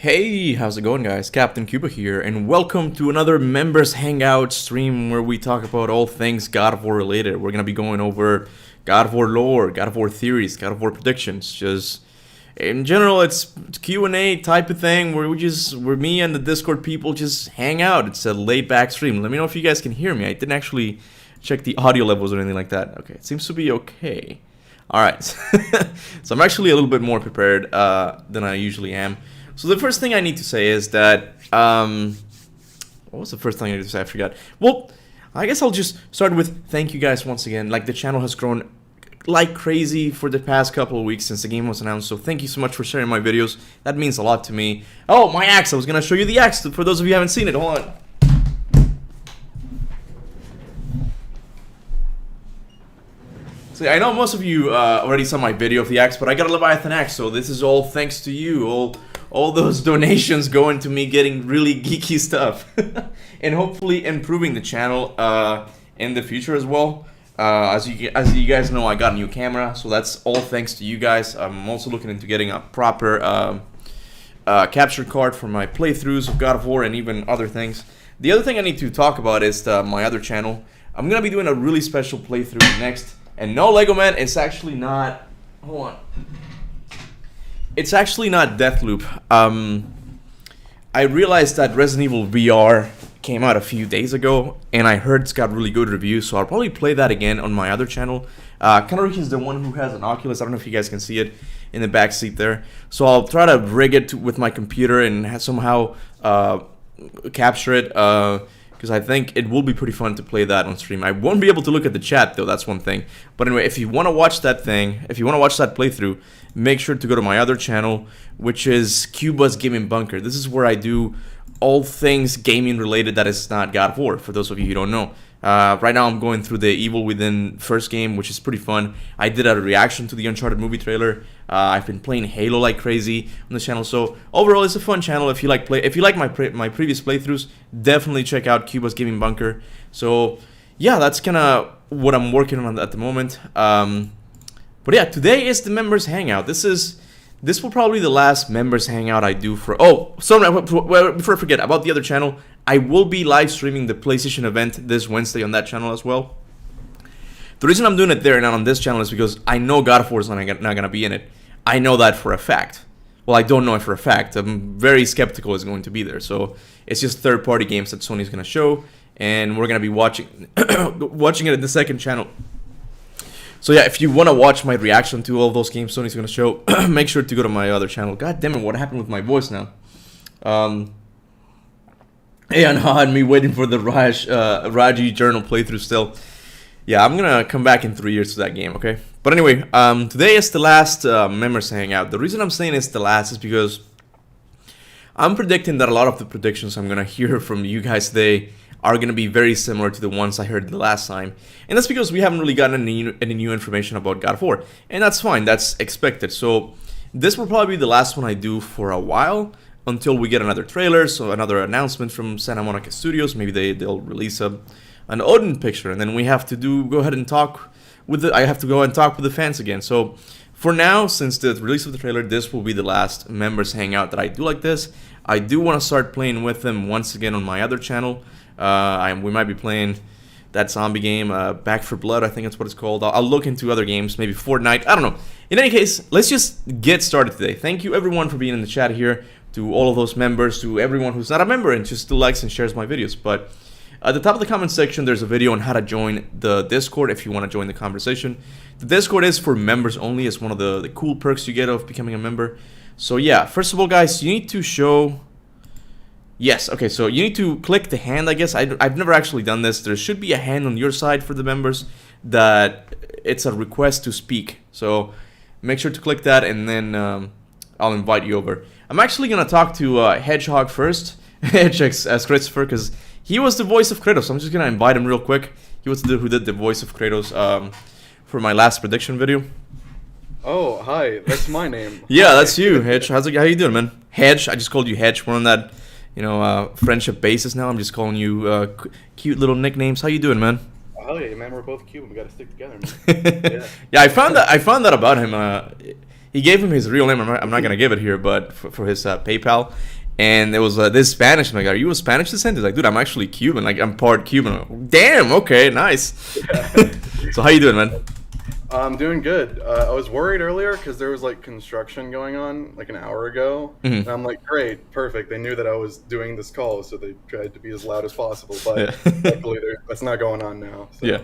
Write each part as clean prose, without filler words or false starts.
Hey, how's it going, guys? Captain Kuba here, and welcome to another Members Hangout stream where we talk about all things God of War related. We're gonna be going over God of War lore, God of War theories, God of War predictions. Just in general, it's Q&A type of thing where where me and the Discord people just hang out. It's a laid-back stream. Let me know if you guys can hear me. I didn't actually check the audio levels or anything like that. Okay, it seems to be okay. All right, so I'm actually a little bit more prepared than I usually am. So the first thing I need to say is that, what was the first thing I need to say? I forgot. Well, I guess I'll just start with thank you guys once again. Like, the channel has grown like crazy for the past couple of weeks since the game was announced. So thank you so much for sharing my videos. That means a lot to me. Oh, my axe. I was going to show you the axe for those of you who haven't seen it. Hold on. So I know most of you already saw my video of the axe, but I got a Leviathan axe. So this is all thanks to you. All those donations go into me getting really geeky stuff and hopefully improving the channel in the future as well. As you guys know, I got a new camera, so that's all thanks to you guys. I'm also looking into getting a proper capture card for my playthroughs of God of War and even other things. The other thing I need to talk about is my other channel. I'm going to be doing a really special playthrough next. And no, Lego Man, it's actually not... Hold on. It's actually not Deathloop. I realized that Resident Evil VR came out a few days ago, and I heard it's got really good reviews, so I'll probably play that again on my other channel. Kenrick is the one who has an Oculus. I don't know if you guys can see it in the back seat there. So I'll try to rig it with my computer and somehow capture it, because I think it will be pretty fun to play that on stream. I won't be able to look at the chat, though. That's one thing. But anyway, if you want to watch that playthrough, make sure to go to my other channel, which is Kuba's Gaming Bunker. This is where I do all things gaming related that is not God of War, for those of you who don't know. Right now I'm going through the Evil Within first game, which is pretty fun. I did a reaction to the Uncharted movie trailer. I've been playing Halo like crazy on this channel. So overall, it's a fun channel. If you like my previous playthroughs, definitely check out Kuba's Gaming Bunker. So yeah, that's kind of what I'm working on at the moment. But yeah, today is the members hangout. This will probably be the last members hangout I do for... Oh, sorry, before I forget about the other channel, I will be live streaming the PlayStation event this Wednesday on that channel as well. The reason I'm doing it there and not on this channel is because I know God of War is not going to be in it. I know that for a fact. Well, I don't know it for a fact. I'm very skeptical it's going to be there. So it's just third-party games that Sony's going to show, and we're going to be watching it in the second channel. So yeah, if you want to watch my reaction to all of those games Sony's going to show, make sure to go to my other channel. God damn it, what happened with my voice now? Yeah, no, I had me waiting for the Raji Journal playthrough still. Yeah, I'm going to come back in 3 years to that game, okay? But anyway, today is the last members hangout. The reason I'm saying it's the last is because I'm predicting that a lot of the predictions I'm going to hear from you guys today are going to be very similar to the ones I heard the last time. And that's because we haven't really gotten any new information about God of War. And that's fine, that's expected. So this will probably be the last one I do for a while, until we get another trailer, so another announcement from Santa Monica Studios. Maybe they'll release an Odin picture, and then we have to go ahead and talk with I have to go and talk with the fans again. So for now, since the release of the trailer, this will be the last members hangout that I do like this. I do want to start playing with them once again on my other channel. We might be playing that zombie game, Back for Blood, I think that's what it's called. I'll look into other games, maybe Fortnite, I don't know. In any case, let's just get started today. Thank you everyone for being in the chat here, to all of those members, to everyone who's not a member and just still likes and shares my videos. But at the top of the comment section, there's a video on how to join the Discord if you want to join the conversation. The Discord is for members only. It's one of the cool perks you get of becoming a member. So yeah, first of all, guys, you need to show... Yes, okay, so you need to click the hand, I guess. I've never actually done this. There should be a hand on your side for the members that it's a request to speak. So make sure to click that, and then I'll invite you over. I'm actually going to talk to Hedgehog first, as Christopher, because he was the voice of Kratos. So I'm just going to invite him real quick. He was the who did the voice of Kratos for my last prediction video. Oh, hi, that's my name. Yeah, that's you, Hedge. How you doing, man? Hedge, I just called you Hedge. We're on that... friendship basis now. I'm just calling you cute little nicknames. How you doing, man? Oh yeah, man, we're both Cuban. We gotta stick together, man. Yeah, I found that about him. he gave him his real name. I'm not gonna give it here, but for his PayPal. And there was this Spanish. I'm like, are you a Spanish descent? He's like, dude, I'm actually Cuban. Like, I'm part Cuban. Like, damn. Okay, nice. Yeah. So how you doing, man? I'm doing good. I was worried earlier because there was like construction going on like an hour ago, and I'm like, great, perfect. They knew that I was doing this call, so they tried to be as loud as possible. But luckily, that's not going on now. So, Yeah.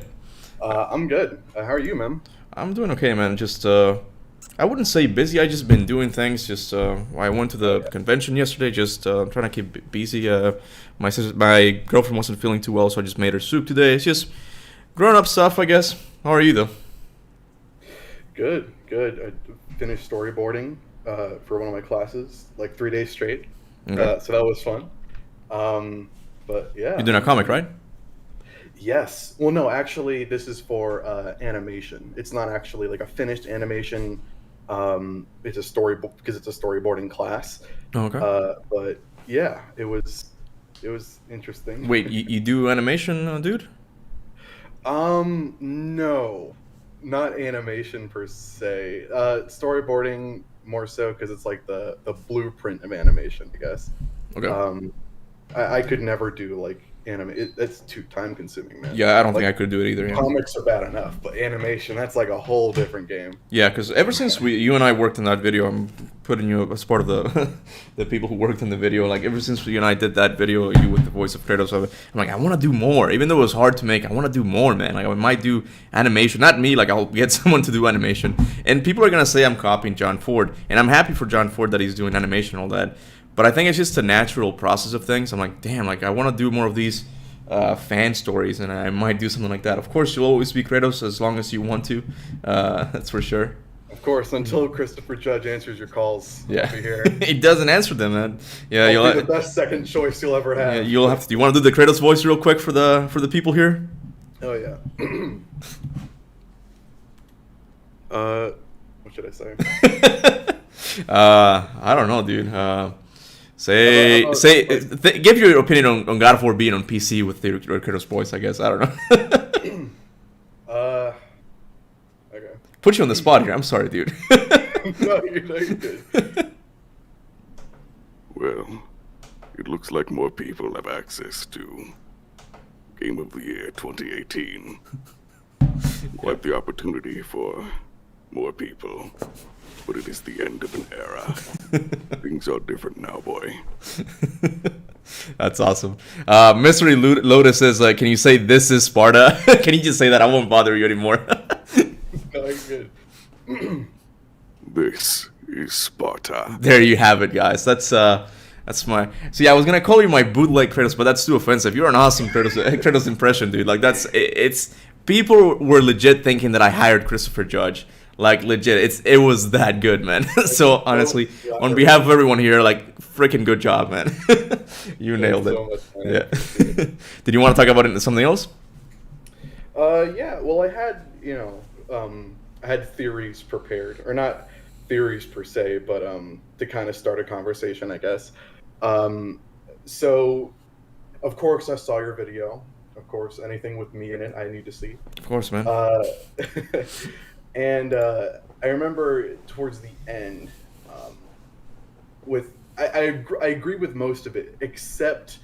I'm good. How are you, man? I'm doing okay, man. Just I wouldn't say busy. I just been doing things. Just I went to the convention yesterday. Just trying to keep busy. My girlfriend wasn't feeling too well, so I just made her soup today. It's just grown up stuff, I guess. How are you though? Good. I finished storyboarding for one of my classes, like 3 days straight. Okay. So that was fun. But yeah. You're doing a comic, right? Yes. Well, no, actually, this is for animation. It's not actually like a finished animation. It's a storyboard because it's a storyboarding class. Oh, okay. But yeah, it was interesting. Wait, you do animation, dude? No, not animation per se. Storyboarding more so because it's like the blueprint of animation, I guess. Okay. I could never do like anime. That's too time consuming, man. Yeah, I don't think I could do it either. Yeah. Comics are bad enough, but animation, that's like a whole different game. Yeah, because ever since you and I worked in that video, I'm putting you as part of the the people who worked in the video. Like ever since you and I did that video, you with the voice of Kratos, I'm like, I want to do more. Even though it was hard to make, I want to do more, man. Like I might do animation, not me. Like I'll get someone to do animation, and people are gonna say I'm copying John Ford, and I'm happy for John Ford that he's doing animation and all that. But I think it's just a natural process of things. I'm like, damn, like I want to do more of these fan stories, and I might do something like that. Of course, you'll always be Kratos as long as you want to. That's for sure. Of course, until Christopher Judge answers your calls. Yeah, I'll be here. He doesn't answer them, man. Yeah, I'll be the best second choice you'll ever have. Yeah, you'll have to. Do you want to do the Kratos voice real quick for the people here? Oh yeah. What should I say? I don't know, dude. Give your opinion on God of War being on PC with the Kratos voice. I guess I don't know. Okay. Put you on the spot here. I'm sorry, dude. No, you're good. Well, it looks like more people have access to Game of the Year 2018. Quite the opportunity for more people. But it is the end of an era. Things are different now, boy. That's awesome. Mystery Lotus says, can you say this is Sparta? Can you just say that? I won't bother you anymore. No, you're good. This is Sparta. There you have it, guys. That's my. So yeah, I was gonna call you my bootleg Kratos, but that's too offensive. You're an awesome Kratos impression, dude. Like it's people were legit thinking that I hired Christopher Judge. Like legit, it was that good, man. So honestly, on behalf of everyone here, like freaking good job, man. You nailed it. So much, Yeah. Did you want to talk about something else? Yeah. Well, I had I had theories prepared, or not theories per se, but to kind of start a conversation, I guess. So, of course, I saw your video. Of course, anything with me in it, I need to see. Of course, man. And I remember towards the end, I agree with most of it, except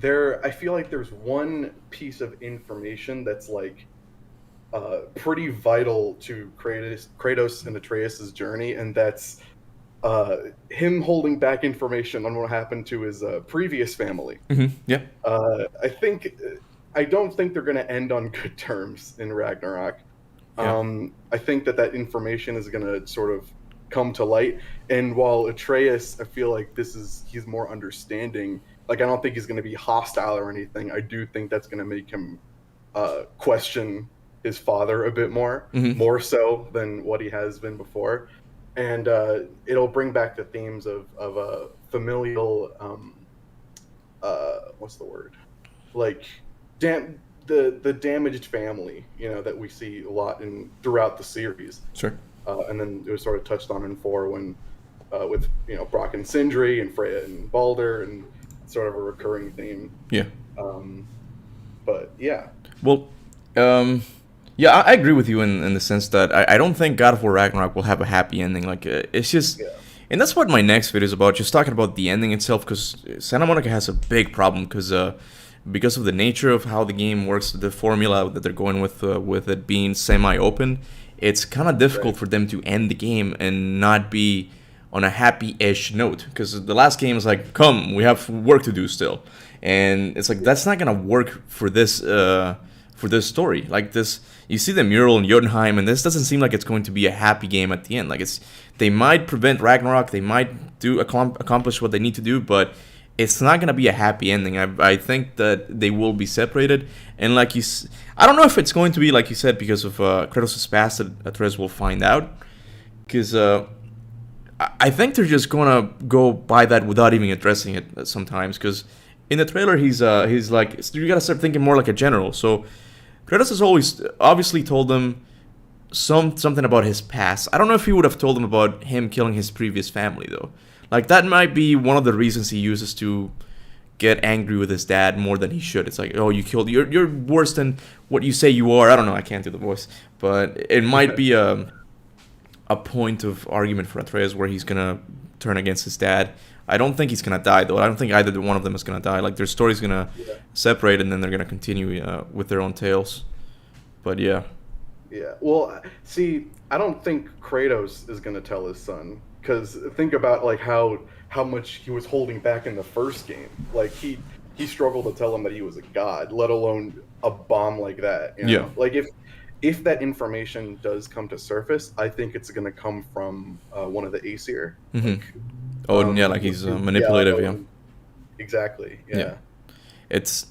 I feel like there's one piece of information that's like pretty vital to Kratos and Atreus' journey, and that's him holding back information on what happened to his previous family. Mm-hmm. Yeah. I don't think they're going to end on good terms in Ragnarok. Yeah. I think that information is going to sort of come to light. And while Atreus, I feel like he's more understanding. Like, I don't think he's going to be hostile or anything. I do think that's going to make him question his father a bit more, more so than what he has been before. And it'll bring back the themes of familial, what's the word? Like, the damaged family, that we see a lot throughout the series. Sure. And then it was sort of touched on in 4 when, with Brock and Sindri and Freya and Balder, and sort of a recurring theme. Yeah. But yeah. Well, Yeah, I agree with you in the sense that I don't think God of War Ragnarok will have a happy ending. Like, it's just, Yeah. and that's what my next video is about. Just talking about the ending itself, because Santa Monica has a big problem because of the nature of how the game works, the formula that they're going with it being semi-open. It's kind of difficult for them to end the game and not be on a happy-ish note. Because the last game is like, come, we have work to do still, and it's like that's not gonna work for this story. Like this, you see the mural in Jotunheim, and this doesn't seem like it's going to be a happy game at the end. Like they might prevent Ragnarok, they might accomplish what they need to do, but it's not gonna be a happy ending. I think that they will be separated, and like I don't know if it's going to be like you said because of Kratos' past that Atreus will find out, because I think they're just gonna go by that without even addressing it sometimes. Because in the trailer he's like, you gotta start thinking more like a general. So Kratos has always obviously told them something about his past. I don't know if he would have told them about him killing his previous family though. Like that might be one of the reasons he uses to get angry with his dad more than he should. It's like, oh, you're worse than what you say you are. I don't know, I can't do the voice, but it might be a point of argument for Atreus where he's gonna turn against his dad. I don't think he's gonna die though. I don't think either one of them is gonna die. Like their story's gonna separate and then they're gonna continue with their own tales. But yeah. Yeah. Well, see, I don't think Kratos is gonna tell his son, because think about like how much he was holding back in the first game. Like he struggled to tell him that he was a god, let alone a bomb like that. You know? Yeah. Like if that information does come to surface, I think it's gonna come from one of the Aesir. Mm-hmm. Like, Odin, yeah, like he's manipulative, yeah. Exactly. Yeah. It's,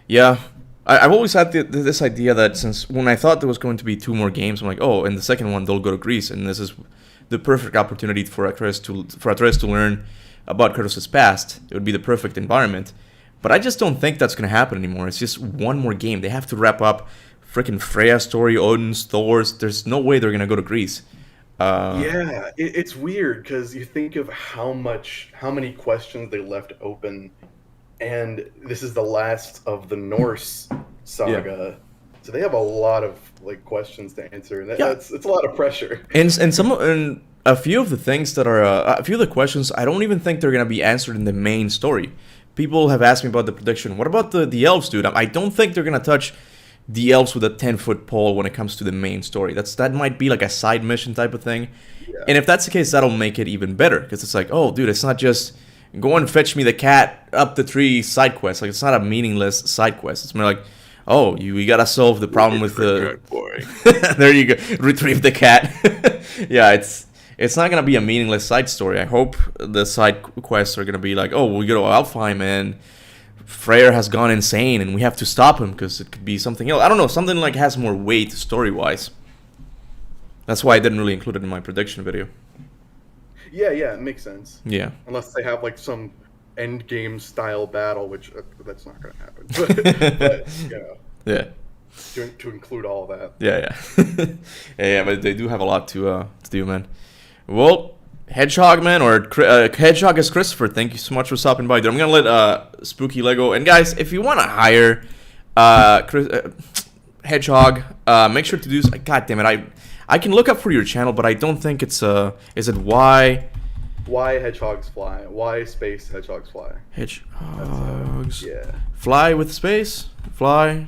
yeah. I've always had this idea that since when I thought there was going to be 2 more games, I'm like, oh, in the second one they'll go to Greece, and this is the perfect opportunity for Atreus to learn about Kratos' past. It would be the perfect environment. But I just don't think that's going to happen anymore. It's just one more game. They have to wrap up freaking Freya's story, Odin's, Thor's. There's no way they're going to go to Greece. Yeah, it's weird because you think of how many questions they left open, and this is the last of the Norse saga, so they have a lot of like questions to answer, and it's a lot of pressure. And a few of the things that are a few of the questions, I don't even think they're gonna be answered in the main story. People have asked me about the prediction. What about the elves, dude? I don't think they're gonna touch the elves with a 10-foot pole when it comes to the main story. That might be like a side mission type of thing. Yeah. And if that's the case, that'll make it even better, because it's like, oh, dude, it's not just go and fetch me the cat up the tree side quest. Like, it's not a meaningless side quest. It's more like, oh, we gotta solve the problem with the boy. There you go, retrieve the cat. Yeah, it's not gonna be a meaningless side story. I hope the side quests are gonna be like, oh, we go to Alfheim and Freyr has gone insane and we have to stop him because it could be something else. I don't know, something like has more weight story-wise. That's why I didn't really include it in my prediction video. Yeah, it makes sense. Yeah. Unless they have like some end game style battle, which that's not going to happen. But you know. Yeah. To include all of that. Yeah. Yeah, but they do have a lot to do, man. Well, Hedgehog, man, or Hedgehog is Christopher. Thank you so much for stopping by. Dude, I'm gonna let Spooky Lego, and guys, if you want to hire Hedgehog, make sure to do. God damn it, I can look up for your channel, but I don't think it's is it Y? Why hedgehogs fly? Why space hedgehogs fly? Hedgehogs. Fly with space. Fly.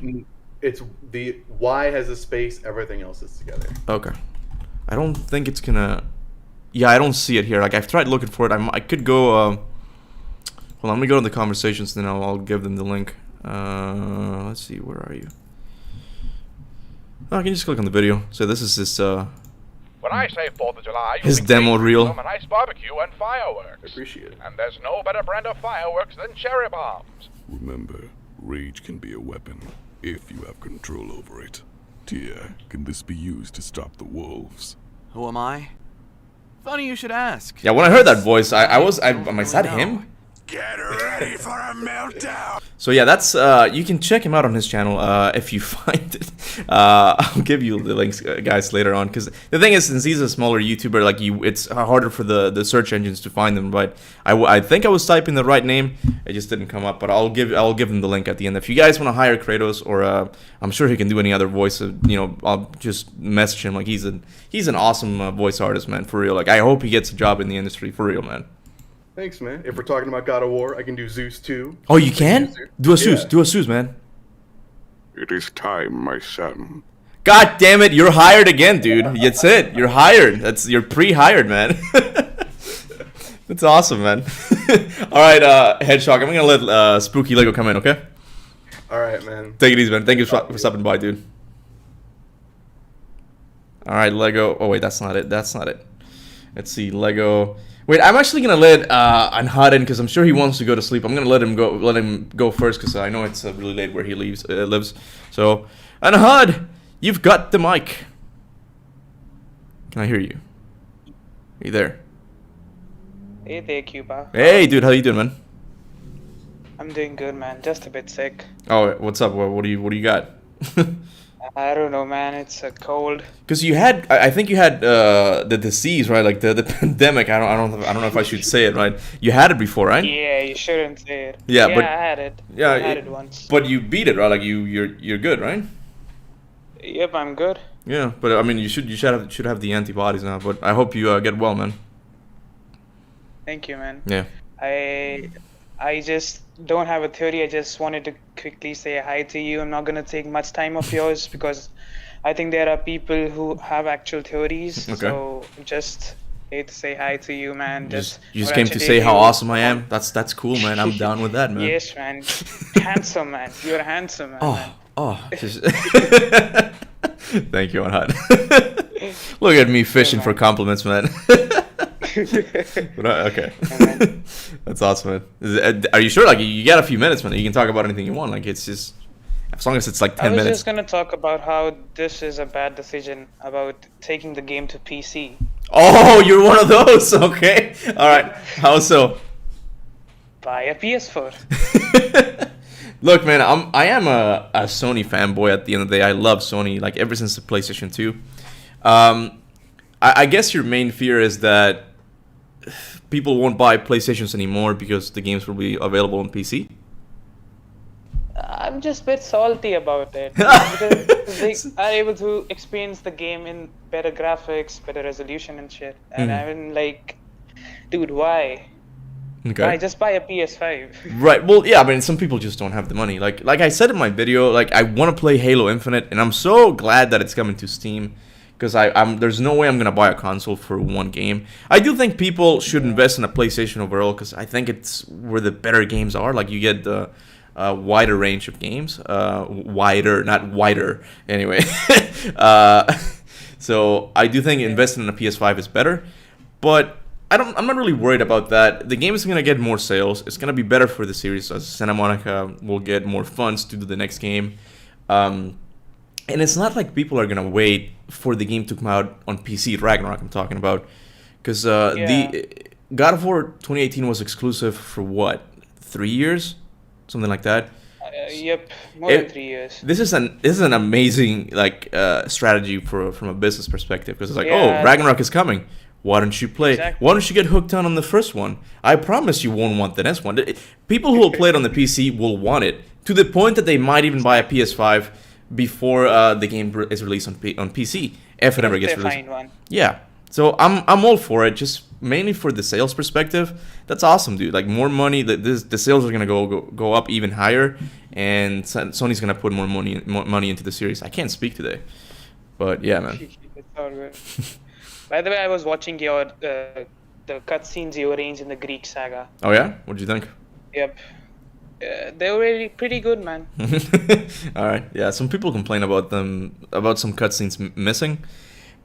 It's the Y has a space. Everything else is together. Okay. I don't think it's gonna. Yeah, I don't see it here. Like, I've tried looking for it. I could go. Hold on, let me go to the conversations, then I'll give them the link. Let's see, where are you? Oh, I can just click on the video. So this is his. When I say 4th of July, his demo reel. A nice barbecue and fireworks. I appreciate it. And there's no better brand of fireworks than cherry bombs. Remember, rage can be a weapon if you have control over it. Tia, can this be used to stop the wolves? Who am I? Funny you should ask. Yeah, when I heard that voice, is that him? Get ready for a meltdown! So yeah, that's you can check him out on his channel if you find it. I'll give you the links, guys, later on. Because the thing is, since he's a smaller YouTuber, like it's harder for the search engines to find them. But I think I was typing the right name. It just didn't come up. But I'll give him the link at the end. If you guys want to hire Kratos, or I'm sure he can do any other voice. I'll just message him. Like he's an awesome voice artist, man. For real. Like I hope he gets a job in the industry. For real, man. Thanks, man. If we're talking about God of War, I can do Zeus too. Oh, you can? Do a Zeus. Yeah. Do a Zeus, man. It is time, my son. God damn it, you're hired again, dude. That's it. You're hired. You're pre-hired, man. That's awesome, man. All right, Hedgehog, I'm gonna let Spooky Lego come in, okay? All right, man. Take it easy, man. Thank you for stopping by, dude. All right, Lego. Oh wait, that's not it. That's not it. Let's see, Lego. Wait, I'm actually gonna let Anhad in because I'm sure he wants to go to sleep. I'm gonna let him go first because I know it's really late where he lives. So, Anhad, you've got the mic. Can I hear you? Are you there? Hey there, Kuba. Hey, dude, how you doing, man? I'm doing good, man. Just a bit sick. Oh, what's up? What do you got? I don't know, man. It's a cold. Because you had, I think you had the disease, right? Like the pandemic. I don't know if I should say it, right? You had it before, right? Yeah, you shouldn't say it. Yeah, but I had it. yeah, I had it once. But you beat it, right? Like you're good, right? Yep, I'm good. Yeah, but I mean, you should have the antibodies now. But I hope you get well, man. Thank you, man. Yeah. I just don't have a theory. I just wanted to quickly say hi to you. I'm not gonna take much time of yours because I think there are people who have actual theories. Okay. So just here to say hi to you, man. You just came to say how awesome I am. That's cool, man. I'm down with that, man. Yes, man. Handsome, man. You're handsome, man. Thank you, Anhad. Look at me fishing for compliments, man. Okay. That's awesome, man. Are you sure? Like, you got a few minutes, man. You can talk about anything you want. Like, it's just, as long as it's like 10 minutes. I was just gonna talk about how this is a bad decision about taking the game to PC. Oh, you're one of those. Okay. All right. How so? Buy a PS4. Look, man, I am a Sony fanboy at the end of the day. I love Sony, like, ever since the PlayStation 2. I guess your main fear is that people won't buy PlayStations anymore because the games will be available on PC. I'm just a bit salty about it because they are able to experience the game in better graphics, better resolution and shit. And I'm like, dude, why? Okay. Why just buy a PS5? Right. Well, yeah. I mean, some people just don't have the money. Like I said in my video, like I want to play Halo Infinite, and I'm so glad that it's coming to Steam. Because there's no way I'm gonna buy a console for one game. I do think people should invest in a PlayStation overall because I think it's where the better games are. Like you get the wider range of games, wider, not wider. Anyway, so I do think investing in a PS5 is better, but I'm not really worried about that. The game is gonna get more sales. It's gonna be better for the series as Santa Monica will get more funds to do the next game. And it's not like people are gonna wait for the game to come out on PC. Ragnarok, I'm talking about, because the God of War 2018 was exclusive for what, 3 years, something like that. Yep, more than 3 years. This is an amazing strategy from a business perspective, because it's like, Yeah. oh, Ragnarok is coming. Why don't you play? Exactly. Why don't you get hooked on the first one? I promise you won't want the next one. People who will play it on the PC will want it to the point that they might even buy a PS5 before the game is released on PC, if it ever gets released. Find one. Yeah, so I'm all for it. Just mainly for the sales perspective. That's awesome, dude. Like more money. The sales are gonna go up even higher, and Sony's gonna put more money into the series. I can't speak today, but yeah, man. It's all good. By the way, I was watching your the cutscenes you arranged in the Greek saga. Oh yeah, what did you think? Yep. They were really pretty good, man. All right, yeah. Some people complain about some cutscenes missing,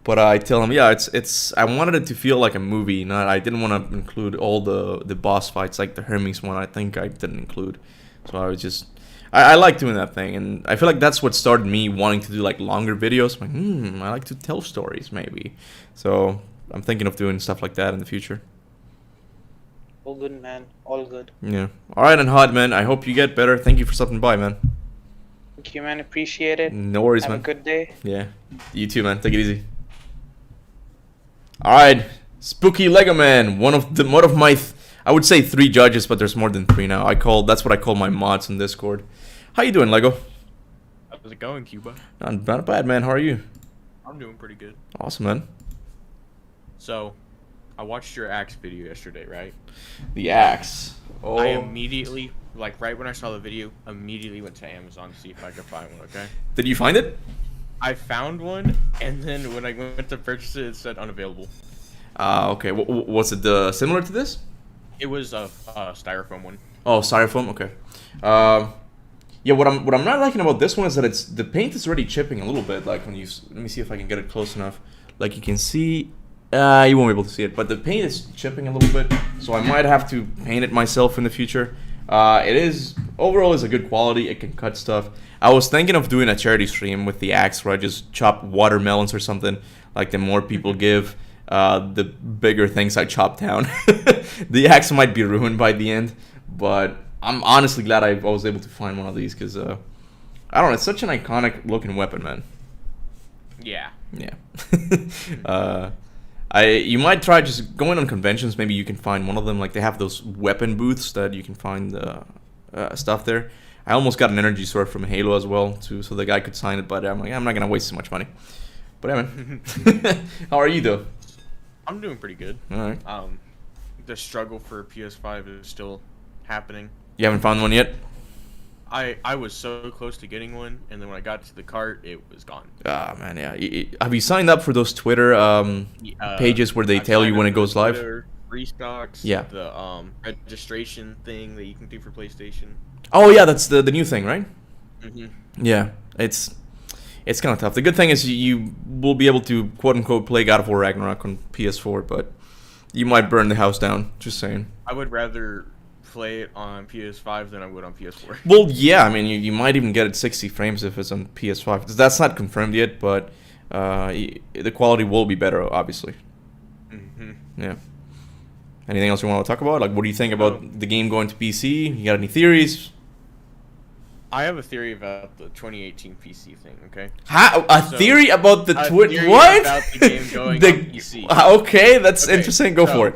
but I tell them, yeah, it's. I wanted it to feel like a movie. I didn't want to include all the boss fights, like the Hermes one. I think I didn't include, so I was just. I like doing that thing, and I feel like that's what started me wanting to do like longer videos. I'm like, I like to tell stories, maybe. So I'm thinking of doing stuff like that in the future. All good, man. All good. Yeah. All right, and Hod, man. I hope you get better. Thank you for stopping by, man. Thank you, man. Appreciate it. No worries, Have man. a good day. Yeah. You too, man. Take it easy. Alright. Spooky Lego Man. One of my I would say 3 judges, but there's more than 3 now. That's what I call my mods in Discord. How you doing, Lego? How's it going, Kuba? Not bad, man. How are you? I'm doing pretty good. Awesome, man. So, I watched your axe video yesterday, right? The axe. Oh. I immediately, like right when I saw the video, immediately went to Amazon to see if I could find one, okay? Did you find it? I found one, and then when I went to purchase it, it said unavailable. Okay. Was it similar to this? It was a styrofoam one. Oh, styrofoam. Okay. Yeah. What I'm not liking about this one is that the paint is already chipping a little bit. Like when you let me see if I can get it close enough. Like you can see, you won't be able to see it, but the paint is chipping a little bit. So I might have to paint it myself in the future. It is overall is a good quality. It can cut stuff. I was thinking of doing a charity stream with the axe where I just chop watermelons or something. Like the more people give, the bigger things I chop down. The axe might be ruined by the end, but I'm honestly glad I was able to find one of these because I don't know, it's such an iconic looking weapon, man. Yeah. Yeah. You might try just going on conventions. Maybe you can find one of them. Like they have those weapon booths that you can find stuff there. I almost got an energy sword from Halo as well, too, so the guy could sign it. But I'm like, I'm not gonna waste so much money. But yeah, man. How are you though? I'm doing pretty good. All right. The struggle for PS5 is still happening. You haven't found one yet? I was so close to getting one, and then when I got to the cart, it was gone. Ah, man, yeah. Have you signed up for those Twitter pages where they I've tell you signed when up it for goes live? Twitter, restocks, Yeah. the registration thing that you can do for PlayStation. Oh yeah, that's the new thing, right? Mm-hmm. Yeah, it's kind of tough. The good thing is you will be able to quote unquote play God of War Ragnarok on PS4, but you might burn the house down. Just saying. I would rather play it on PS5 than I would on PS4. Well, yeah, I mean you might even get it 60 frames if it's on PS5. That's not confirmed yet, but the quality will be better, obviously. Mm-hmm. Yeah. Anything else you want to talk about? Like, what do you think about the game going to PC? You got any theories? I have a theory about the 2018 PC thing. Okay. Theory about the theory what? About the game going on PC. Okay, that's Okay, interesting. Go for it.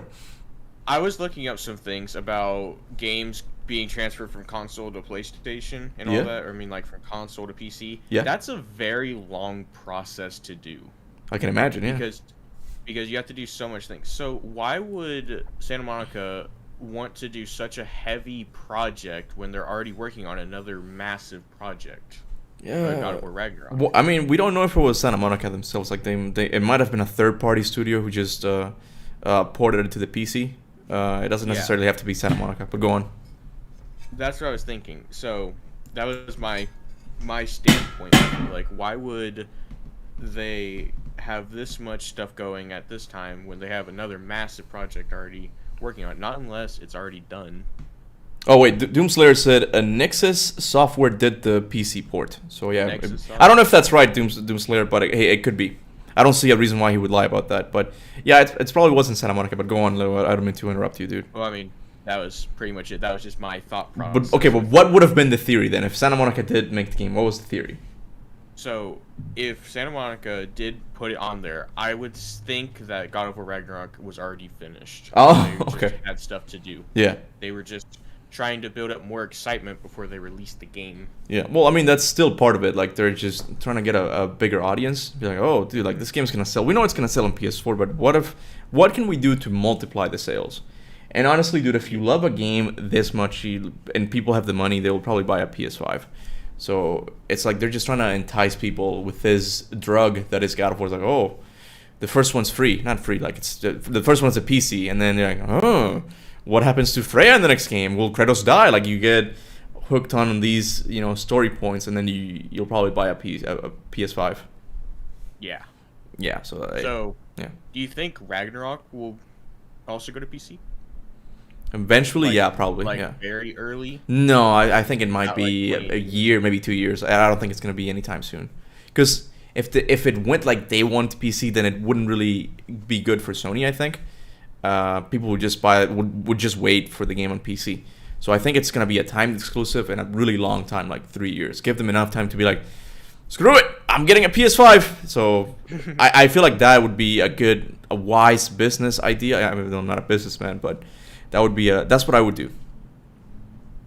I was looking up some things about games being transferred from console to PlayStation and all that. Or, I mean, like from console to PC. Yeah. That's a very long process to do. I can imagine. Yeah. Because you have to do so much things. So why would Santa Monica want to do such a heavy project when they're already working on another massive project? Yeah. God of War Ragnarok. Well, I mean, we don't know if it was Santa Monica themselves. Like it might have been a third-party studio who just ported it to the PC. It doesn't necessarily have to be Santa Monica. But go on. That's what I was thinking. So that was my standpoint. Like, why would they have this much stuff going at this time when they have another massive project already working on it? Not unless it's already done. Oh wait, Doomslayer said Nexus Software did the PC port. So yeah, Nexus I don't know if that's right, Doomslayer, but it could be. I don't see a reason why he would lie about that. But yeah, it's probably wasn't Santa Monica. But go on, Lou. I don't mean to interrupt you, dude. Well, I mean, that was pretty much it. That was just my thought process. But okay, but what would have been the theory then if Santa Monica did make the game? What was the theory? So, if Santa Monica did put it on there, I would think that God of War Ragnarok was already finished. Oh, They just okay. had stuff to do. Yeah. They were just trying to build up more excitement before they released the game. Yeah, well, I mean, that's still part of it. Like, they're just trying to get a bigger audience. Be like, oh, dude, like, this game's gonna sell. We know it's gonna sell on PS4, but what can we do to multiply the sales? And honestly, dude, if you love a game this much and people have the money, they will probably buy a PS5. So it's like they're just trying to entice people with this drug that is God of War. It's like, oh, the first one's free. Not free, like, it's the first one's a PC. And then they're like, oh, what happens to Freya in the next game? Will Kratos die? Like, you get hooked on these, story points, and then you'll probably buy a PS5. Yeah. Yeah, So, yeah. do you think Ragnarok will also go to PC? Eventually, Like- yeah, probably. Like, yeah. very early? No, I think it might Not be like a year, maybe 2 years. I don't think it's gonna be anytime soon. Because if it went like day one to PC, then it wouldn't really be good for Sony. I think people would just buy it, would just wait for the game on PC. So I think it's gonna be a timed exclusive and a really long time, like 3 years. Give them enough time to be like, screw it, I'm getting a PS5. So I feel like that would be a wise business idea. I mean, I'm not a businessman, but that would be that's what I would do.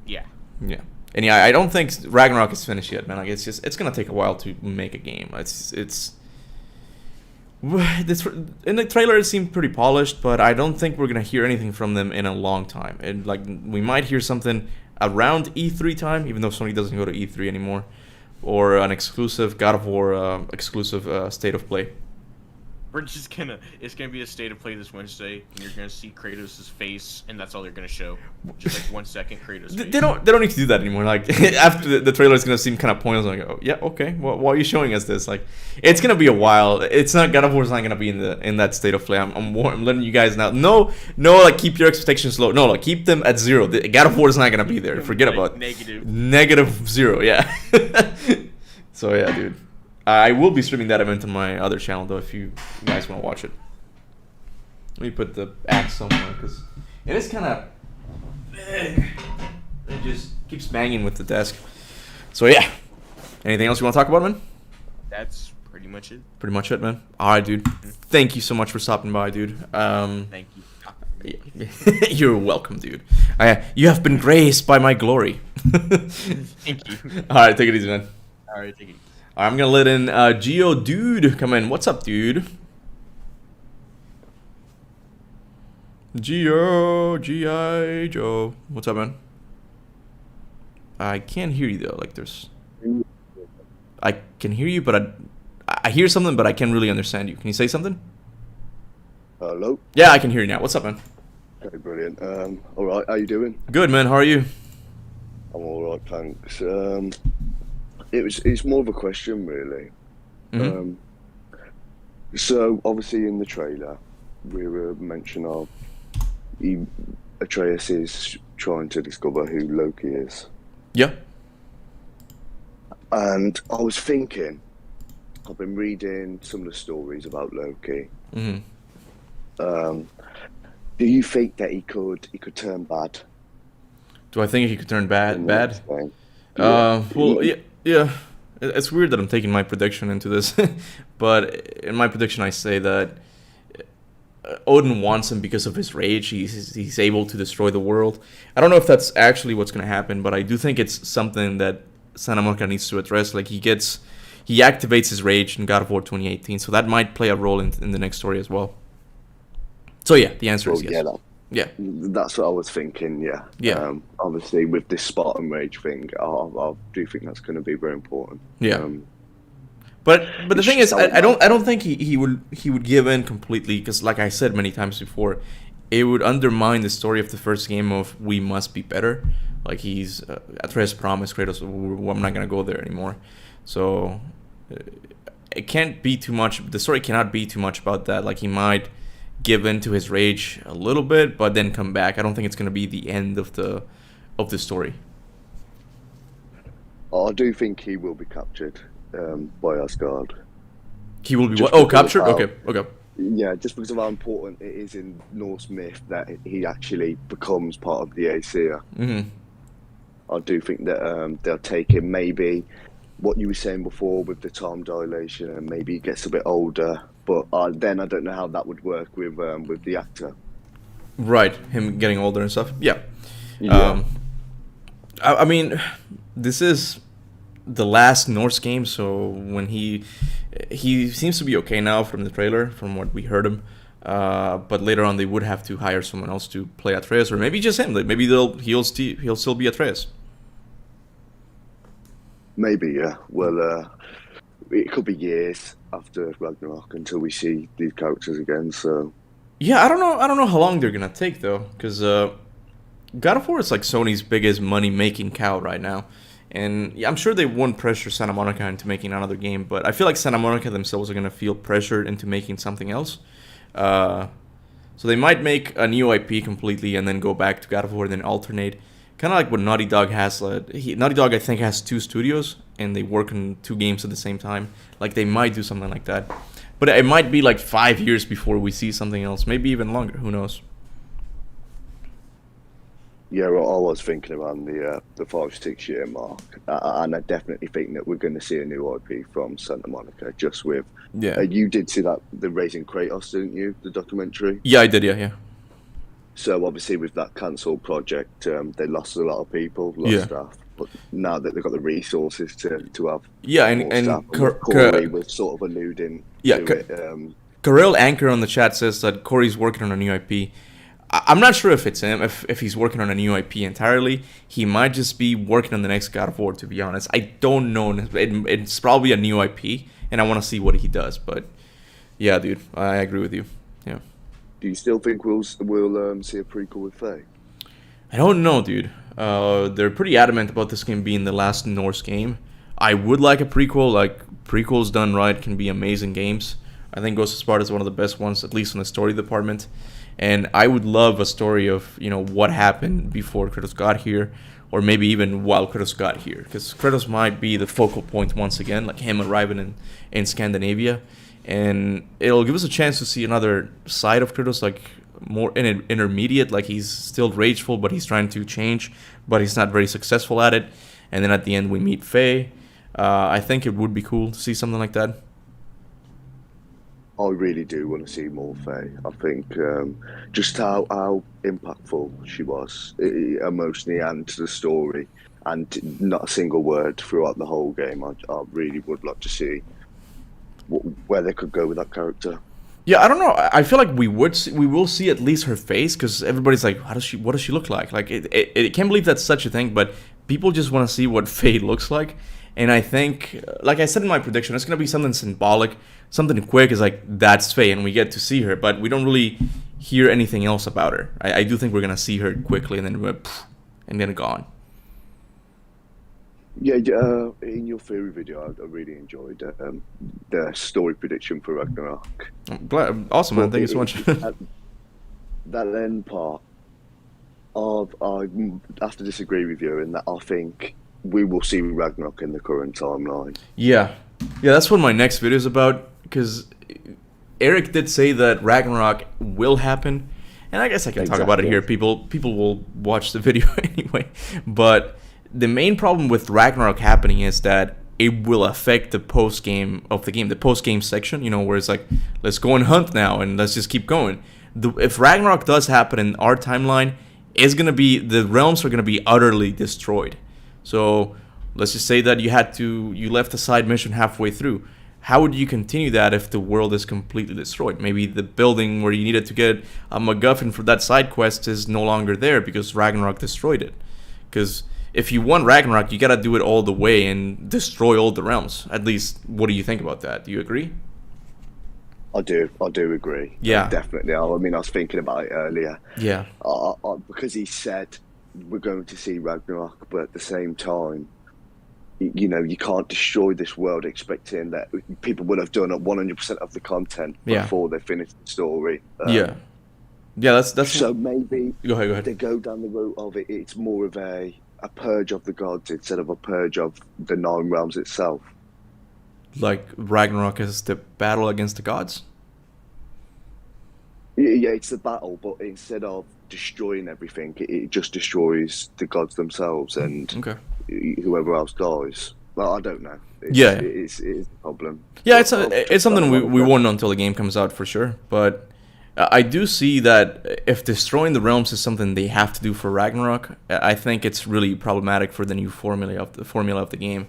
Yeah. Yeah. And yeah, I don't think Ragnarok is finished yet, man. Like it's gonna take a while to make a game. It's this, in the trailer it seemed pretty polished, but I don't think we're gonna hear anything from them in a long time. And like we might hear something around E3 time, even though Sony doesn't go to E3 anymore, or an exclusive God of War exclusive state of play. We're just gonna, it's gonna be a state of play this Wednesday, and you're gonna see Kratos' face, and that's all they're gonna show. Just like 1 second Kratos' face. They don't need to do that anymore. Like after the trailer is gonna seem kind of pointless. Like, oh yeah, okay, well, why are you showing us this? Like, it's gonna be a while. It's not, God of War is not gonna be in that state of play. I'm letting you guys know. No, like keep your expectations low. No, like keep them at 0. God of War is not gonna be there. Forget about -0. Yeah. So yeah, dude. I will be streaming that event on my other channel, though, if you guys want to watch it. Let me put the axe somewhere, because it is kind of... It just keeps banging with the desk. So, yeah. Anything else you want to talk about, man? That's pretty much it. Pretty much it, man. All right, dude. Thank you so much for stopping by, dude. Thank you. You're welcome, dude. You have been graced by my glory. Thank you. All right, take it easy, man. All right, take it. All right, I'm gonna let in Geo Dude come in. What's up, dude? G.I. Joe. What's up, man? I can't hear you though. Like I can hear you, but I hear something, but I can't really understand you. Can you say something? Hello. Yeah, I can hear you now. What's up, man? Okay, brilliant. All right. How you doing? Good, man. How are you? I'm all right, thanks. It's more of a question, really. Mm-hmm. So obviously in the trailer, we were mention of Atreus is trying to discover who Loki is. Yeah. And I was thinking, I've been reading some of the stories about Loki. Mm-hmm. Do you think that he could turn bad? Do I think he could turn bad? Yeah. Well, yeah. It's weird that I'm taking my prediction into this, but in my prediction I say that Odin wants him because of his rage. He's able to destroy the world. I don't know if that's actually what's going to happen, but I do think it's something that Santa Monica needs to address. Like he activates his rage in God of War 2018, so that might play a role in the next story as well. So yeah, the answer is yes. Yeah, that's what I was thinking. Yeah. Obviously, with this Spartan rage thing, I do think that's going to be very important. Yeah. But the thing is, I don't think he would give in completely, because like I said many times before, it would undermine the story of the first game of we must be better. Like he's Atreus promised Kratos, I'm not gonna go there anymore. So it can't be too much. The story cannot be too much about that. Like he might give in to his rage a little bit, but then come back. I don't think it's gonna be the end of the story. I do think he will be captured by Asgard. He will be what? Oh, captured? Okay. Yeah, just because of how important it is in Norse myth that he actually becomes part of the Aesir. Mm-hmm. I do think that they'll take him, maybe what you were saying before with the time dilation, and maybe he gets a bit older. But then I don't know how that would work with the actor. Right, him getting older and stuff. Yeah. I mean, this is the last Norse game, so when he seems to be okay now from the trailer, from what we heard him. But later on, they would have to hire someone else to play Atreus, or maybe just him. Like maybe he'll still be Atreus. Maybe, yeah. Well, it could be years after Ragnarok until we see these characters again. So yeah, I don't know how long they're gonna take though, because God of War is like Sony's biggest money-making cow right now, and yeah, I'm sure they won't pressure Santa Monica into making another game, but I feel like Santa Monica themselves are gonna feel pressured into making something else. So they might make a new IP completely and then go back to God of War and then alternate. Kind of like what Naughty Dog has. Naughty Dog, I think, has 2 studios, and they work on 2 games at the same time. Like, they might do something like that. But it might be like 5 years before we see something else. Maybe even longer. Who knows? Yeah, well, I was thinking around the 5-6 year mark, and I definitely think that we're going to see a new IP from Santa Monica. Just with, Yeah. you did see that the Raising Kratos, didn't you? The documentary. Yeah, I did. Yeah. So obviously, with that cancelled project, they lost a lot of people, staff. But now that they've got the resources to have more staff, Corey was sort of alluding to it. Karel Anchor on the chat says that Corey's working on a new IP. I'm not sure if it's him, if he's working on a new IP entirely. He might just be working on the next God of War, to be honest. I don't know. It's probably a new IP, and I want to see what he does. But yeah, dude, I agree with you. Yeah. Do you still think we'll see a prequel with Faye? I don't know, dude. They're pretty adamant about this game being the last Norse game. I would like a prequel. Like, prequels done right can be amazing games. I think Ghost of Sparta is one of the best ones, at least in the story department. And I would love a story of, what happened before Kratos got here, or maybe even while Kratos got here. Because Kratos might be the focal point once again, like him arriving in Scandinavia. And it'll give us a chance to see another side of Kratos, like more intermediate, like he's still rageful, but he's trying to change, but he's not very successful at it. And then at the end we meet Faye. I think it would be cool to see something like that. I really do want to see more Faye. I think just how impactful she was emotionally and to the story, and not a single word throughout the whole game. I really would like to see where they could go with that character. Yeah, I don't know. I feel like we will see at least her face, because everybody's like, what does she look like? Like, it can't believe that's such a thing, but people just want to see what Faye looks like. And I think, like I said in my prediction, it's going to be something symbolic, something quick, is like, that's Faye, and we get to see her, but we don't really hear anything else about her. I do think we're going to see her quickly, and then gone. Yeah, in your theory video, I really enjoyed the story prediction for Ragnarok. I'm glad. Awesome, man. Thank you so much. That end part, I have to disagree with you in that I think we will see Ragnarok in the current timeline. Yeah, that's what my next video is about, because Eric did say that Ragnarok will happen, and I guess I can talk about it here. People will watch the video anyway, but the main problem with Ragnarok happening is that it will affect the post-game of the game, the post-game section, where it's like, let's go and hunt now, and let's just keep going. If Ragnarok does happen in our timeline, the realms are going to be utterly destroyed. So let's just say that you left a side mission halfway through. How would you continue that if the world is completely destroyed? Maybe the building where you needed to get a MacGuffin for that side quest is no longer there because Ragnarok destroyed it. Because if you want Ragnarok, you gotta do it all the way and destroy all the realms. At least, what do you think about that? Do you agree? I do agree. Yeah, definitely. I mean, I was thinking about it earlier. Yeah, because he said we're going to see Ragnarok, but at the same time, you can't destroy this world expecting that people would have done 100% of the content before they finish the story. Yeah, that's so maybe go ahead. They go down the route of it. It's more of a purge of the gods instead of a purge of the 9 realms itself. Like Ragnarok is the battle against the gods? Yeah, it's the battle, but instead of destroying everything, it just destroys the gods themselves and whoever else dies. Well, I don't know. It's a problem. Yeah, it's something we won't know until the game comes out for sure. But I do see that if destroying the realms is something they have to do for Ragnarok, I think it's really problematic for the new formula of the game.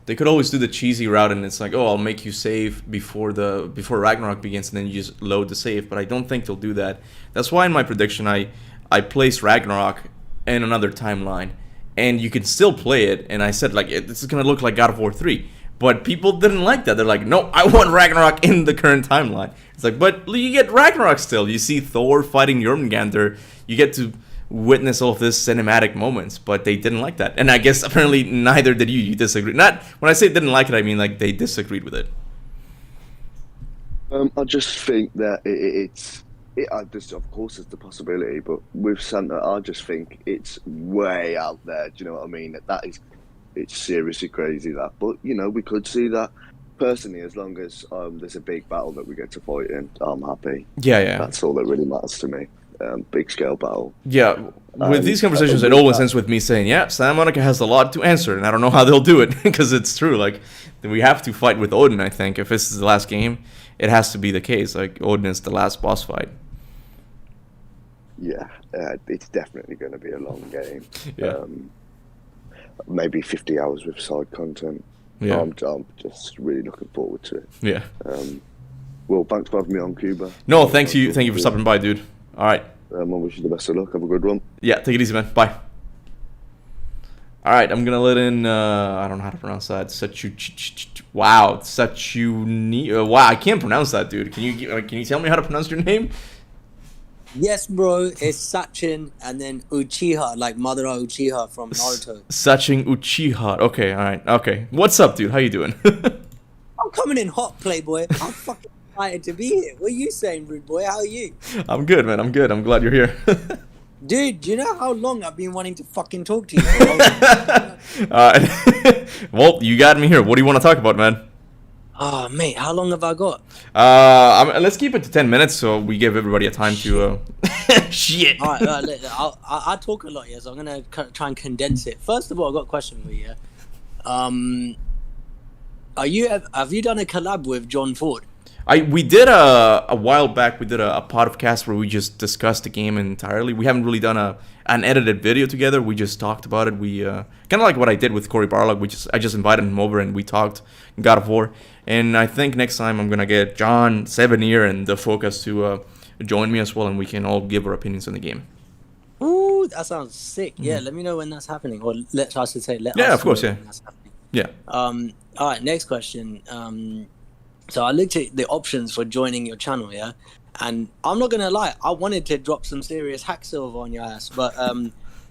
They could always do the cheesy route, and it's like, oh, I'll make you save before Ragnarok begins, and then you just load the save. But I don't think they'll do that. That's why in my prediction I placed Ragnarok in another timeline, and you can still play it. And I said, like, this is gonna look like God of War 3. But people didn't like that. They're like, no, I want Ragnarok in the current timeline. It's like, but you get Ragnarok still. You see Thor fighting Jormungandr. You get to witness all of this cinematic moments, but they didn't like that. And I guess apparently neither did you. You disagreed. Not when I say didn't like it, I mean like they disagreed with it. I just think that of course it's the possibility, but with Santa, I just think it's way out there. Do you know what I mean? It's seriously crazy that, but we could see that. Personally, as long as there's a big battle that we get to fight in, I'm happy. Yeah. That's all that really matters to me. Big scale battle. Yeah, with these conversations, it always ends with me saying, "Yeah, Santa Monica has a lot to answer, and I don't know how they'll do it," because it's true. Like, we have to fight with Odin. I think if this is the last game, it has to be the case. Like, Odin is the last boss fight. Yeah, it's definitely going to be a long game. Yeah. Maybe 50 hours with side content. Yeah. I'm just really looking forward to it. Yeah. Well, thanks for having me on, Kuba. No, thank you for stopping by, dude. All right. I wish you the best of luck. Have a good one. Yeah, take it easy, man. Bye. All right, I'm gonna let in. I don't know how to pronounce that. Wow, wow, I can't pronounce that, dude. Can you tell me how to pronounce your name? Yes, bro. It's Sachin and then Uchiha, like Madara Uchiha from Naruto. Sachin Uchiha. Okay, all right. Okay, what's up, dude? How you doing? I'm coming in hot, Playboy. I'm fucking excited to be here. What are you saying, rude boy? How are you? I'm good, man. I'm good. I'm glad you're here. Dude, do you know how long I've been wanting to fucking talk to you? Well, you got me here. What do you want to talk about, man? Oh, mate, how long have I got? Let's keep it to 10 minutes so we give everybody a time to. Shit. All right, I talk a lot, yeah, so I'm gonna try and condense it. First of all, I got a question for you. Yeah? Have you done a collab with John Ford? We did a while back. We did a podcast where we just discussed the game entirely. We haven't really done an edited video together. We just talked about it. We kind of like what I did with Corey Barlog. I just invited him over and we talked God of War. And I think next time I'm gonna get John, Sevenier, and the Focus to join me as well, and we can all give our opinions on the game. Ooh, that sounds sick. Yeah, let me know when that's happening, or let us know of course, yeah. when that's happening. Yeah. All right, next question. So I looked at the options for joining your channel, yeah, and I'm not gonna lie, I wanted to drop some serious hack silver on your ass, but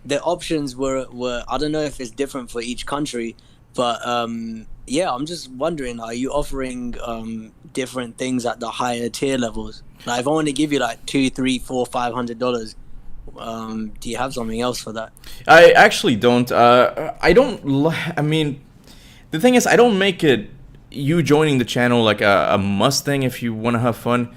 the options were I don't know if it's different for each country, but yeah, I'm just wondering, are you offering different things at the higher tier levels? Like, if I want to give you like $200, $300, $400, $500, do you have something else for that? I actually don't. I mean, the thing is, I don't make it you joining the channel like a must thing if you want to have fun.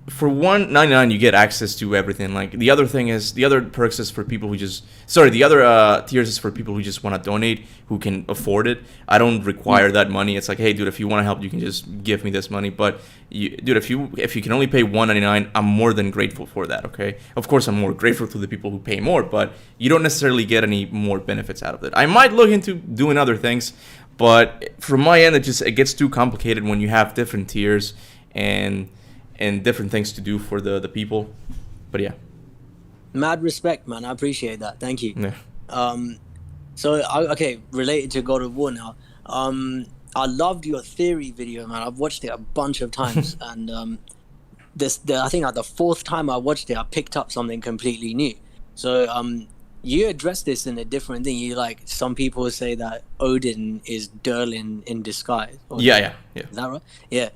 For $1.99 you get access to everything. Like, the other thing is, the other perks is for people who just the other tiers is for people who just want to donate, who can afford it. I don't require that money. It's like, hey dude, if you want to help, you can just give me this money. But dude, if you can only pay $1.99, I'm more than grateful for that. Okay, of course I'm more grateful to the people who pay more, but you don't necessarily get any more benefits out of it. I might look into doing other things, but from my end, it gets too complicated when you have different tiers and different things to do for the people. But yeah. Mad respect, man. I appreciate that. Thank you. Yeah. Okay, related to God of War now. I loved your theory video, man. I've watched it a bunch of times, and I think like the fourth time I watched it, I picked up something completely new. So you addressed this in a different thing. You like, some people say that Odin is Durlin in disguise. Yeah. Is that right? Yeah.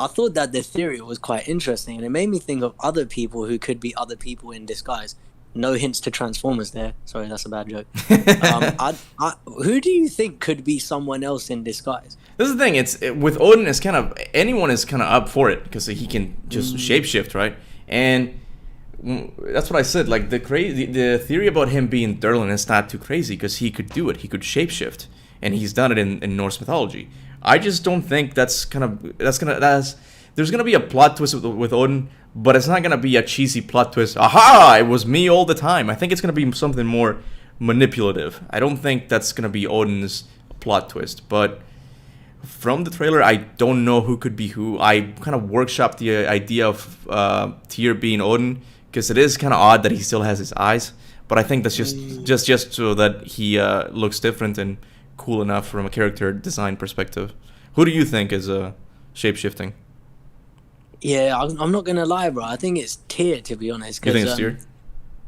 I thought that the theory was quite interesting, and it made me think of other people who could be other people in disguise. No hints to Transformers there. Sorry, that's a bad joke. Who do you think could be someone else in disguise? This is the thing. With Odin, it's kind of anyone is kind of up for it because he can just shapeshift, right? And that's what I said. Like, the theory about him being Durlin is not too crazy because he could do it. He could shapeshift, and he's done it in Norse mythology. I just don't think there's gonna be a plot twist with Odin, but it's not gonna be a cheesy plot twist. Aha! It was me all the time. I think it's gonna be something more manipulative. I don't think that's gonna be Odin's plot twist. But from the trailer, I don't know who could be who. I kind of workshopped the idea of Tyr being Odin because it is kind of odd that he still has his eyes. But I think that's just so that he looks different and cool enough from a character design perspective. Who do you think is shape-shifting? Yeah, I'm not gonna lie, bro. I think it's Tyr, to be honest. You think it's Tyr?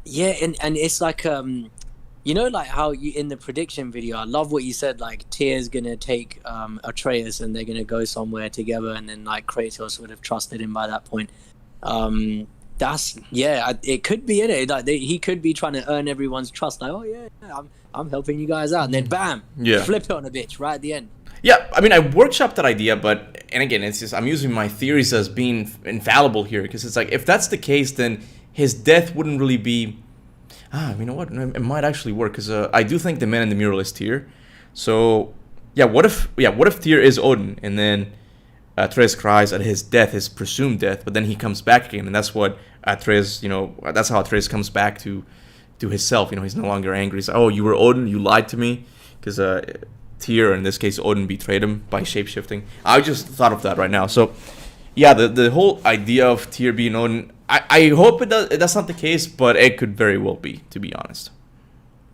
Yeah, and it's like you know, like how you in the prediction video, I love what you said. Like, Tyr's gonna take Atreus, and they're gonna go somewhere together, and then like Kratos would have trusted him by that point. It could be in it. Like, he could be trying to earn everyone's trust. Like, oh yeah, I'm helping you guys out, and then bam, flip it on a bitch right at the end. Yeah, I mean, I workshopped that idea, and again, it's just I'm using my theories as being infallible here because it's like, if that's the case, then his death wouldn't really be. You know what? It might actually work because I do think the man in the mural is Tyr. So yeah, what if Tyr is Odin and then Atreus cries at his death, his presumed death, but then he comes back again, and that's what Atreus, that's how Atreus comes back to himself. He's no longer angry. He's like, oh, you were Odin, you lied to me, because Tyr, in this case Odin, betrayed him by shapeshifting. I just thought of that right now. So yeah, the whole idea of Tyr being Odin, I hope that's not the case, but it could very well be, to be honest.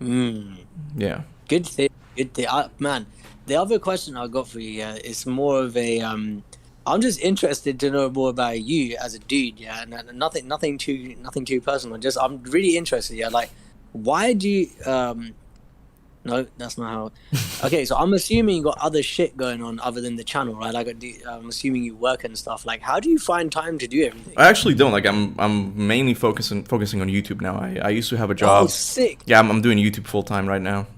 Yeah. Good thing. Man, the other question I got for you, is more of a I'm just interested to know more about you as a dude, and nothing too personal. Just I'm really interested, like, why do you no, that's not how. Okay, so I'm assuming you got other shit going on other than the channel, right? Like, I'm assuming you work and stuff. Like, how do you find time to do everything? I actually don't. Like, I'm mainly focusing on YouTube now. I used to have a job. Oh, sick. Yeah, I'm doing YouTube full time right now.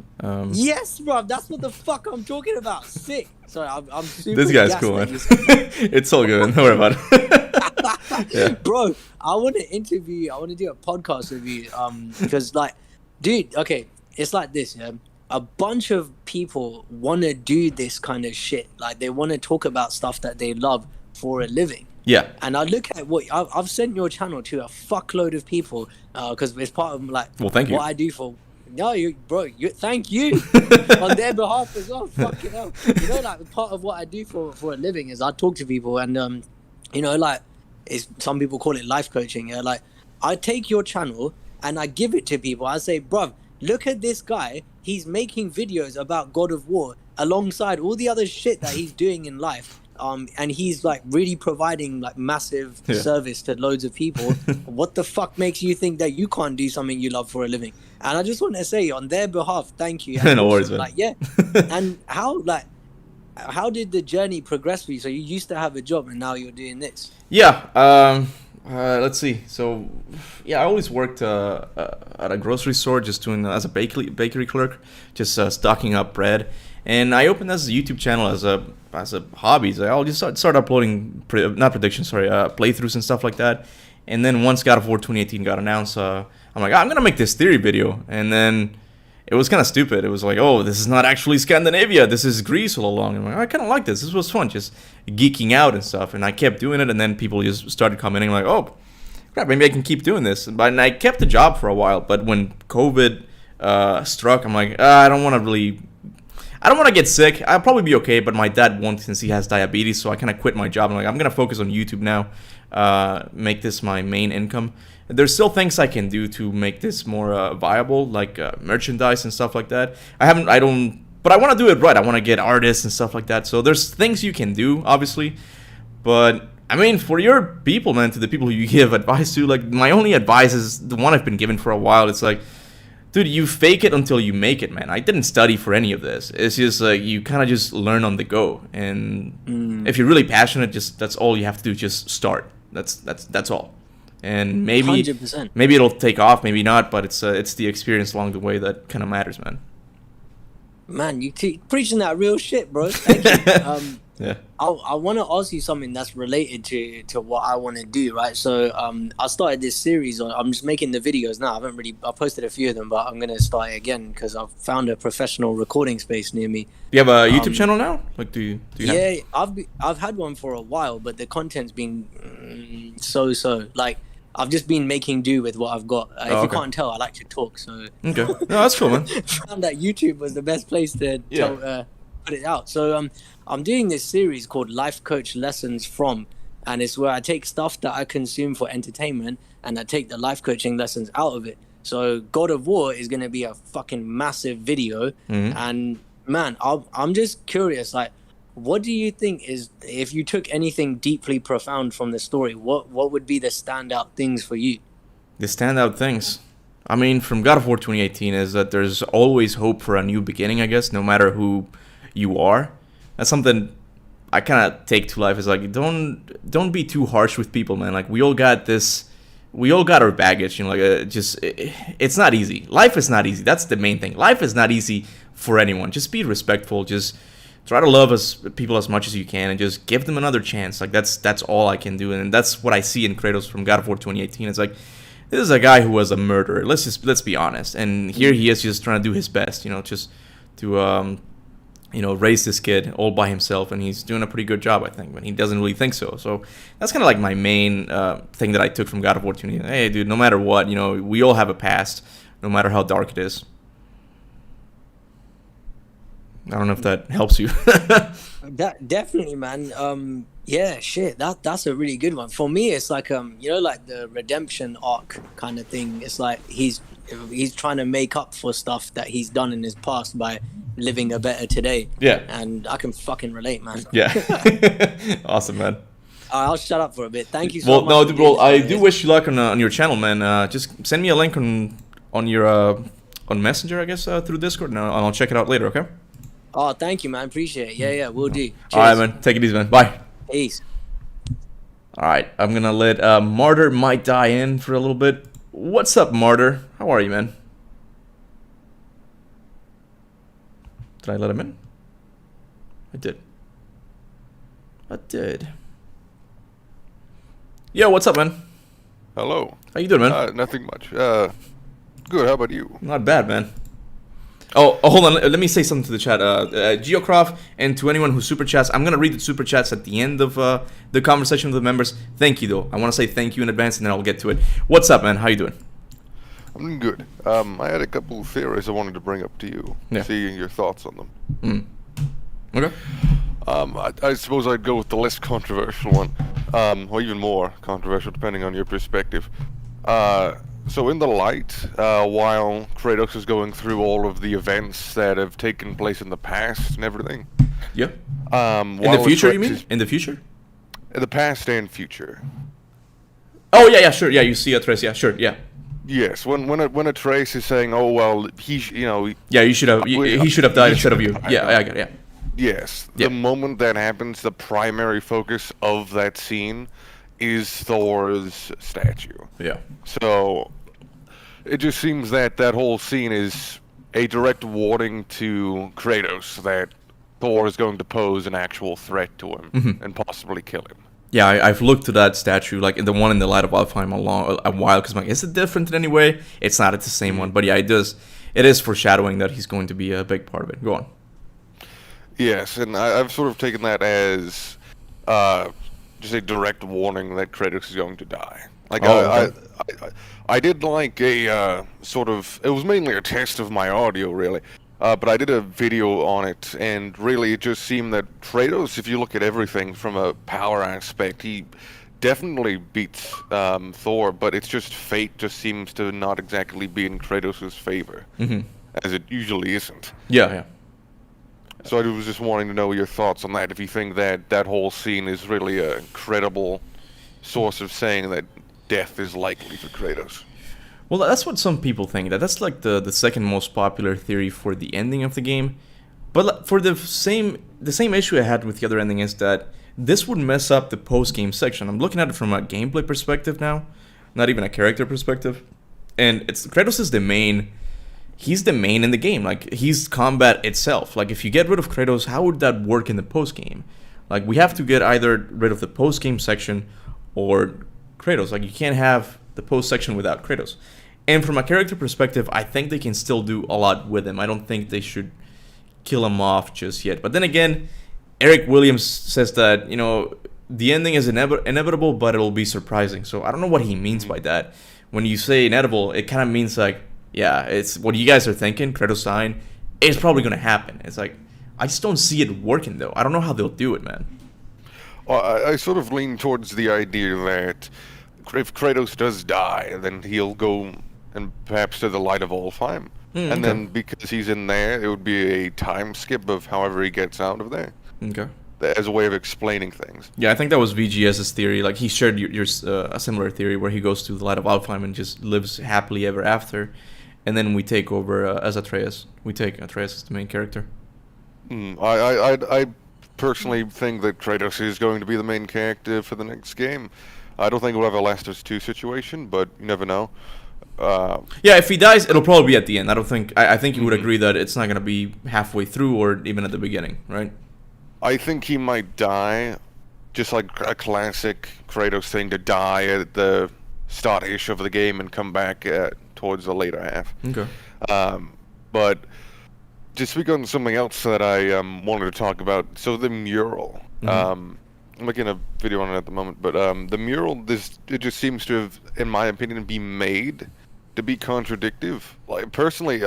Yes, bro. That's what the fuck I'm talking about. Sick. Sorry, I'm super. This guy's cool, man. It's all good. Don't worry about it. Yeah. Bro, I want to do a podcast with you. Because, like, dude, okay, it's like this, yeah. A bunch of people want to do this kind of shit. Like, they want to talk about stuff that they love for a living. Yeah. And I look at what I've sent your channel to a fuckload of people because it's part of, like, well, thank you. What I do for. No, thank you on their behalf as well. Fucking hell. Like, part of what I do for a living is I talk to people, and like, some people call it life coaching. Yeah, like, I take your channel and I give it to people. I say, bruv, look at this guy. He's making videos about God of War alongside all the other shit that he's doing in life. And he's, like, really providing, like, massive service to loads of people. What the fuck makes you think that you can't do something you love for a living? And I just want to say, on their behalf, thank you. No worries, man. Like, yeah. And how did the journey progress for you? So you used to have a job and now you're doing this. Yeah. Let's see. So, yeah, I always worked at a grocery store, just doing as a bakery clerk, just stocking up bread. And I opened this YouTube channel as a hobby. So I'll just start uploading playthroughs and stuff like that. And then once God of War 2018 got announced, I'm like, I'm gonna make this theory video. And then it was kind of stupid. It was like, oh, this is not actually Scandinavia. This is Greece all along. And I'm like, I kind of like this. This was fun, just geeking out and stuff. And I kept doing it, and then people just started commenting like, oh, crap, maybe I can keep doing this. And I kept the job for a while. But when COVID struck, I'm like, I don't want to get sick. I'll probably be okay, but my dad won't, since he has diabetes. So I kind of quit my job. I'm like, I'm going to focus on YouTube now, make this my main income. There's still things I can do to make this more viable, like merchandise and stuff like that. But I want to do it right. I want to get artists and stuff like that. So there's things you can do, obviously. But, I mean, for your people, man, to the people who you give advice to, like, my only advice is the one I've been given for a while. It's like, dude, you fake it until you make it, man. I didn't study for any of this. It's just like, you kind of just learn on the go. And if you're really passionate, that's all you have to do. Just start. That's all. And maybe 100%. Maybe it'll take off, maybe not, but it's the experience along the way that kind of matters, man. Man, you keep preaching that real shit, bro. Thank you. Yeah. I want to ask you something that's related to what I want to do, right? So I started this series I'm just making the videos now. I posted a few of them, but I'm gonna start it again because I've found a professional recording space near me. Do you have a YouTube channel now? Like, do you yeah, I've had one for a while, but the content's been so. Like, I've just been making do with what I've got. If you can't tell, I like to talk, so okay. No, that's cool, man. Found that YouTube was the best place to put it out. So I'm doing this series called Life Coach Lessons From, and it's where I take stuff that I consume for entertainment and I take the life coaching lessons out of it. So God of War is going to be a fucking massive video, and man, I'm just curious, like, what do you think is, if you took anything deeply profound from the story, what would be the standout things for you? The standout things, I mean, from God of War 2018 is that there's always hope for a new beginning, I guess, no matter who you are. That's something I kind of take to life, is like, don't be too harsh with people, man. Like, we all got our baggage, like, it's not easy. Life is not easy. That's the main thing. Life is not easy for anyone. Just be respectful. Just try to love people as much as you can, and just give them another chance. Like, that's all I can do, and that's what I see in Kratos from God of War 2018. It's like, this is a guy who was a murderer. Let's be honest. And here he is just trying to do his best, just to raise this kid all by himself, and he's doing a pretty good job, I think, but he doesn't really think so. So that's kind of like my main thing that I took from God of War 2. Hey, dude, no matter what, we all have a past, no matter how dark it is. I don't know if that helps you. That definitely, man. Yeah, shit. That's a really good one. For me, it's like like the redemption arc kind of thing. It's like he's trying to make up for stuff that he's done in his past by living a better today. Yeah. And I can fucking relate, man. Yeah. Awesome, man. I'll shut up for a bit. Thank you so much. I do wish you luck on your channel, man. Just send me a link on your on Messenger, I guess, through Discord, and I'll check it out later. Okay. Oh, thank you, man. Appreciate it. Yeah, we'll do. Cheers. All right, man. Take it easy, man. Bye. Peace. All right, I'm gonna let Martyr might die in for a little bit. What's up, Martyr? How are you, man? Did I let him in? I did. Yo, what's up, man? Hello. How you doing, man? Nothing much. Good. How about you? Not bad, man. Oh, hold on. Let me say something to the chat. Geocroft, and to anyone who super chats, I'm gonna read the super chats at the end of the conversation with the members. Thank you, though. I want to say thank you in advance, and then I'll get to it. What's up, man? How you doing? I'm doing good. I had a couple of theories I wanted to bring up to you. Yeah. See your thoughts on them. Okay. I suppose I'd go with the less controversial one, or even more controversial, depending on your perspective. So in the light, while Kratos is going through all of the events that have taken place in the past and everything. Yeah. In the future, you mean? In the future? In the past and future. Oh yeah, sure. Yeah, you see Atreus. Yeah, sure. Yeah. Yes. When Atreus is saying, "Oh well, yeah, you should have. He should have died instead of you." Yeah, I get it. Yeah. Yes. Yep. The moment that happens, the primary focus of that scene is Thor's statue. Yeah. So it just seems that whole scene is a direct warning to Kratos that Thor is going to pose an actual threat to him and possibly kill him. Yeah, I've looked to that statue, like the one in the Light of Alfheim, a while, because I'm like, is it different in any way? It's not. It's the same one. But yeah, it is foreshadowing that he's going to be a big part of it. Go on. Yes, and I've sort of taken that as just a direct warning that Kratos is going to die. Like, I did like a sort of, it was mainly a test of my audio, really. But I did a video on it, and really it just seemed that Kratos, if you look at everything from a power aspect, he definitely beats Thor, but it's just fate just seems to not exactly be in Kratos' favor, as it usually isn't. Yeah. So I was just wanting to know your thoughts on that, if you think that whole scene is really a credible source of saying that death is likely for Kratos. Well, that's what some people think. That's like the second most popular theory for the ending of the game. But for the same issue I had with the other ending is that this would mess up the post-game section. I'm looking at it from a gameplay perspective now, not even a character perspective. And Kratos is the main. He's the main in the game. Like, he's combat itself. Like, if you get rid of Kratos, how would that work in the post-game? Like, we have to get either rid of the post-game section or Kratos. Like, you can't have the post section without Kratos. And from a character perspective, I think they can still do a lot with him. I don't think they should kill him off just yet. But then again, Eric Williams says that, the ending is inevitable, but it'll be surprising. So I don't know what he means by that. When you say inevitable, it kind of means like, yeah, it's what you guys are thinking, Kratos dying, it's probably going to happen. It's like, I just don't see it working, though. I don't know how they'll do it, man. Well, I sort of lean towards the idea that if Kratos does die, then he'll go and perhaps to the Light of Alfheim. And then because he's in there, it would be a time skip of however he gets out of there. Okay. As a way of explaining things. Yeah, I think that was VGS's theory. Like, he shared a similar theory where he goes to the Light of Alfheim and just lives happily ever after. And then we take over as Atreus. We take Atreus as the main character. I personally think that Kratos is going to be the main character for the next game. I don't think we'll have a Last of Us 2 situation, but you never know. Yeah, if he dies, it'll probably be at the end. I think you would agree that it's not going to be halfway through or even at the beginning, right? I think he might die, just like a classic Kratos thing, to die at the start-ish of the game and come back towards the later half. Okay. But to speak on something else that I wanted to talk about, so the mural. I'm making a video on it at the moment, but the mural, it just seems to have, in my opinion, been made to be contradictive. Like personally,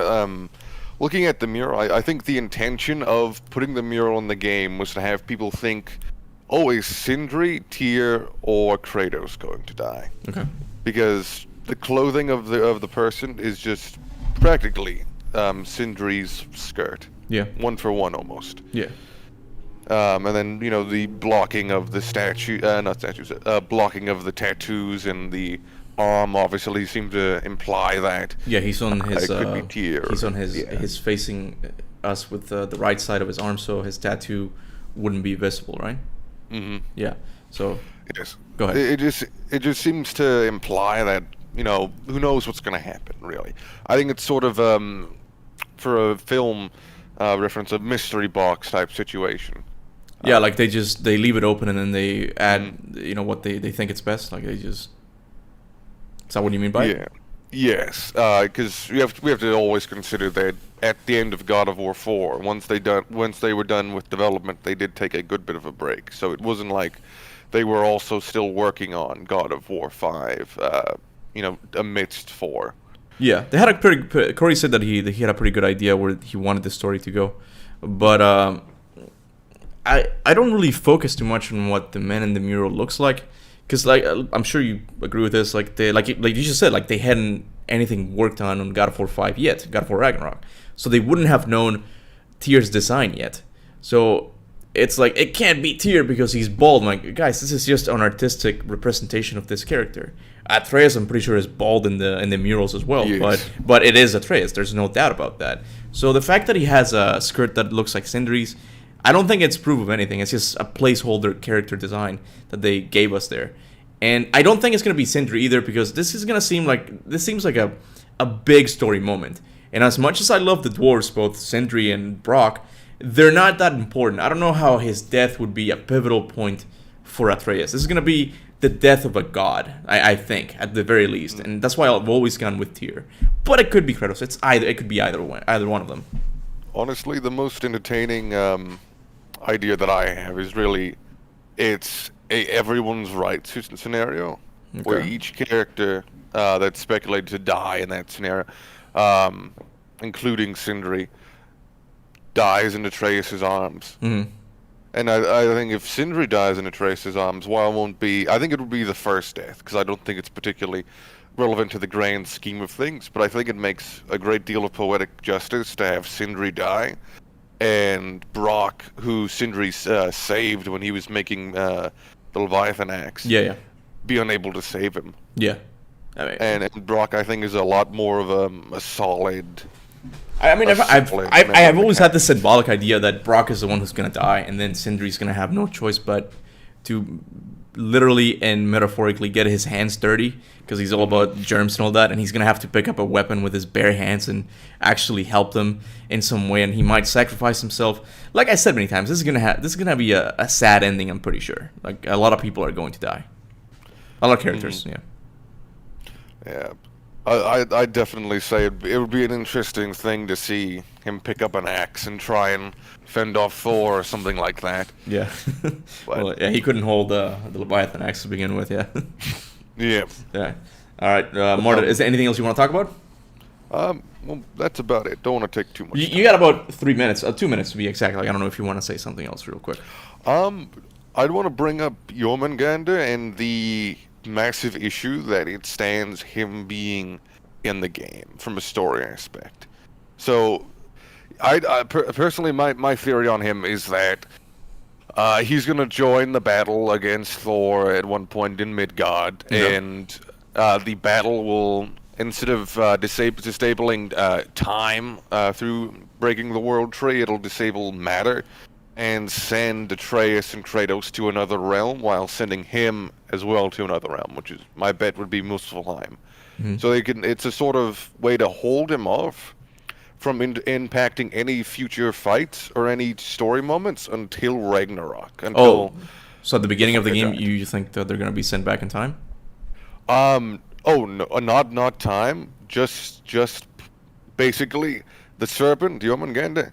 looking at the mural, I think the intention of putting the mural in the game was to have people think, oh, is Sindri, Tyr, or Kratos going to die? Okay. Because the clothing of the person is just practically Sindri's skirt. Yeah. One for one almost. Yeah. And then, you know, the blocking of the blocking of the tattoos and the arm obviously seem to imply that. Yeah, he's on his. It could be Tyr. He's on his. He's facing us with the right side of his arm, so his tattoo wouldn't be visible, right? Mm-hmm. Yeah. So. Yes. Go ahead. It just seems to imply that, you know, who knows what's going to happen, really. I think it's sort of for a film reference, a mystery box type situation. Yeah, like they leave it open and then they add, you know, what they think it's best. Like they just. Is that what you mean by it? Yes, because we have to always consider that at the end of God of War 4, once they were done with development, they did take a good bit of a break. So it wasn't like they were also still working on God of War 5, you know, amidst 4. Yeah, they had a pretty. Corey said that he had a pretty good idea where he wanted the story to go, but I don't really focus too much on what the man in the mural looks like, because like I'm sure you agree with this. Like they like you just said, like they hadn't anything worked on God of War 5 yet, God of War Ragnarok, so they wouldn't have known Tyr's design yet. So it's like it can't be Tyr because he's bald. I'm like, guys, this is just an artistic representation of this character. Atreus, I'm pretty sure, is bald in the murals as well, yes. but it is Atreus. There's no doubt about that. So the fact that he has a skirt that looks like Sindri's, I don't think it's proof of anything. It's just a placeholder character design that they gave us there, and I don't think it's gonna be Sindri either, because this seems like a big story moment. And as much as I love the dwarves, both Sindri and Brock, they're not that important. I don't know how his death would be a pivotal point for Atreus. This is gonna be the death of a god, I think, at the very least, and that's why I've always gone with Tyr. But it could be Kratos. It could be either one of them. Honestly, the most entertaining idea that I have is really it's a everyone's rights scenario, where each character that's speculated to die in that scenario, including Sindri, dies in Atreus' arms. Mm-hmm. And I think if Sindri dies in Atreus' arms, while it won't be, I think it would be the first death, because I don't think it's particularly relevant to the grand scheme of things, but I think it makes a great deal of poetic justice to have Sindri die, and Brock, who Sindri saved when he was making the Leviathan axe, be unable to save him. Yeah. And Brock, I think, is a lot more of a solid... I mean, I've always had this symbolic idea that Brock is the one who's going to die, and then Sindri's going to have no choice but to literally and metaphorically get his hands dirty, because he's all about germs and all that, and he's going to have to pick up a weapon with his bare hands and actually help them in some way, and he might sacrifice himself. Like I said many times, this is going to be a sad ending, I'm pretty sure. Like, a lot of people are going to die. A lot of characters, Yeah. I definitely say it would be an interesting thing to see him pick up an axe and try and fend off Thor or something like that. Yeah. Well, yeah, he couldn't hold the Leviathan axe to begin with, yeah. Yeah. Yeah. All right, Martin, is there anything else you want to talk about? Well, that's about it. Don't want to take too much time. You got about 3 minutes, 2 minutes to be exact. Like, I don't know if you want to say something else real quick. I'd want to bring up Jormungandr and the massive issue that it stands him being in the game from a story aspect. So, I personally, my theory on him is that he's going to join the battle against Thor at one point in Midgard, and the battle will, instead of disabling time through breaking the world tree, it'll disable matter and send Atreus and Kratos to another realm, while sending him as well to another realm, which is, my bet would be Muspelheim. Mm-hmm. So it's a sort of way to hold him off from impacting any future fights or any story moments until Ragnarok. So at the beginning of the game, you think that they're going to be sent back in time? Oh no, not time. Just basically the serpent, Jormungandr,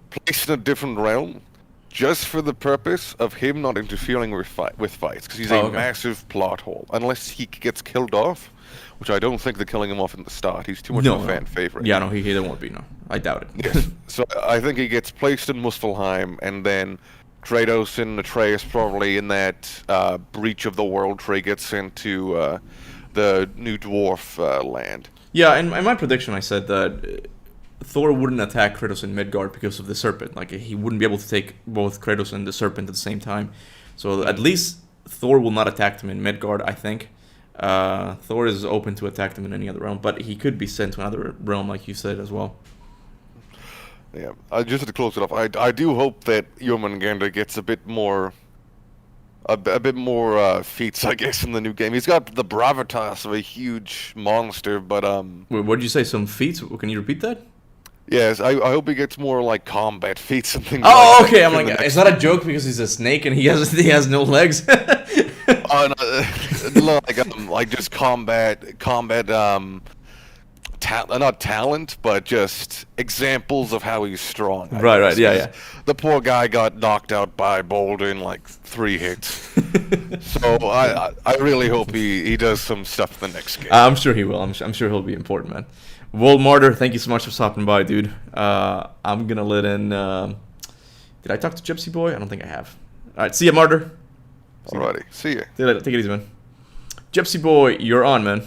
placed in a different realm, just for the purpose of him not interfering with fights, because he's a massive plot hole. Unless he gets killed off, which I don't think they're killing him off in the start. He's too much of a fan favorite. Yeah, no, he there won't be. No, I doubt it. Yes. So I think he gets placed in Muspelheim, and then Kratos and Atreus probably in that breach of the world tree gets into the new dwarf land. Yeah, and in my prediction, I said that Thor wouldn't attack Kratos in Midgard because of the serpent. Like, he wouldn't be able to take both Kratos and the serpent at the same time. So at least Thor will not attack them in Midgard, I think. Thor is open to attack them in any other realm, but he could be sent to another realm, like you said, as well. Yeah, just to close it off, I do hope that Jormungandr gets a bit more feats, I guess, in the new game. He's got the gravitas of a huge monster, but Wait, what did you say? Some feats? Can you repeat that? Yes, I hope he gets more like combat feats and things. Oh, like okay. that I'm like, is that a joke because he's a snake and he has no legs? No, like just combat, not talent, but just examples of how he's strong. Right, yeah. The poor guy got knocked out by Boulder in like 3 hits. So I really hope he does some stuff in the next game. I'm sure he will. I'm sure he'll be important, man. World Martyr, thank you so much for stopping by, dude. I'm gonna let in. Did I talk to Gypsy Boy? I don't think I have. All right, see ya, Martyr. Alrighty, see ya. See you later. Take it easy, man. Gypsy Boy, you're on, man.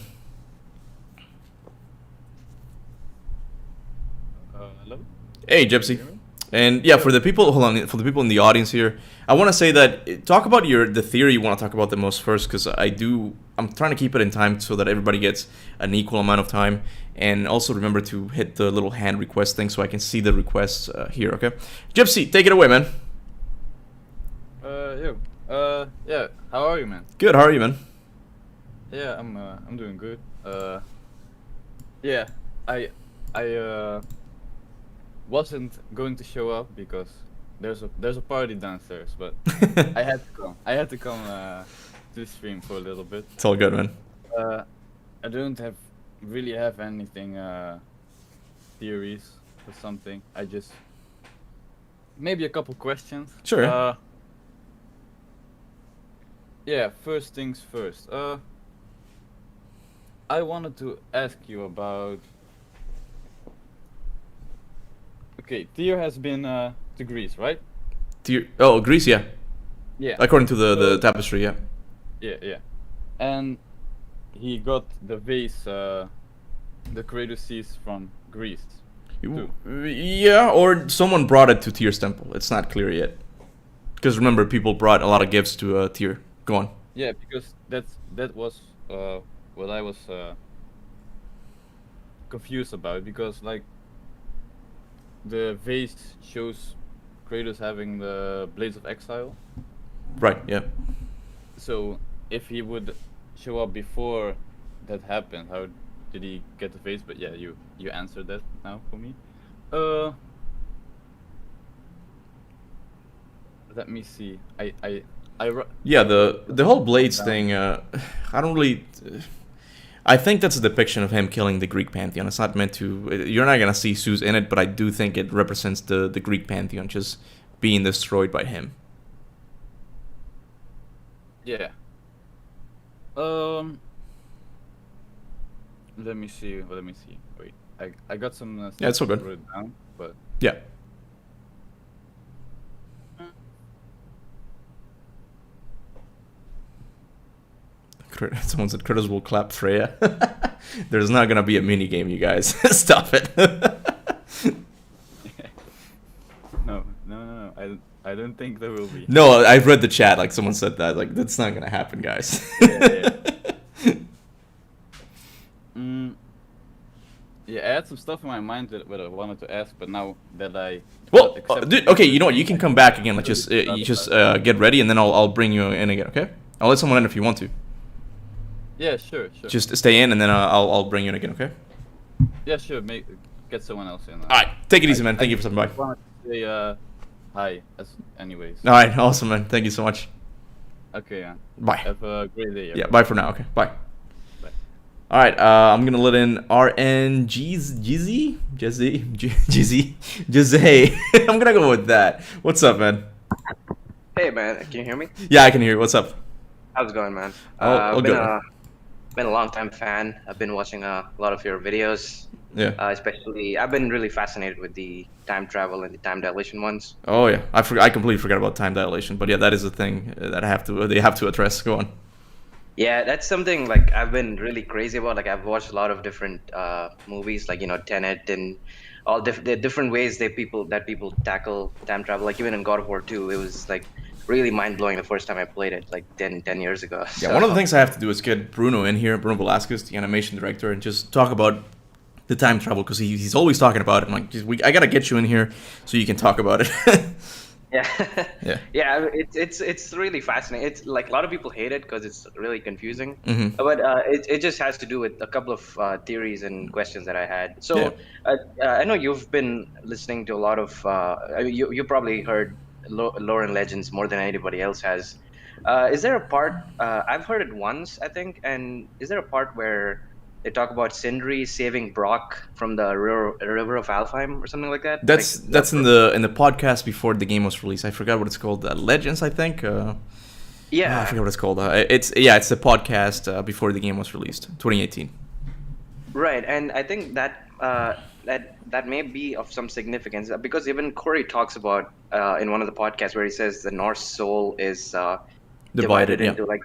Hello? Hey, Gypsy. And yeah, for the people, hold on, for the people in the audience here, I want to say that talk about the theory you want to talk about the most first, because I'm trying to keep it in time so that everybody gets an equal amount of time, and also remember to hit the little hand request thing so I can see the requests here. Okay, Gypsy, take it away, man. Yeah. How are you, man? Good. How are you, man? Yeah, I'm doing good. Yeah, I wasn't going to show up because there's a party downstairs, but I had to come. I had to come to the stream for a little bit. It's all good, man. I don't really have anything theories or something. I just maybe a couple questions. Sure. Yeah, first things first. I wanted to ask you about. Okay, Tyr has been to Greece, right? Greece, yeah. Yeah. According to the tapestry, yeah. Yeah. And he got the vase, the Kratos sees from Greece. Too. Yeah, or someone brought it to Tyr's temple. It's not clear yet. Because remember, people brought a lot of gifts to Tyr. Go on. Yeah, because that was what I was confused about, because like the vase shows Kratos having the Blades of Exile. Right, yeah. So if he would show up before that happened, how did he get the vase? But yeah, you answered that now for me. Let me see. Yeah, the whole Blades thing, I don't really... I think that's a depiction of him killing the Greek pantheon. It's not meant to... You're not going to see Zeus in it, but I do think it represents the Greek pantheon just being destroyed by him. Yeah. Let me see. Wait, I got some stuff yeah, it's all good. wrote down, but... Yeah. Someone said Kratos will clap Freya. There's not gonna be a mini game, you guys. Stop it. No. I don't think there will be. No, I've read the chat. Like someone said that. Like that's not gonna happen, guys. Yeah, I had some stuff in my mind that I wanted to ask, but now that I dude, okay, you know what? You can come back again. Like just get ready, and then I'll bring you in again. Okay? I'll let someone in if you want to. Yeah, sure. Just stay in, and then I'll bring you in again. Okay? Yeah, sure. Get someone else in. All right, take it easy, man. Thank you for stopping by. I wanted to say hi, anyways. All right, awesome, man. Thank you so much. Okay, yeah. Bye. Have a great day. Yeah, bye for now. Okay, bye. All right, I'm gonna let in Jizzy. I'm gonna go with that. What's up, man? Hey man, can you hear me? Yeah, I can hear you. What's up? How's it going, man? All I've good. been a long time fan. I've been watching a lot of your videos. Yeah. Especially, I've been really fascinated with the time travel and the time dilation ones. Oh yeah, I completely forgot about time dilation, but yeah, that is a thing that they have to address. Go on. Yeah, that's something like I've been really crazy about. Like I've watched a lot of different movies, like Tenet and all the different ways people tackle time travel. Like even in God of War 2, it was like really mind blowing the first time I played it, like 10 years ago. Yeah, one of the things I have to do is get Bruno in here, Bruno Velasquez, the animation director, and just talk about the time travel because he's always talking about it. I'm like, I gotta get you in here so you can talk about it. Yeah, Yeah. yeah. It's really fascinating. It's like a lot of people hate it because it's really confusing. Mhm. But it just has to do with a couple of theories and questions that I had. So I know you've been listening to a lot of. You probably heard lore and legends more than anybody else has. Is there a part? I've heard it once, I think. And is there a part where they talk about Sindri saving Brock from the river of Alfheim or something like that? That's in the podcast before the game was released. I forgot what it's called. Legends, I think. Yeah, I forget what it's called. It's the podcast before the game was released, 2018. Right, and I think that that may be of some significance because even Corey talks about in one of the podcasts where he says the Norse soul is divided into like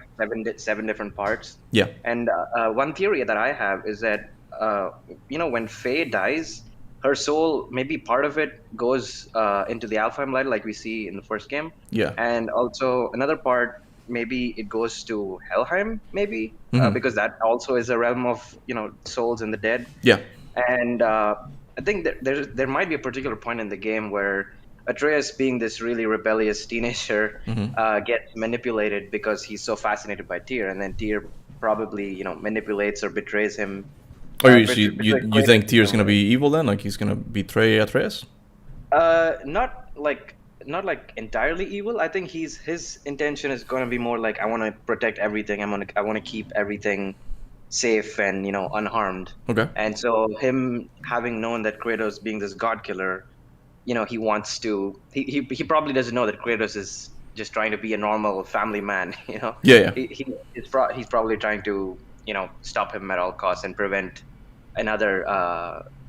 seven different parts. Yeah. And one theory that I have is that when Faye dies, her soul, maybe part of it goes into the Alfheim light like we see in the first game. Yeah. And also another part, maybe it goes to Helheim, maybe because that also is a realm of souls and the dead. Yeah. And I think that there might be a particular point in the game where Atreus, being this really rebellious teenager, gets manipulated because he's so fascinated by Tyr, and then Tyr probably manipulates or betrays him. Oh, you think Tyr's gonna be evil then? Like he's gonna betray Atreus? Not like entirely evil. I think his intention is gonna be more like I want to protect everything. I want to keep everything safe and unharmed. Okay. And so him having known that Kratos being this god killer, he wants to. He probably doesn't know that Kratos is just trying to be a normal family man. Yeah. He's probably trying to stop him at all costs and prevent another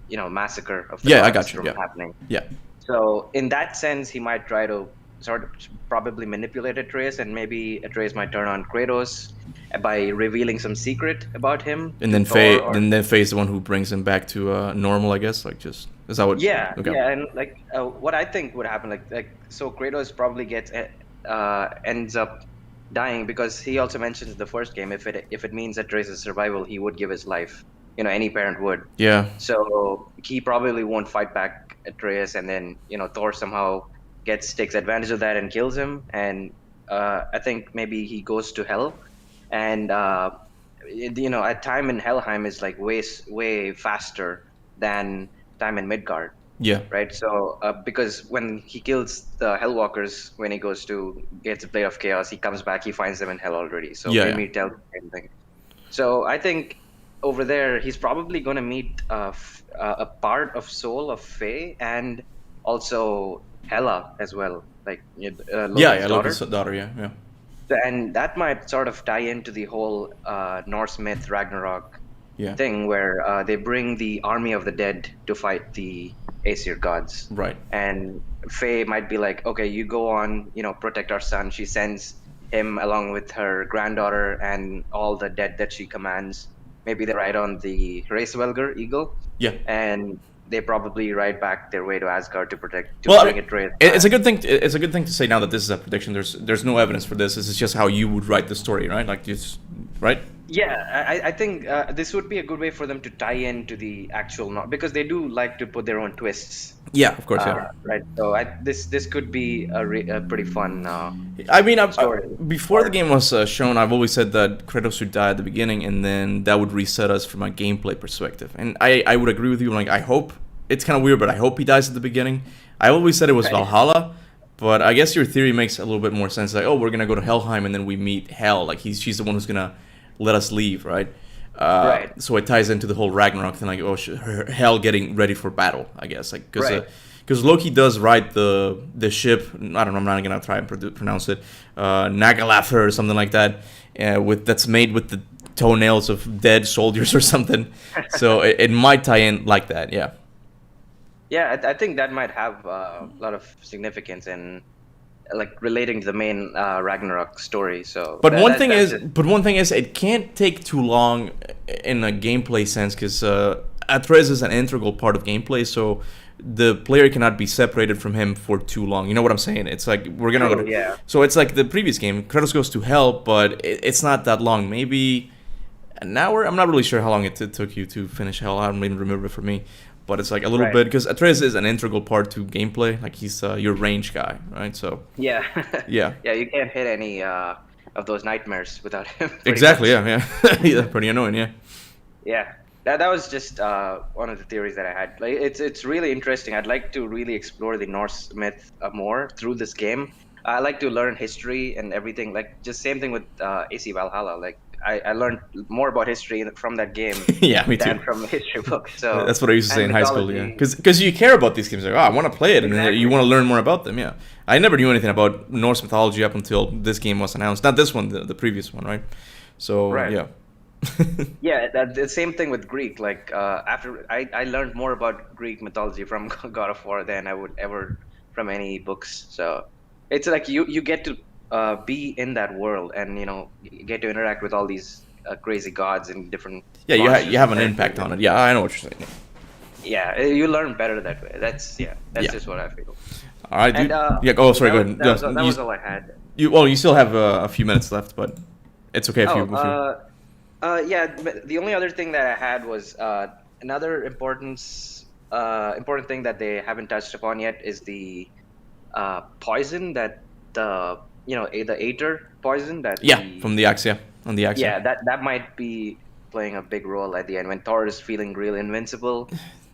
massacre of the gods from happening. Yeah. So in that sense, he might try to sort of probably manipulate Atreus, and maybe Atreus might turn on Kratos by revealing some secret about him. And then Faye's the one who brings him back to normal, I guess. Like just is that what? Yeah, okay. Yeah, and like what I think would happen, so Kratos probably ends up dying because he also mentions in the first game if it means Atreus' survival, he would give his life. Any parent would. Yeah. So he probably won't fight back Atreus, and then Thor somehow takes advantage of that and kills him. And I think maybe he goes to hell, and at time in Helheim is like way faster than time in Midgard. Yeah. Right. So because when he kills the Hellwalkers, when he gets a Blade of Chaos, he comes back, he finds them in hell already. So maybe tells the same thing. So I think over there he's probably going to meet a part of soul of Faye and also Hela as well, like Loki's daughter. Yeah. And that might sort of tie into the whole Norse myth Ragnarok thing where they bring the army of the dead to fight the Aesir gods. Right. And Faye might be like, okay, you go on, protect our son. She sends him along with her granddaughter and all the dead that she commands. Maybe they ride on the Hraesvelgr eagle. Yeah. And they probably ride back their way to Asgard to bring Atreus. It's a good thing. It's a good thing to say now that this is a prediction. There's no evidence for this. This is just how you would write the story, right? Like just right. Yeah, I think this would be a good way for them to tie into the actual because they do like to put their own twists. Yeah, of course, yeah. Right. So this could be a pretty fun. Story. Before the game was shown, I've always said that Kratos would die at the beginning, and then that would reset us from a gameplay perspective. And I would agree with you. Like I hope it's kind of weird, but I hope he dies at the beginning. I always said it was Valhalla, but I guess your theory makes a little bit more sense. Like, oh, we're gonna go to Helheim, and then we meet Hel. Like she's the one who's gonna let us leave, right? Right. So it ties into the whole Ragnarok thing, like hell getting ready for battle, I guess, like because Loki does ride the ship. I don't know. I'm not gonna try and pronounce it. Nagalather or something like that. That's made with the toenails of dead soldiers or something. So it might tie in like that. Yeah. Yeah, I think that might have a lot of significance in like relating to the main Ragnarok story. So, but one thing is, it can't take too long in a gameplay sense because Atreus is an integral part of gameplay. So the player cannot be separated from him for too long. You know what I'm saying? It's like we're gonna. Yeah. So it's like the previous game. Kratos goes to hell, but it's not that long. Maybe an hour. I'm not really sure how long it took you to finish hell. I don't even remember for me. But it's like a little bit because Atreus is an integral part to gameplay. Like he's your range guy, right? So yeah, yeah. You can't hit any of those nightmares without him. Exactly. Much. Yeah. Pretty annoying. Yeah. Yeah, that was just one of the theories that I had. Like it's really interesting. I'd like to really explore the Norse myth more through this game. I like to learn history and everything. Like just same thing with AC Valhalla. Like I learned more about history from that game yeah, me than too. from a history book. So that's what I used to say in high school. Yeah, because you care about these games. Like, I want to play it, and you want to learn more about them. Yeah, I never knew anything about Norse mythology up until this game was announced. Not this one, the previous one, right? So yeah. Yeah, the same thing with Greek. Like after I learned more about Greek mythology from God of War than I would ever from any books. So it's like you get to be in that world and you get to interact with all these crazy gods and different you have an impact on it. Yeah, I know what you're saying. Yeah, you learn better that way. That's just what I feel. All right, dude. And, go ahead. That was all I had. You still have a few minutes left, but it's okay if you. Yeah, the only other thing that I had was another important thing that they haven't touched upon yet is the poison that the Aether poison that from the axe, on the axe. Yeah, that might be playing a big role at the end when Thor is feeling real invincible,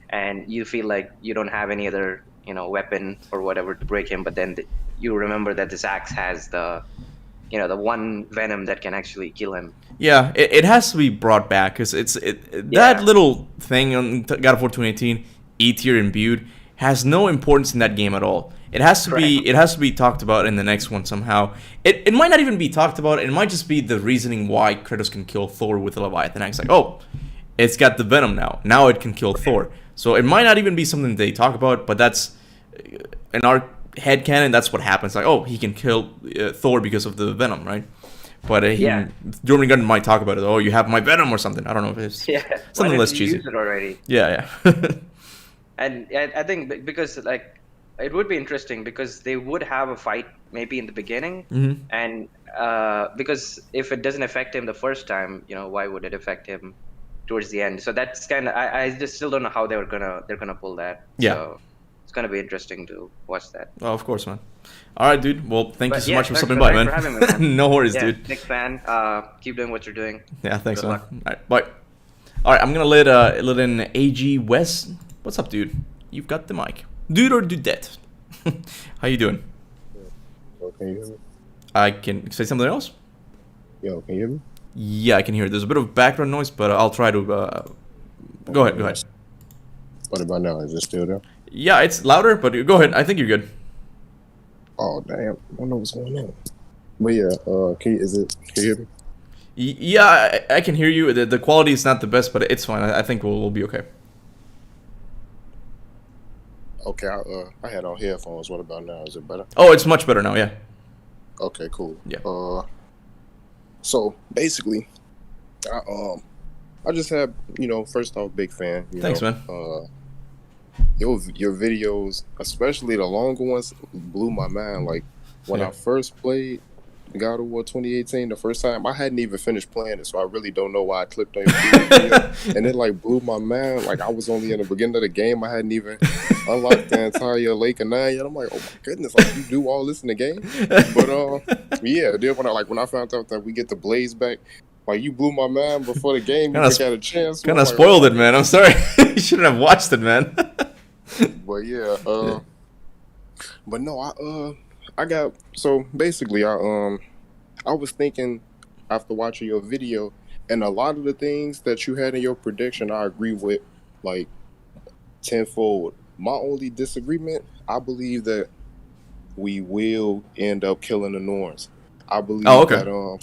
and you feel like you don't have any other weapon or whatever to break him, but then you remember that this axe has the the one venom that can actually kill him. Yeah, it has to be brought back because that little thing on God of War 2018, E-tier imbued, has no importance in that game at all. It has to be talked about in the next one somehow. It might not even be talked about. It might just be the reasoning why Kratos can kill Thor with the Leviathan axe. Like, oh, it's got the venom now. Now it can kill Thor. So it might not even be something they talk about, but that's in our headcanon. That's what happens. Like, oh, he can kill Thor because of the venom, right? But Jordan Gunn might talk about it. Oh, you have my venom or something. I don't know if it's something less cheesy. Use it already. Yeah. And I think because like it would be interesting because they would have a fight maybe in the beginning, and because if it doesn't affect him the first time, why would it affect him towards the end? So that's kind of I just still don't know how they're gonna pull that. Yeah. So it's gonna be interesting to watch that. Oh, of course, man. All right, dude. Well, thank you so much for stopping by, man. For having me, man. No worries, dude. Big fan. Keep doing what you're doing. Yeah, thanks, man. All right, bye. All right, I'm gonna let in AG West. What's up, dude? You've got the mic. Dude or dudette? How you doing? Yo, can you hear me? I can say something else? Yo, can you hear me? Yeah, I can hear it. There's a bit of background noise, but I'll try to... Go ahead. What about now? Is it still there? Yeah, it's louder, but go ahead. I think you're good. Oh, damn. I don't know what's going on. But yeah, can you hear me? Yeah, I can hear you. The quality is not the best, but it's fine. I think we'll be okay. Okay, I had on headphones. What about now? Is it better? Oh, it's much better now, yeah. Okay, cool. Yeah. So basically, I just have, first off, big fan. Thanks, man. Your videos, especially the longer ones, blew my mind. Like when I first played God of War 2018 the first time, I hadn't even finished playing it, so I really don't know why I clicked on your video. And it like blew my mind. Like I was only in the beginning of the game, I hadn't even unlocked the entire Lake of Nine yet. I'm like, oh my goodness, like you do all this in the game? But yeah, then when I found out that we get the Blaze back, like you blew my mind before the game. You got a chance. Kind of spoiled it, man. I'm sorry. You shouldn't have watched it, man. But yeah, but no, I got, so basically I was thinking after watching your video, And a lot of the things that you had in your prediction, I agree with, like tenfold. My only disagreement, I believe that we will end up killing the Norns. I believe that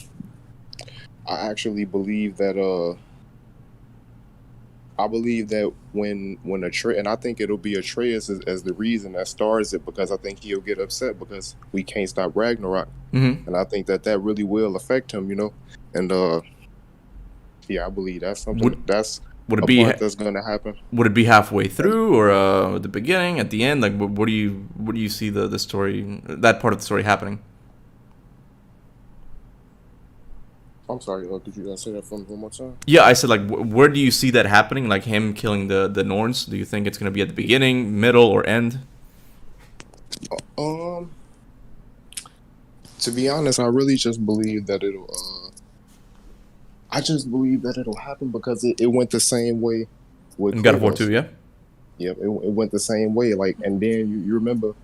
I actually believe that when Atreus, and I think it'll be Atreus as the reason that stars it, because I think he'll get upset because we can't stop Ragnarok, and I think that really will affect him, you know. And yeah, I believe that's something that's that's gonna happen. Would it be halfway through, or at the beginning, at the end? Like, what do you see the story, that part of the story happening? I'm sorry, could you say that from one more time? Yeah, I said, like, where do you see that happening? Like him killing the Norns? Do you think it's gonna be at the beginning, middle, or end? To be honest, I really just believe that it'll. I just believe that it'll happen because it went the same way with God of War 2, yeah. Yep, it went the same way. Like, and then you remember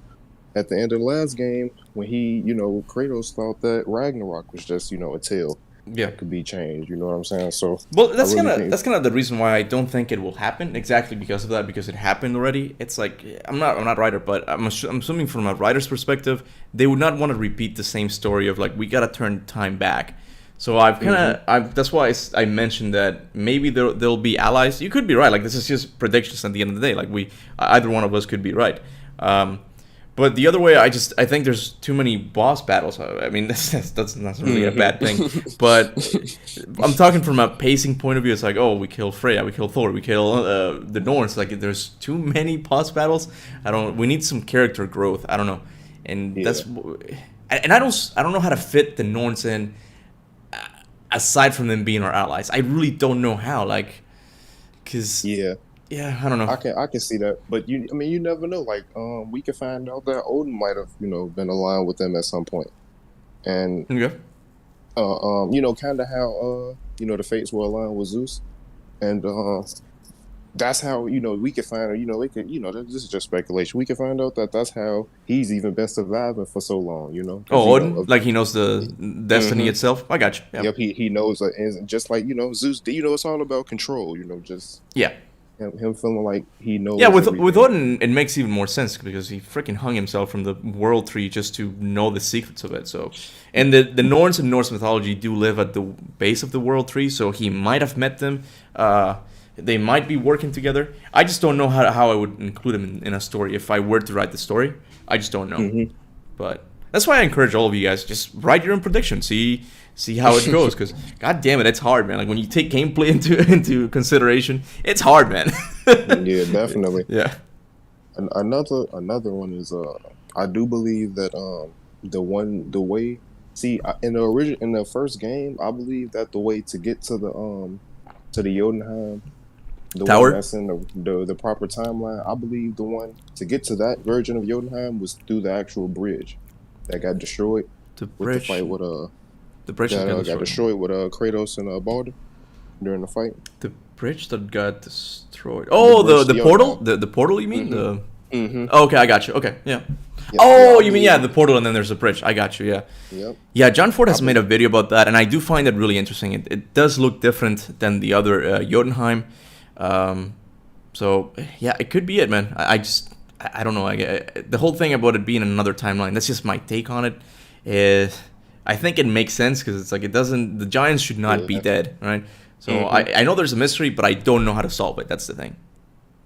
at the end of the last game when he, Kratos thought that Ragnarok was just, a tale. Yeah, could be changed. You know what I'm saying? So well, that's kind of the reason why I don't think it will happen. Exactly because of that, because it happened already. It's like I'm not a writer, but I'm assuming from a writer's perspective, they would not want to repeat the same story of like we gotta turn time back. So I've kind of that's why I mentioned that maybe there'll be allies. You could be right. Like this is just predictions at the end of the day. Like either one of us could be right. But the other way, I think there's too many boss battles. I mean, that's not really a bad thing. But I'm talking from a pacing point of view. It's like, oh, we kill Freya, we kill Thor, we kill the Norns. Like, there's too many boss battles. We need some character growth. I don't know, and I don't know how to fit the Norns in. Aside from them being our allies, I really don't know how. Like, cause yeah, I don't know. I can see that, but you never know. Like, we could find out that Odin might have, been aligned with them at some point, and kind of how the fates were aligned with Zeus, and that's how we could find out. We could this is just speculation. We could find out that that's how he's even been surviving for so long. Oh, Odin, like he knows the destiny itself. I got you. Yep, he knows, and just like Zeus. It's all about control. Just him feeling like he knows. Yeah, with Odin, it makes even more sense because he freaking hung himself from the world tree just to know the secrets of it. So, and the Norns in Norse mythology do live at the base of the world tree, so he might have met them. They might be working together. I just don't know how I would include them in a story if I were to write the story. I just don't know. But that's why I encourage all of you guys, just write your own prediction. See how it goes, because god damn it, it's hard, man. Like when you take gameplay into consideration, it's hard, man. Yeah, definitely. Yeah. And another one is I do believe that the way in the first game, I believe that the way to get to the Jotunheim, the Tower? one that's in the proper timeline, I believe the one to get to that version of Jotunheim was through the actual bridge that got destroyed. The bridge. With the fight with the bridge that got destroyed with Kratos and Baldur during the fight. The bridge that got destroyed. Oh, the portal. The portal. You mean Oh, okay, I got you. Okay, yeah. You mean the portal, and then there's a bridge. I got you. Yeah. Yep. Yeah, John Ford has made a video about that, and I do find it really interesting. It does look different than the other Jotunheim. So yeah, it could be it, man. I don't know. The whole thing about it being another timeline, that's just my take on it. I think it makes sense because it's like the giants should not be dead, right? So I know there's a mystery, but I don't know how to solve it. That's the thing.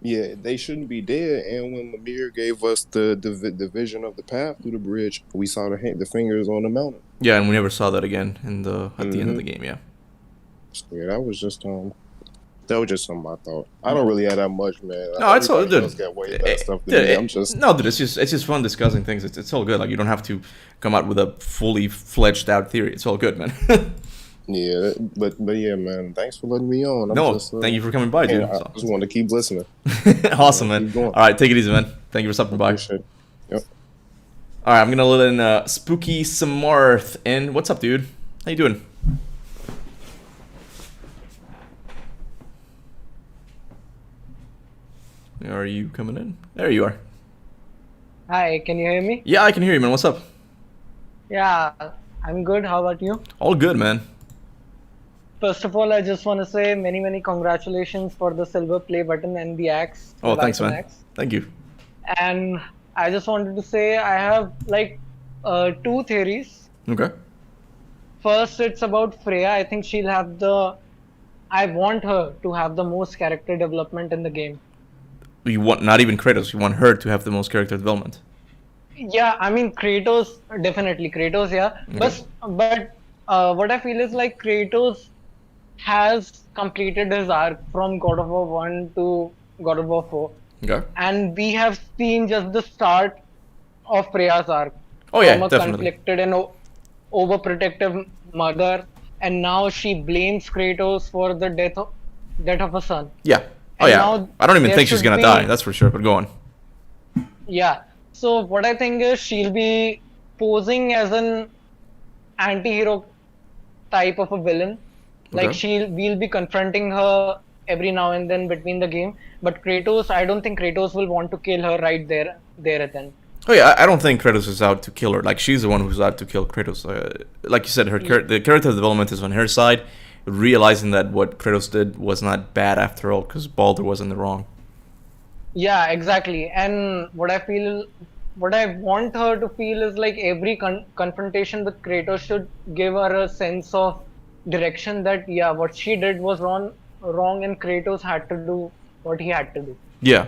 Yeah, they shouldn't be dead. And when Mimir gave us the vision of the path through the bridge, we saw the fingers on the mountain. Yeah, and we never saw that again at the end of the game. Yeah. Yeah, that was just something I thought. I don't really have that much, man. No, it's all good. Dude, it's just fun discussing things. It's all good. Like you don't have to come out with a fully fledged out theory. It's all good, man. Yeah, but yeah, man. Thanks for letting me on. Thank you for coming by, dude. I just want to keep listening. Awesome, man. All right, take it easy, man. Thank you for stopping by. Yep. All right, I'm gonna let in Spooky Samarth. And what's up, dude? How you doing? Are you coming in? There you are. Hi, can you hear me? Yeah, I can hear you, man. What's up? Yeah, I'm good. How about you? All good, man. First of all, I just want to say many congratulations for the silver play button and the axe. Oh, thanks, man. Axe. Thank you. And I just wanted to say I have like 2 theories. Okay. First, it's about Freya. I think she'll have the. I want her to have the most character development in the game. You want not even Kratos. You want her to have the most character development. Yeah, I mean Kratos, definitely Kratos. Yeah, Okay. but what I feel is like Kratos has completed his arc from God of War 1 to God of War 4. Okay. And we have seen just the start of Freya's arc. Oh, yeah, from a definitely. conflicted and overprotective mother, and now she blames Kratos for the death of her son. Yeah. Oh, And yeah. now I don't even there think she's should gonna be- die. That's for sure. But go on. Yeah. So what I think is she'll be posing as an anti-hero type of a villain. Like Okay. we'll be confronting her every now and then between the game. But Kratos, I don't think Kratos will want to kill her right there and then. Oh yeah, I don't think Kratos is out to kill her. Like she's the one who's out to kill Kratos. Like you said, the character development is on her side, realizing that what Kratos did was not bad after all, because Baldur was in the wrong. Yeah, exactly. And what I want her to feel is like every confrontation with Kratos should give her a sense of direction that yeah, what she did was wrong, and Kratos had to do what he had to do. Yeah,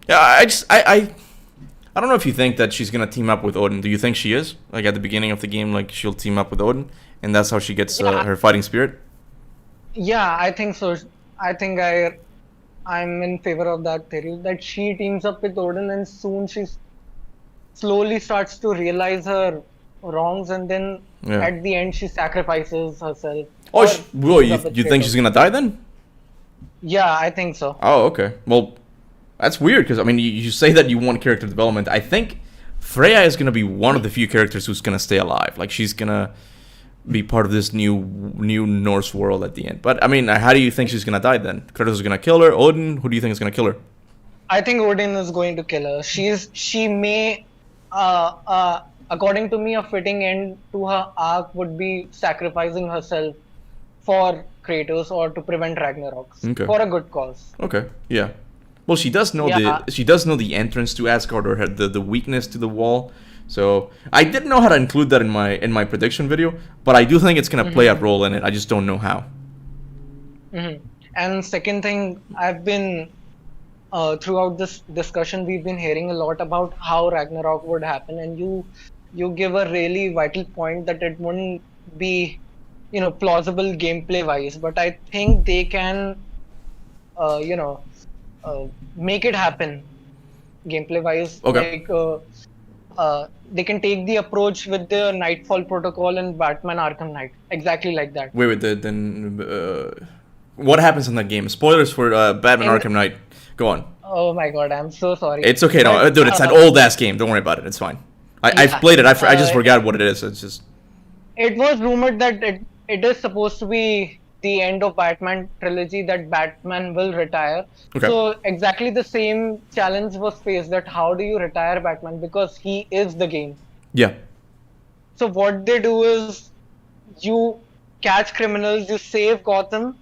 yeah. I don't know if you think that she's gonna team up with Odin. Do you think she is? Like at the beginning of the game, like she'll team up with Odin, and that's how she gets her fighting spirit. Yeah, I think so. I think I'm in favor of that theory that she teams up with Odin and soon she slowly starts to realize her wrongs, and then Yeah. at the end she sacrifices herself. Oh, Or whoa! teams You up with think Kratos. she's gonna die then? Yeah, I think so. Oh, okay. Well, that's weird because I mean, you say that you want character development. I think Freya is gonna be one of the few characters who's gonna stay alive. Like she's gonna be part of this new Norse world at the end. But I mean, how do you think she's gonna die then? Kratos is gonna kill her. Odin, who do you think is gonna kill her? I think Odin is going to kill her. She may, according to me, a fitting end to her arc would be sacrificing herself for Kratos or to prevent Ragnarok Okay. for a good cause. Okay. Yeah. Well, she does know Yeah. the entrance to Asgard or the weakness to the wall. So I didn't know how to include that in my prediction video, but I do think it's gonna play a role in it. I just don't know how. And second thing, I've been throughout this discussion, we've been hearing a lot about how Ragnarok would happen, and you give a really vital point that it wouldn't be, plausible gameplay wise, but I think they can, make it happen gameplay wise. Okay. Like, they can take the approach with the Nightfall Protocol and Batman Arkham Knight, exactly like that. Wait. What happens in that game? Spoilers for Batman Arkham Knight. Go on. Oh my god, I'm so sorry. It's okay, no, But, dude. It's an old ass game. Don't worry about it. It's fine. I've played it. I just forgot what it is. It's just. It was rumored that it is supposed to be the end of Batman trilogy, that Batman will retire. Okay. So exactly the same challenge was faced, that how do you retire Batman, because he is the game. Yeah. So what they do is you catch criminals, you save Gotham,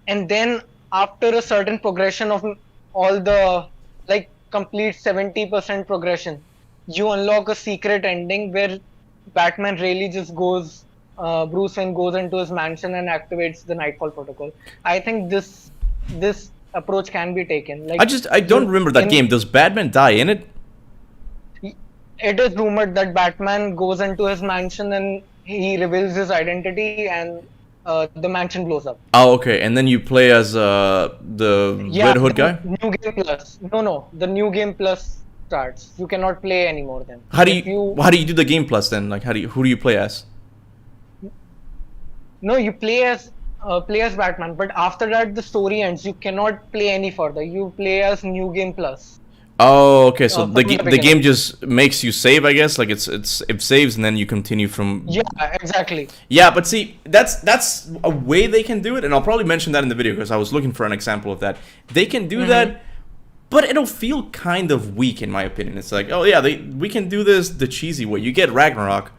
and then after a certain progression of all the complete 70% progression, you unlock a secret ending where Batman really just goes, Bruce Wayne goes into his mansion and activates the Nightfall Protocol. I think this approach can be taken. I don't remember that game. Does Batman die in it? It is rumored that Batman goes into his mansion and he reveals his identity, and the mansion blows up. Oh, okay. And then you play as the Red Hood guy. New Game Plus. No. The New Game Plus starts. You cannot play anymore then. How do you do the Game Plus then? Like, who do you play as? No, you play as Batman, but after that the story ends. You cannot play any further. You play as New Game Plus. Oh, okay. So From the the game beginning. just makes you save, I guess. Like it saves and then you continue from. Yeah, exactly. Yeah, but see, that's a way they can do it, and I'll probably mention that in the video because I was looking for an example of that. They can do that, but it'll feel kind of weak in my opinion. It's like, oh yeah, we can do this the cheesy way. You get Ragnarok,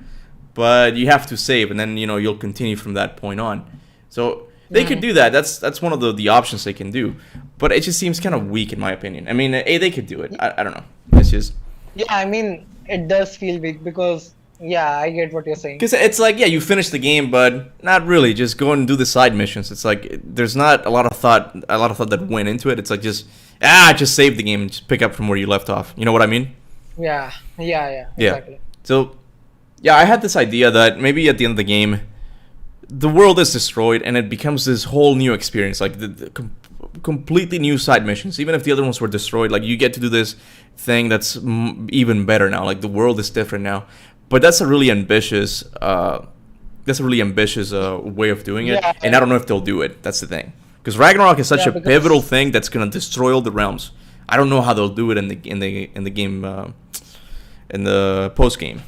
but you have to save, and then you'll continue from that point on. So They could do that. That's one of the options they can do, but it just seems kind of weak in my opinion. I mean, they could do it. I don't know. It's just. Yeah, I mean, it does feel weak because yeah, I get what you're saying. Because it's like, yeah, you finish the game, but not really. Just go and do the side missions. It's like there's not a lot of thought that went into it. It's like just save the game and just pick up from where you left off. You know what I mean? Yeah, exactly. So, yeah, I had this idea that maybe at the end of the game, the world is destroyed and it becomes this whole new experience, like the completely new side missions. Even if the other ones were destroyed, like you get to do this thing that's even better now. Like the world is different now. But that's a really ambitious way of doing it, and I don't know if they'll do it. That's the thing, because Ragnarok is such a pivotal thing that's gonna destroy all the realms. I don't know how they'll do it in the game, in the post game.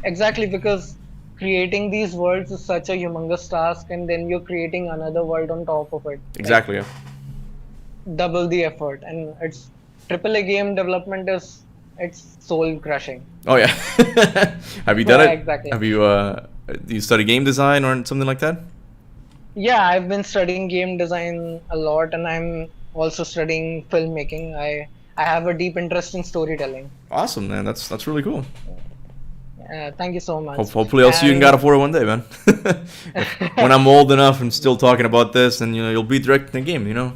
Exactly, because creating these worlds is such a humongous task, and then you're creating another world on top of it. Exactly. Yeah. Double the effort, and it's AAA game development is soul crushing. Oh yeah. Have you done it? Exactly. Have you do you study game design or something like that? Yeah, I've been studying game design a lot, and I'm also studying filmmaking. I have a deep interest in storytelling. Awesome, man. That's really cool. Thank you so much. Hopefully I'll see you in God of War one day, man. When I'm old enough and still talking about this, and you'll be directing the game, No.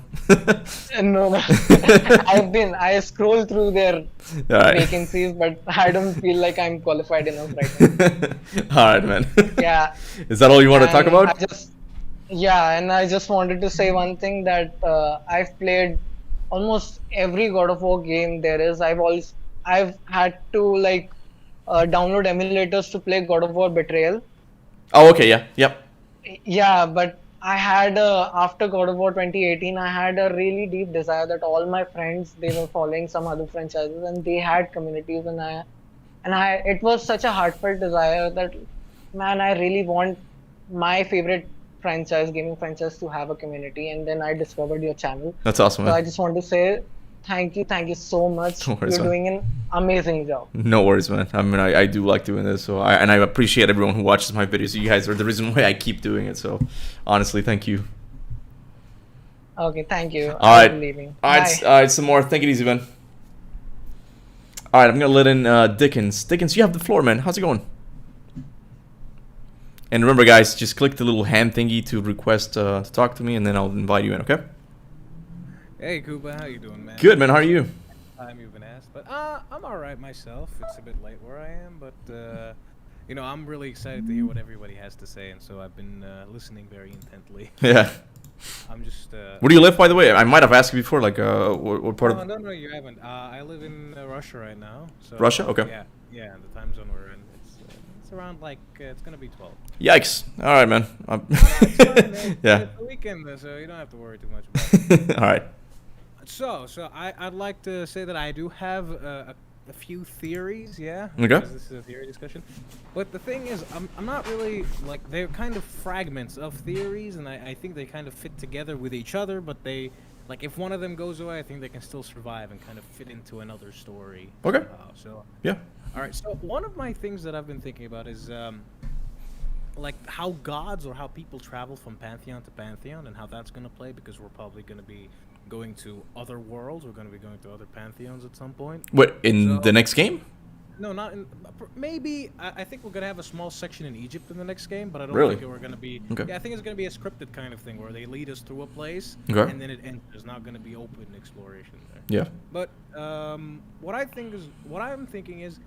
I scroll through their vacancies, but I don't feel like I'm qualified enough right now. Alright, man. Yeah. Is that all you want to talk about? And I just wanted to say one thing, that I've played almost every God of War game there is. I've had to download emulators to play God of War Betrayal. Oh, okay, yeah, yep. Yeah, but I had after God of War 2018, I had a really deep desire that all my friends, they were following some other franchises and they had communities, and it was such a heartfelt desire that, man, I really want my favorite gaming franchise to have a community, and then I discovered your channel. That's awesome, man. So I just want to say thank you so much. No worries, You're doing an amazing job. No worries, man. I mean, I do like doing this, so I appreciate everyone who watches my videos. You guys are the reason why I keep doing it. So, honestly, thank you. Okay, thank you. I'm leaving. All right, some more. Take it easy, man. All right, I'm gonna let in Dickens. Dickens, you have the floor, man. How's it going? And remember, guys, just click the little hand thingy to request to talk to me, and then I'll invite you in. Okay? Hey, Kuba, how you doing, man? Good, man. How are you? You've been asked, but I'm all right myself. It's a bit late where I am, but I'm really excited to hear what everybody has to say, and so I've been listening very intently. Yeah. I'm just. Where do you live, by the way? I might have asked you before, like what part of? No, you haven't. I live in Russia right now. So, Russia? Okay. Yeah, the time zone we're in. It's around it's gonna be 12. Yikes! All right, man. It's fine, man. Yeah. It's the weekend, so you don't have to worry too much about it. All right. So I'd like to say that I do have a few theories, yeah. Okay. Because this is a theory discussion. But the thing is, I'm not really they're kind of fragments of theories, and I think they kind of fit together with each other. But they if one of them goes away, I think they can still survive and kind of fit into another story. Okay. So yeah. All right. So one of my things that I've been thinking about is how gods or how people travel from pantheon to pantheon, and how that's gonna play, because we're probably gonna be going to other worlds. We're going to be going to other pantheons at some point. What, in the next game? No, not in. Maybe I think we're going to have a small section in Egypt in the next game, but I don't Really? think we're going to be. Okay. Yeah, I think it's going to be a scripted kind of thing where they lead us through a place, Okay. and then it ends. There's not going to be open exploration there. Yeah. But what I'm thinking is,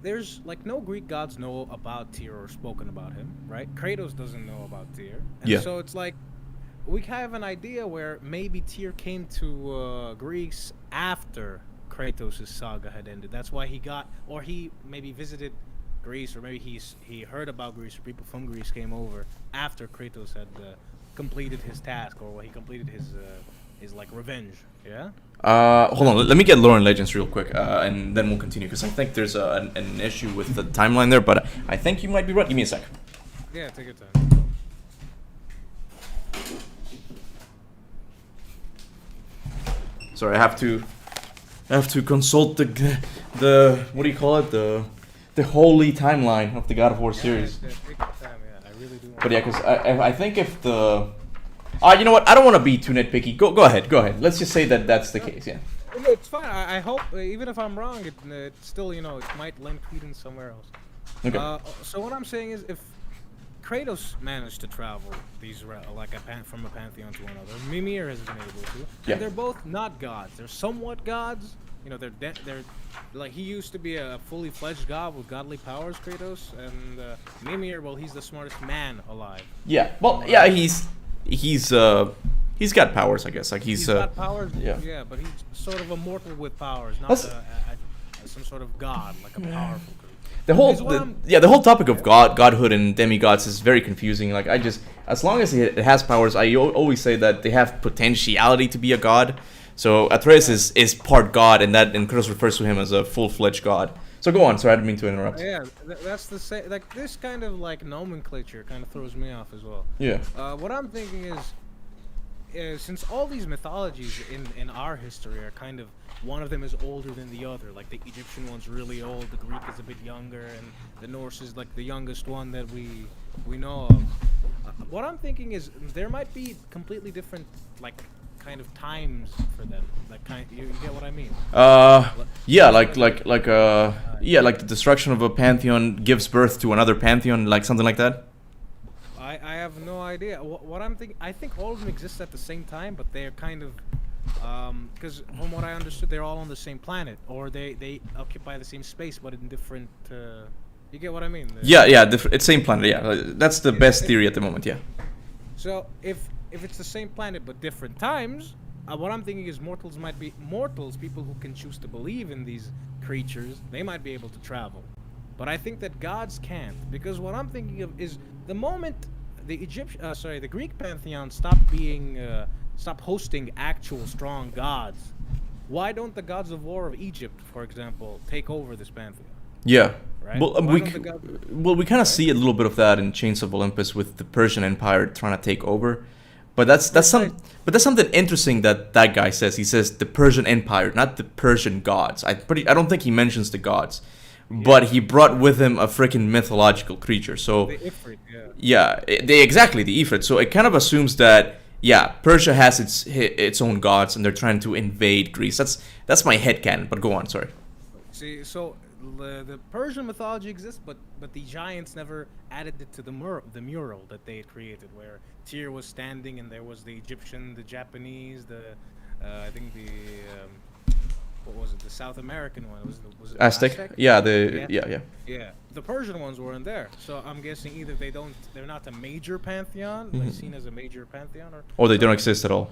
there's no Greek gods know about Tyr or spoken about him, right? Kratos doesn't know about Tyr, and Yeah. so it's we have an idea where maybe Tyr came to Greece after Kratos' saga had ended. That's why he maybe visited Greece, or maybe he heard about Greece, or people from Greece came over after Kratos had completed his task, or he completed his revenge. Yeah. Hold on. Let me get Lore and Legends real quick, and then we'll continue, because I think there's an issue with the timeline there. But I think you might be right. Give me a sec. Yeah, take your time. Sorry, I have to consult the what do you call it, the holy timeline of the God of War series. Yeah, take your time. Yeah, I really do. But yeah, because I think if the... you know what? I don't want to be too nitpicky. Go ahead. Let's just say that that's the case, yeah. It's fine. I hope, even if I'm wrong, it still, it might lend credence somewhere else. Okay. So what I'm saying is, if Kratos managed to travel these from a pantheon to another, Mimir has been able to. Yeah. And they're both not gods. They're somewhat gods. They're like, he used to be a fully fledged god with godly powers, Kratos, and Mimir, well, he's the smartest man alive. Yeah. Well, yeah, he's got powers, I guess. Like he's got powers. Yeah. But he's sort of a mortal with powers, not some sort of god, like a powerful. The whole topic of godhood and demigods is very confusing. Like as long as it has powers, I always say that they have potentiality to be a god. So Atreus is part god, and Kratos refers to him as a full-fledged god. So go on. Sorry, I didn't mean to interrupt. Yeah, that's the same. Like this kind of like nomenclature kind of throws me off as well. Yeah. What I'm thinking is since all these mythologies in our history are kind of, one of them is older than the other. Like the Egyptian one's really old, the Greek is a bit younger, and the Norse is like the youngest one that we know of. What I'm thinking is there might be completely different like kind of times for them. Like you get what I mean? Like the destruction of a pantheon gives birth to another pantheon, like something like that. I have no idea. What I'm thinking, I think all of them exist at the same time, but they're kind of because from what I understood, they're all on the same planet, or they occupy the same space, but in different. You get what I mean? It's same planet. Yeah, that's the best theory at the moment. Yeah. So if it's the same planet but different times, what I'm thinking is mortals, people who can choose to believe in these creatures, they might be able to travel. But I think that gods can't, because what I'm thinking of is the moment the Greek pantheon stopped hosting actual strong gods. Why don't the gods of war of Egypt, for example, take over this pantheon? Yeah. Right? Well, we kind of see a little bit of that in Chains of Olympus with the Persian Empire trying to take over. But that's something interesting that guy says. He says the Persian Empire, not the Persian gods. I don't think he mentions the gods, but he brought with him a freaking mythological creature. So the Ifrit, the Ifrit. So it kind of assumes that Persia has its own gods, and they're trying to invade Greece. That's my headcanon. But go on, sorry. See, so the Persian mythology exists, but the giants never added it to the mural that they had created, where Tyr was standing and there was the Egyptian, the Japanese, I think the what was it? The South American one was it Aztec? Yeah, the Persian ones weren't there, so I'm guessing either they're not a major pantheon, like seen as a major pantheon, or they don't exist at all.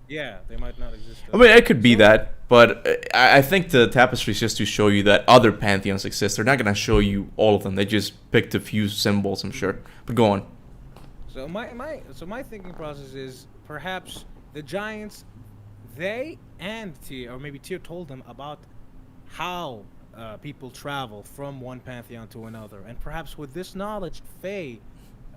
Yeah, they might not exist. I mean, it could be that, but I think the tapestry is just to show you that other pantheons exist. They're not gonna show you all of them. They just picked a few symbols, I'm sure. But go on. So my thinking process is perhaps the giants, they and Tyr, or maybe Tyr told them about how people travel from one pantheon to another, and perhaps with this knowledge, Faye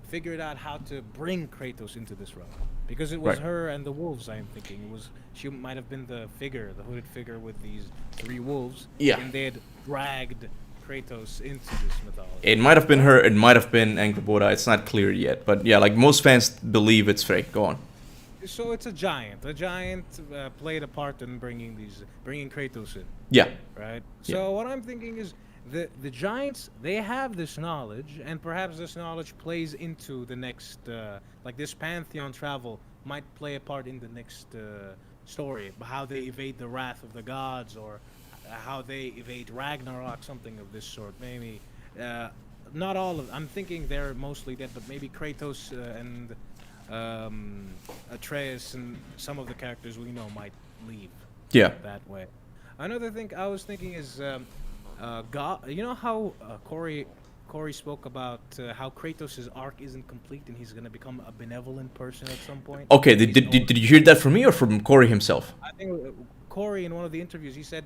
figured out how to bring Kratos into this realm. Because it was her and the wolves, I'm thinking. She might have been the hooded figure with these 3 wolves. Yeah. And they had dragged Kratos into this mythology. It might have been her, it might have been Angrboda, it's not clear yet. But yeah, like most fans believe it's fake. Go on. So it's a giant. A giant played a part in bringing Kratos in. Yeah. Right? So what I'm thinking is, the giants, they have this knowledge, and perhaps this knowledge plays into the next, like this pantheon travel might play a part in the next story, how they evade the wrath of the gods, or how they evade Ragnarok, something of this sort. Maybe, not all of them. I'm thinking they're mostly dead, but maybe Kratos and Atreus and some of the characters we know might leave. Yeah. That way. Another thing I was thinking is, God, you know how Corey spoke about how Kratos' arc isn't complete and he's gonna become a benevolent person at some point. Okay, did you hear that from me or from Corey himself? I think Corey, in one of the interviews, he said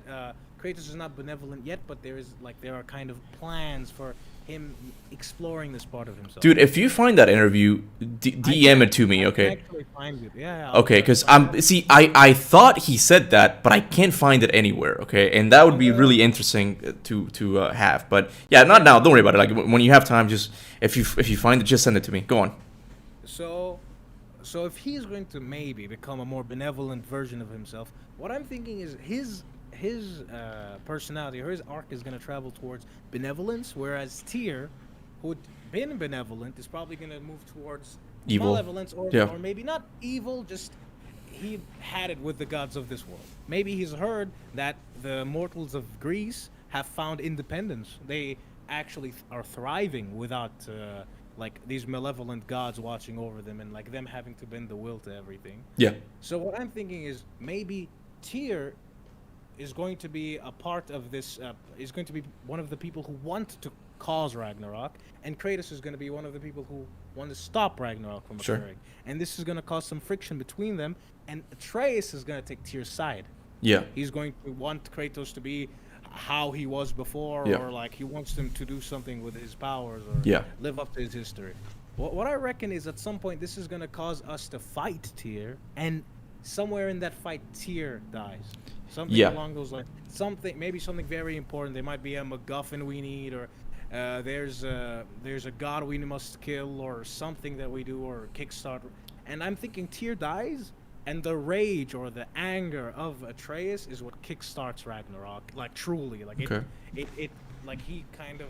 Kratos is not benevolent yet, but there are kind of plans for him exploring this part of himself. Dude, if you find that interview, DM it to me, okay? I can actually find it. Yeah. Okay, because I thought he said that, but I can't find it anywhere. Okay, and that would be really interesting to have. But yeah, not now. Don't worry about it. Like when you have time, just if you find it, just send it to me. Go on. So if he's going to maybe become a more benevolent version of himself, what I'm thinking is his personality or his arc is going to travel towards benevolence, whereas Tyr, who'd been benevolent, is probably going to move towards evil, malevolence, or maybe not evil, just he had it with the gods of this world. Maybe he's heard that the mortals of Greece have found independence. They actually are thriving without like these malevolent gods watching over them and like them having to bend the will to everything. Yeah. So what I'm thinking is maybe Tyr is going to be a part of this, is going to be one of the people who want to cause Ragnarok, and Kratos is going to be one of the people who want to stop Ragnarok from occurring. And this is going to cause some friction between them, and Atreus is going to take Tyr's side. Yeah. He's going to want Kratos to be how he was before, or like he wants him to do something with his powers, or live up to his history. What I reckon is at some point this is going to cause us to fight Tyr, and somewhere in that fight Tyr dies. Something along those lines. Maybe something very important. There might be a MacGuffin we need, or there's a god we must kill, or something that we do, or kickstart. And I'm thinking Tyr dies, and the rage or the anger of Atreus is what kickstarts Ragnarok. Like truly, like it like he kind of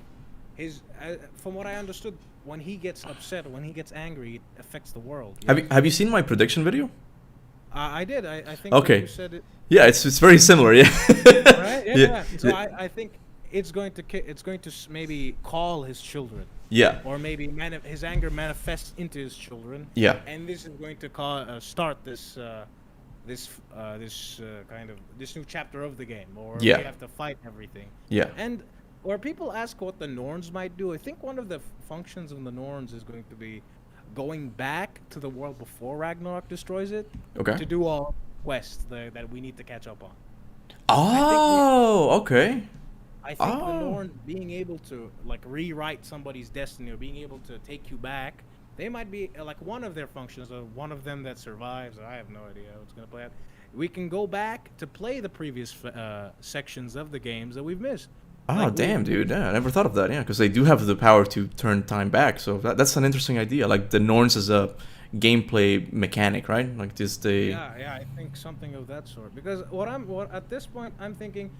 from what I understood, when he gets upset, when he gets angry, it affects the world. Have you seen my prediction video? I did. I think you said it. Yeah, it's very similar. Yeah. Right? Yeah. So I think it's going to maybe call his children. Yeah. Or maybe his anger manifests into his children. Yeah. And this is going to start this kind of this new chapter of the game, or we have to fight everything. Yeah. And where people ask what the Norns might do, I think one of the functions of the Norns is going to be going back to the world before Ragnarok destroys it. Okay. To do all quests that we need to catch up on. Okay. I think the Norn being able to like rewrite somebody's destiny, or being able to take you back, they might be like one of their functions, or one of them that survives. I have no idea how it's gonna play out. We can go back to play the previous sections of the games that we've missed. Oh, like, damn, dude. Yeah, I never thought of that. Yeah, because they do have the power to turn time back. So that's an interesting idea. Like the Norns as a gameplay mechanic, right? Like just the. Yeah, I think something of that sort. Because what at this point I'm thinking,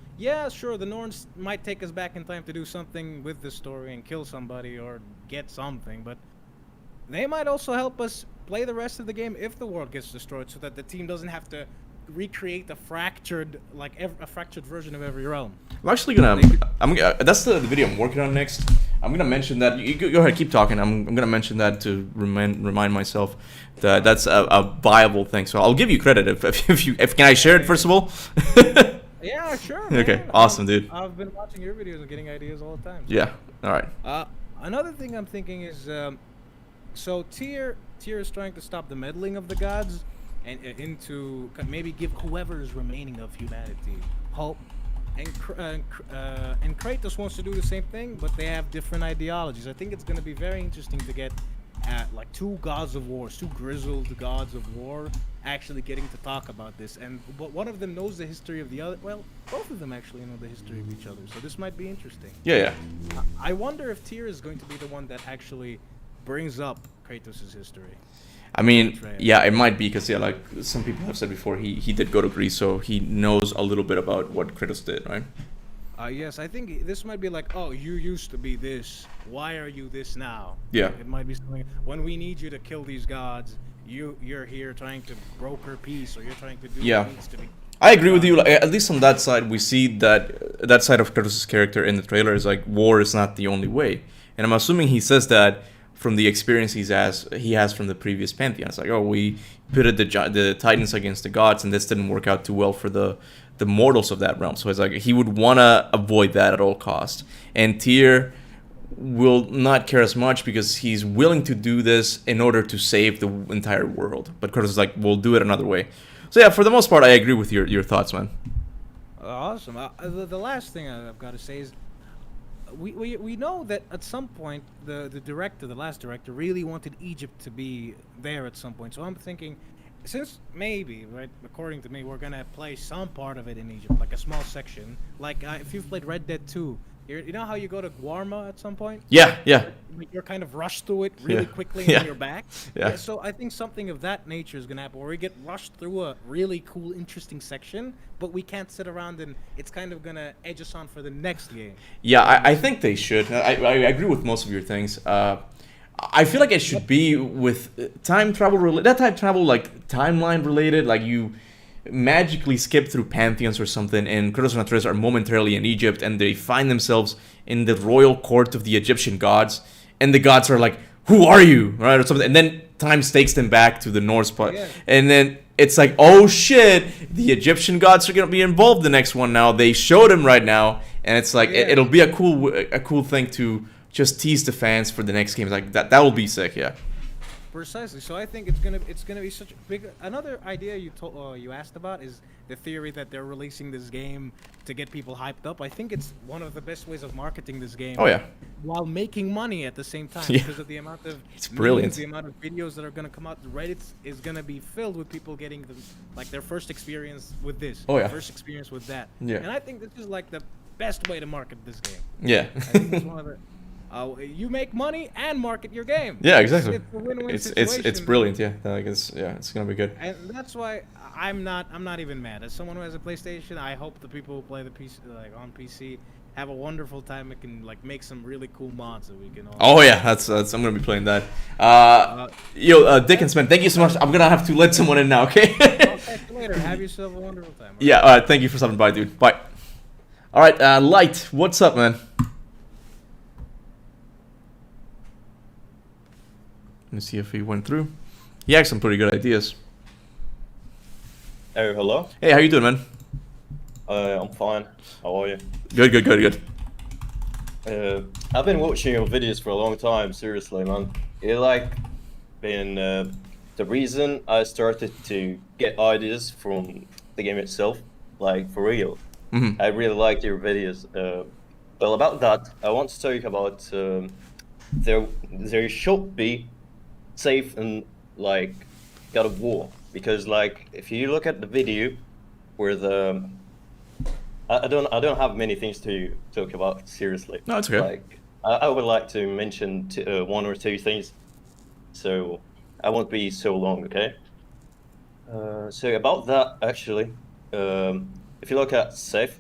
sure, the Norns might take us back in time to do something with the story and kill somebody or get something, but they might also help us play the rest of the game if the world gets destroyed, so that the team doesn't have to recreate a fractured version of every realm. I'm actually gonna. That's the video I'm working on next. I'm gonna mention that. You go ahead, keep talking. I'm gonna mention that to remind myself that that's a viable thing. So I'll give you credit if can I share it first of all? Yeah, sure. Man. Okay, awesome, dude. I've been watching your videos and getting ideas all the time. Yeah. All right. Another thing I'm thinking is, so Tyr is trying to stop the meddling of the gods, and into maybe give whoever is remaining of humanity hope. And Kratos wants to do the same thing, but they have different ideologies. I think it's going to be very interesting to get like two gods of war, two grizzled gods of war, actually getting to talk about this. But one of them knows the history of the other. Well, both of them actually know the history of each other, so this might be interesting. Yeah. I wonder if Tyr is going to be the one that actually brings up Kratos' history. I mean, yeah, it might be because like some people have said before, he did go to Greece, so he knows a little bit about what Kratos did, right? Yes, I think this might be like, oh, you used to be this. Why are you this now? Yeah. It might be something. When we need you to kill these gods, you're here trying to broker peace, or you're trying to do what needs to be. I agree with you. Like, at least on that side, we see that side of Kratos' character in the trailer is like war is not the only way, and I'm assuming he says that from the experience he has from the previous pantheon. It's like, oh, we pitted the Titans against the gods, and this didn't work out too well for the mortals of that realm. So it's like he would want to avoid that at all costs. And Tyr will not care as much because he's willing to do this in order to save the entire world. But Kratos is like, we'll do it another way. So yeah, for the most part, I agree with your thoughts, man. Awesome. The last thing I've got to say is, we know that at some point the last director, really wanted Egypt to be there at some point. So I'm thinking, since maybe, right, according to me, we're gonna play some part of it in Egypt, like a small section. Like if you've played Red Dead 2, you know how you go to Guarma at some point? Yeah, yeah. You're kind of rushed through it really quickly and then you're back. Yeah. So I think something of that nature is gonna happen, where we get rushed through a really cool, interesting section, but we can't sit around and it's kind of gonna edge us on for the next game. Yeah, I think they should. I agree with most of your things. I feel like it should be with time travel related. That time travel, like timeline related, like you magically skip through pantheons or something, and Kratos and Atreus are momentarily in Egypt, and they find themselves in the royal court of the Egyptian gods, and the gods are like, "Who are you?" Right, or something, and then time takes them back to the Norse part, and then it's like, "Oh shit, the Egyptian gods are gonna be involved the next one now." They showed them right now, and it's like it'll be a cool thing to just tease the fans for the next game. Like that will be sick, yeah. Precisely. So I think it's gonna be such a big. Another idea you asked about is the theory that they're releasing this game to get people hyped up. I think it's one of the best ways of marketing this game. Oh yeah. While making money at the same time, Yeah. because of the amount of brilliant. the amount of videos that are gonna come out. Reddit is gonna be filled with people getting their first experience with this. Oh, yeah. First experience with that. Yeah. And I think this is like the best way to market this game. Yeah. I think it's one of the. You make money and market your game. Yeah, exactly. It's a win-win It's situation. brilliant. Yeah, like it's gonna be good. And that's why I'm not even mad. As someone who has a PlayStation, I hope the people who play the PC on PC have a wonderful time. It can make some really cool mods that we can all. Oh yeah, that's I'm gonna be playing that. Dick and Sven, thank you so much. I'm gonna have to let someone in now. Okay. I'll catch you later. Have yourself a wonderful time. Right? Yeah. All right. Thank you for stopping by, dude. Bye. All right, Light. What's up, man? Let me see if he went through. He had some pretty good ideas. Oh, hello. Hey, how you doing, man? I'm fine. How are you? Good. I've been watching your videos for a long time. Seriously, man. You're like been the reason I started to get ideas from the game itself, like for real. Mm-hmm. I really liked your videos. Well, about that, I want to talk about there should be safe and like God of War, because like if you look at the video where I don't have many things to talk about, seriously. No, it's okay. Like I would like to mention one or two things, so I won't be so long, okay? So about that, actually, if you look at safe,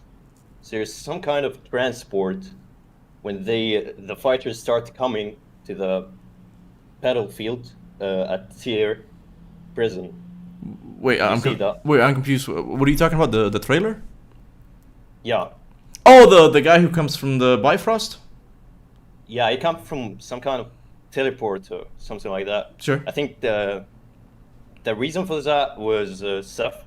there's some kind of transport when the fighters start coming to the battlefield at Tyr prison. Wait, I'm confused. What are you talking about? The trailer? Yeah. Oh, the guy who comes from the Bifrost? Yeah, he comes from some kind of teleport or something like that. Sure. I think the reason for that was Seth.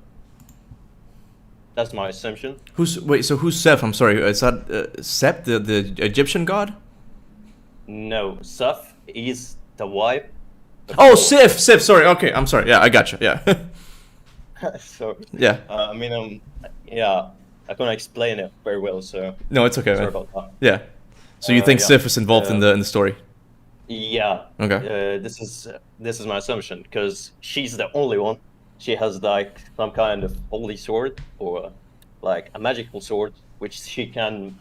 That's my assumption. Who's Seth? I'm sorry. Is that Seth, the Egyptian god? No, Seth is the wife. Oh, Sif. Sorry. Okay, I'm sorry. Yeah, I got you. Yeah. So. Yeah. I mean, yeah, I couldn't explain it very well, so. No, it's okay. Sorry Man. about that. Yeah. So you think Sif is involved in the story? Yeah. Okay. This is my assumption, because she's the only one. She has like some kind of holy sword or like a magical sword, which she can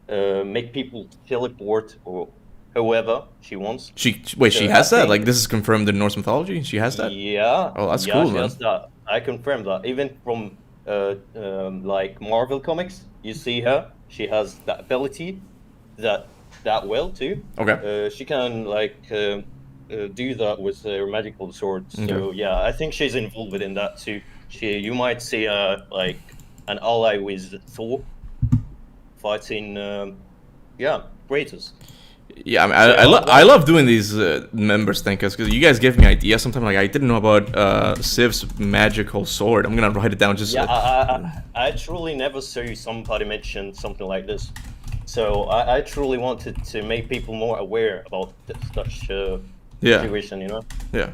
make people teleport or whoever she wants. She has that? Like this is confirmed in Norse mythology? She has that? Yeah. Oh, that's yeah, cool, she man. has that. I confirm that. Even from like Marvel comics, you see her. She has that ability that well too. Okay. She can like do that with her magical sword. So Okay. yeah, I think she's involved in that too. You might see like an ally with Thor fighting Kratos. Yeah, I mean, I love doing these members thing because you guys give me ideas sometimes. Like I didn't know about Siv's magical sword. I'm gonna write it down. Just I truly never saw somebody mention something like this. So I truly wanted to make people more aware about such situation, you know? Yeah,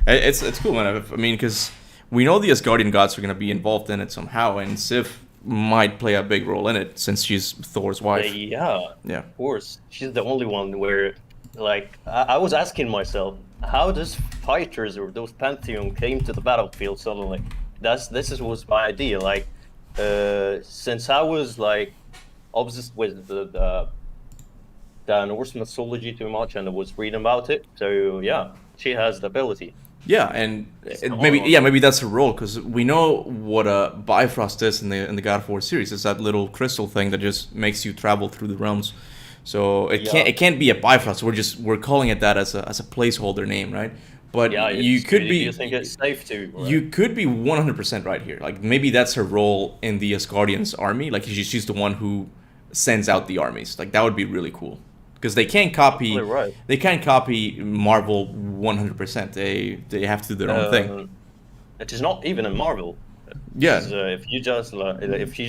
it's cool, man. I mean, because we know the Asgardian gods are gonna be involved in it somehow, and Civ might play a big role in it since she's Thor's wife. Yeah, Yeah. of course. She's the only one where, like, I was asking myself, how does fighters or those Pantheon came to the battlefield suddenly? Was my idea. Like, since I was like obsessed with the Norse mythology too much and I was reading about it, so yeah, she has the ability. Yeah, and maybe that's her role, because we know what a Bifrost is in the God of War series. It's that little crystal thing that just makes you travel through the realms. So it can't be a Bifrost. We're calling it that as a placeholder name, right? But you could be. Do you think it's safe to? Right? You could be 100% right here. Like maybe that's her role in the Asgardians army. Like she's the one who sends out the armies. Like that would be really cool. Because they can't copy. Right. They can't copy Marvel 100%. They have to do their own thing. It is not even in Marvel. Yeah. If you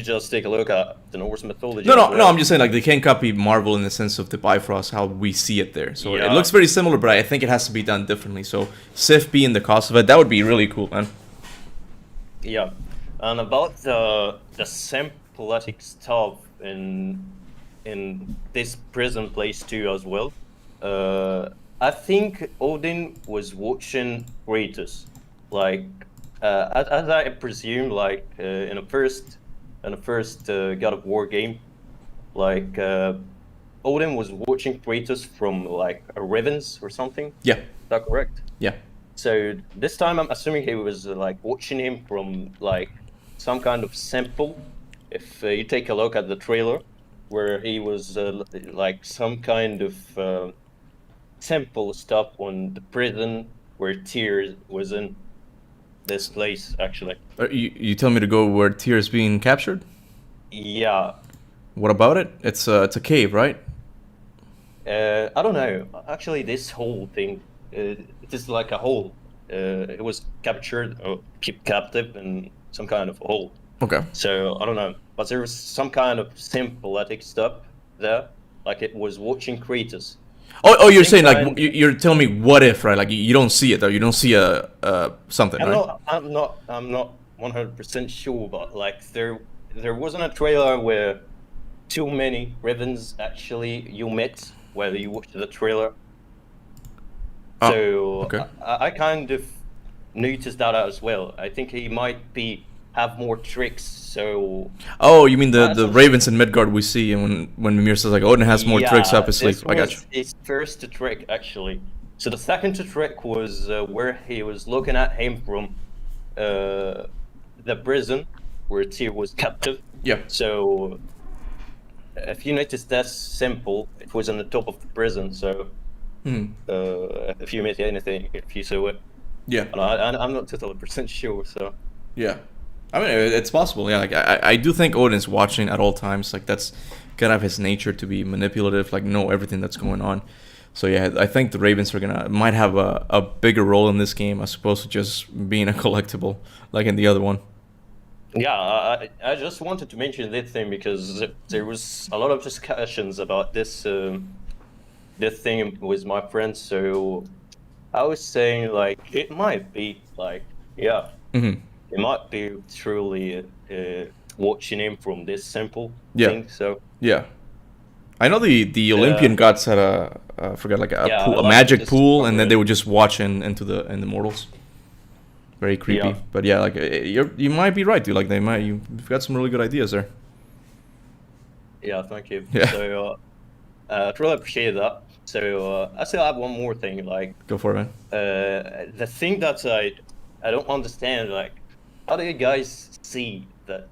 just take a look at the Norse mythology. No. I'm just saying like they can't copy Marvel in the sense of the Bifrost how we see it there. So it looks very similar, but I think it has to be done differently. So Sif being the cause of it, that would be really cool, man. Yeah, and about the symbolic stuff in this prison place too as well. I think Odin was watching Kratos, like as I presume, like in the first God of War game, like Odin was watching Kratos from like a Ravens or something. Yeah. Is that correct? Yeah. So this time I'm assuming he was like watching him from like some kind of sample. If you take a look at the trailer, where he was like some kind of sample stuff on the prison where Tyr was in this place, actually. You tell me to go where Tyr is being captured? Yeah. What about it? It's a cave, right? I don't know. Actually, this whole thing, it is like a hole. It was captured or kept captive in some kind of hole. Okay. So I don't know, but there was some kind of symbolic stuff there, like it was watching Kratos. Oh, you're saying like you're telling me what if, right? Like you don't see it though. You don't see a something, right? I'm not 100% sure, but like there wasn't a trailer where too many Ravens actually you met whether you watched the trailer. So okay. I kind of noticed that as well. I think he might have more tricks. So. Oh, you mean the Ravens in Midgard we see, and when Mimir says like Odin has more tricks up his sleeve. I got you. His first trick actually. So the second trick was where he was looking at him from the prison where Tyr was captive. Yeah. So if you notice, that's simple. It was on the top of the prison. So if you missed anything, if you saw it. Yeah. And I'm not totally % sure. So. Yeah. I mean, it's possible. Yeah. Like I do think Odin's watching at all times. Like that's kind of his nature to be manipulative. Like know everything that's going on. So yeah, I think the Ravens might have a bigger role in this game as opposed to just being a collectible like in the other one. Yeah, I just wanted to mention this thing because there was a lot of discussions about this thing with my friends. So I was saying like it might be like it might be truly watching him from this simple thing. So yeah, I know the Olympian gods had a magic pool, and then they would just watch into the mortals. Very creepy, but yeah, like you might be right, dude. Like you've got some really good ideas there. Yeah, thank you. Yeah. So I truly appreciate that. So I still have one more thing. Like go for it, man. The thing that I don't understand, like, how do you guys see that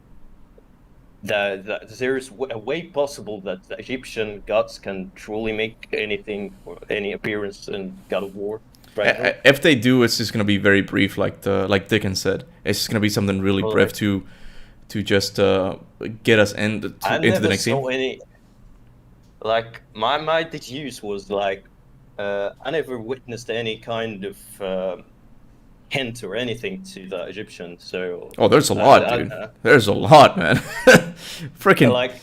there's a way possible that the Egyptian gods can truly make anything or any appearance in God of War? Right. If they do, it's just gonna be very brief, like Dickens said. It's just gonna be something really brief to just get us into the next scene. Like my deduce was like I never witnessed any kind of hint or anything to the Egyptians. So there's a lot, dude. There's a lot, man. Freaking like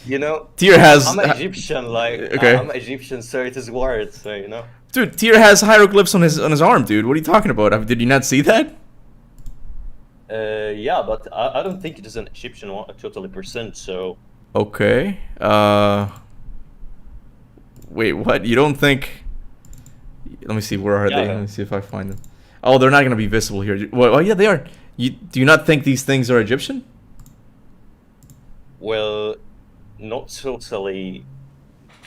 Tyr has. I'm Egyptian, like okay. I'm Egyptian, so it is weird. So Dude, Tyr has hieroglyphs on his arm, dude. What are you talking about? Did you not see that? Yeah, but I don't think it is an Egyptian one, totally percent. So. Okay. Wait, what? You don't think? Let me see. Where are they? Let me see if I find them. Oh, they're not gonna be visible here. Well, oh yeah, they are. Do you not think these things are Egyptian? Well, not totally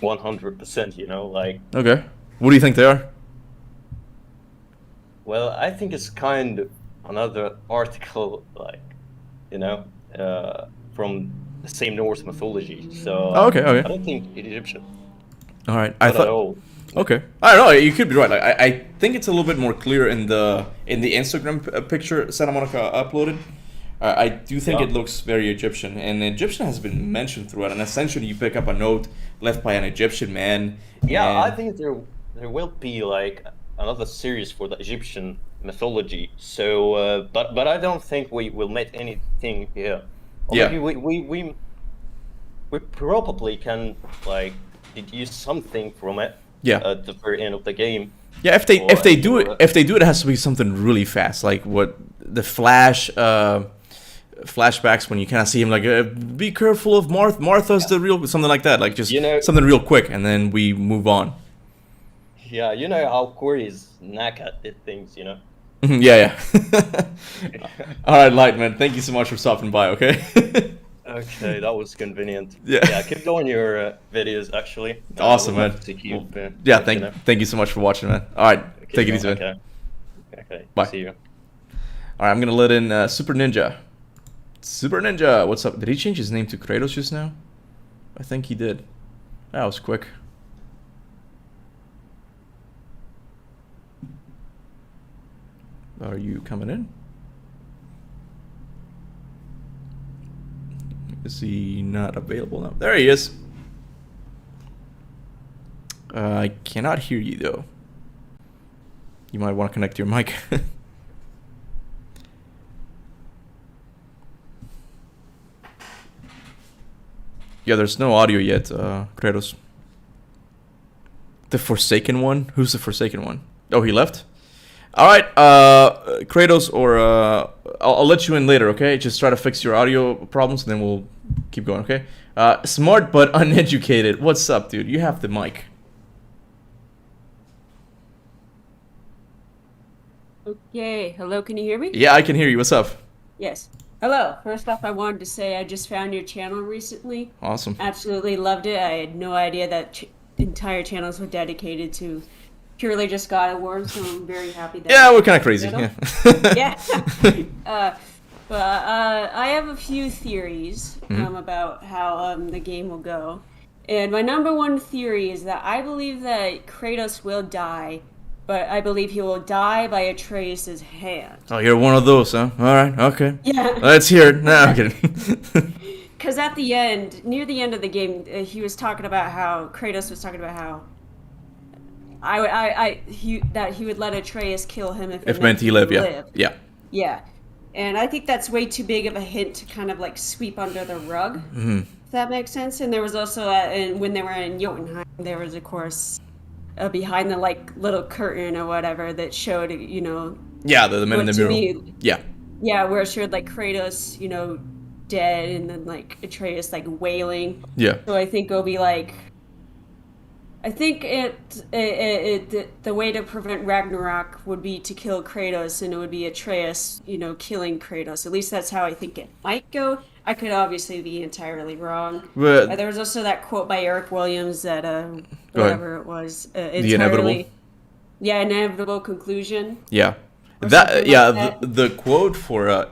100%, you know, like... Okay. What do you think they are? Well, I think it's kind of another article, like, you know, from the same Norse mythology, so... Oh, okay. I don't think it's Egyptian. Alright, I thought... Okay. I don't know, you could be right. Like, I think it's a little bit more clear in the Instagram picture Santa Monica uploaded. I do think it looks very Egyptian, and Egyptian has been mentioned throughout. And essentially, you pick up a note left by an Egyptian man. Yeah, I think there will be like another series for the Egyptian mythology. So, but I don't think we will make anything here. Or maybe we probably can like deduce something from it. Yeah. At the very end of the game. Yeah, if they do it, it has to be something really fast, like what the flashbacks when you kind of see him like, be careful of Martha's the real, something like that, like just something real quick, and then we move on. Yeah, you know how Corey's knack at things, you know. Yeah. All right, Lightman, thank you so much for stopping by. Okay. Okay, that was convenient. Yeah, keep going your videos actually. Awesome, man. Thank you so much for watching, man. All right, take it easy, man. Okay. Bye. See you. All right, I'm gonna let in Super Ninja. Super Ninja, what's up? Did he change his name to Kratos just now? I think he did. That was quick. Are you coming in? Is he not available now? There he is. I cannot hear you though. You might want to connect your mic. Yeah, there's no audio yet, Kratos. The Forsaken one? Who's the Forsaken one? Oh, he left? Alright, Kratos, or I'll let you in later, okay? Just try to fix your audio problems and then we'll keep going, okay? Smart but uneducated. What's up, dude? You have the mic. Okay, hello, can you hear me? Yeah, I can hear you. What's up? Yes. Hello. First off, I wanted to say I just found your channel recently. Awesome. Absolutely loved it. I had no idea that entire channels were dedicated to purely just God of War, so I'm very happy that... Yeah, we're kind of crazy, yeah. Yeah. But I have a few theories about how the game will go. And my number one theory is that I believe that Kratos will die, but I believe he will die by Atreus' hand. Oh, you're one of those, huh? Alright, okay. Yeah. Let's hear it. No, I'm kidding. Because at the end, near the end of the game, he was talking about how, Kratos was talking about how that he would let Atreus kill him if it meant he lived. Yeah. Yeah. And I think that's way too big of a hint to kind of like sweep under the rug, if that makes sense. And there was also, when they were in Jotunheim, there was, of course, behind the like little curtain or whatever that showed, you know... Yeah, the men in the mural. Yeah, where it showed like Kratos, you know, dead, and then like Atreus like wailing. Yeah. So I think it'll be like... I think the way to prevent Ragnarok would be to kill Kratos, and it would be Atreus, you know, killing Kratos. At least that's how I think it might go. I could obviously be entirely wrong. But there was also that quote by Eric Williams that whatever it was, the inevitable. Yeah, inevitable conclusion. Yeah. The quote for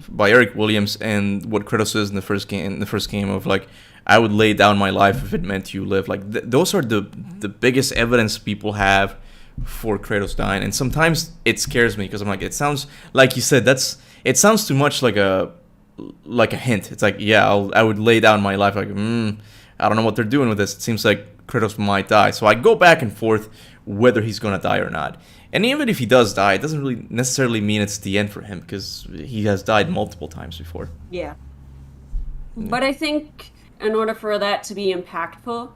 by Eric Williams and what Kratos says in the first game of like, I would lay down my life if it meant you live. Like those are the biggest evidence people have for Kratos dying, and sometimes it scares me because I'm like, it sounds like you said it sounds too much like a hint. It's like, yeah, I would lay down my life. Like, I don't know what they're doing with this. It seems like Kratos might die. So I go back and forth whether he's gonna die or not. And even if he does die, it doesn't really necessarily mean it's the end for him because he has died multiple times before. Yeah. But I think in order for that to be impactful,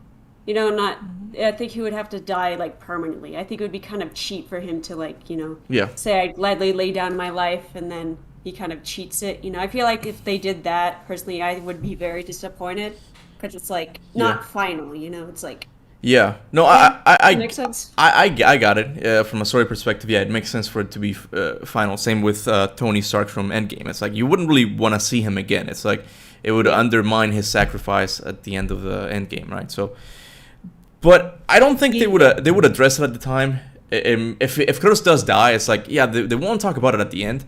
you know, I think he would have to die like permanently. I think it would be kind of cheap for him to like, you know, say I'd gladly lay down my life and then, he kind of cheats it. You know, I feel like if they did that, personally, I would be very disappointed because it's like not final. You know, it's like. Yeah. No, makes sense. I got it. From a story perspective, yeah, it makes sense for it to be final. Same with Tony Stark from Endgame. It's like you wouldn't really want to see him again. It's like it would undermine his sacrifice at the end of the Endgame, right? So, but I don't think they would address it at the time. If Kratos does die, it's like they won't talk about it at the end,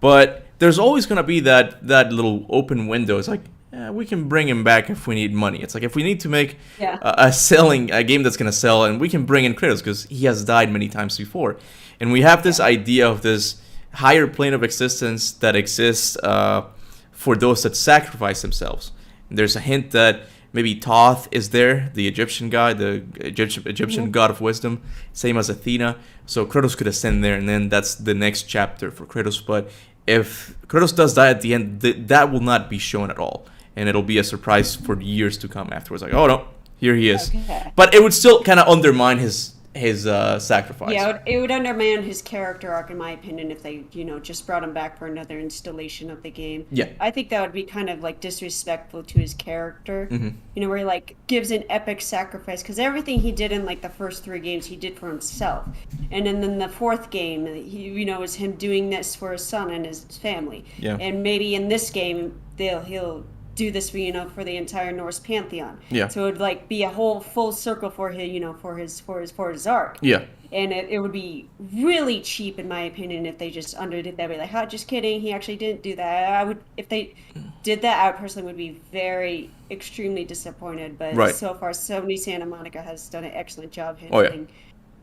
but there's always gonna be that little open window. It's like. We can bring him back if we need money. It's like if we need to make a game that's gonna sell, and we can bring in Kratos because he has died many times before, and we have this idea of this higher plane of existence that exists for those that sacrifice themselves. And there's a hint that maybe Thoth is there, the Egyptian god, the Egyptian god of wisdom, same as Athena. So Kratos could ascend there, and then that's the next chapter for Kratos. But if Kratos does die at the end, that will not be shown at all. And it'll be a surprise for years to come afterwards. Like, oh no, here he is. Okay. But it would still kind of undermine his sacrifice. Yeah, it would undermine his character arc, in my opinion, if they, just brought him back for another installation of the game. Yeah. I think that would be kind of like disrespectful to his character. Mm-hmm. Where he like gives an epic sacrifice, because everything he did in like the first 3 games he did for himself, and then in the 4th game, he is him doing this for his son and his family. Yeah. And maybe in this game he'll do this for the entire Norse pantheon. Yeah. So it would like be a whole full circle for him, for his arc. Yeah. And it would be really cheap, in my opinion, if they just underdid that. Be like, just kidding, he actually didn't do that. If they did that, I personally would be very extremely disappointed. But so far, Sony Santa Monica has done an excellent job handling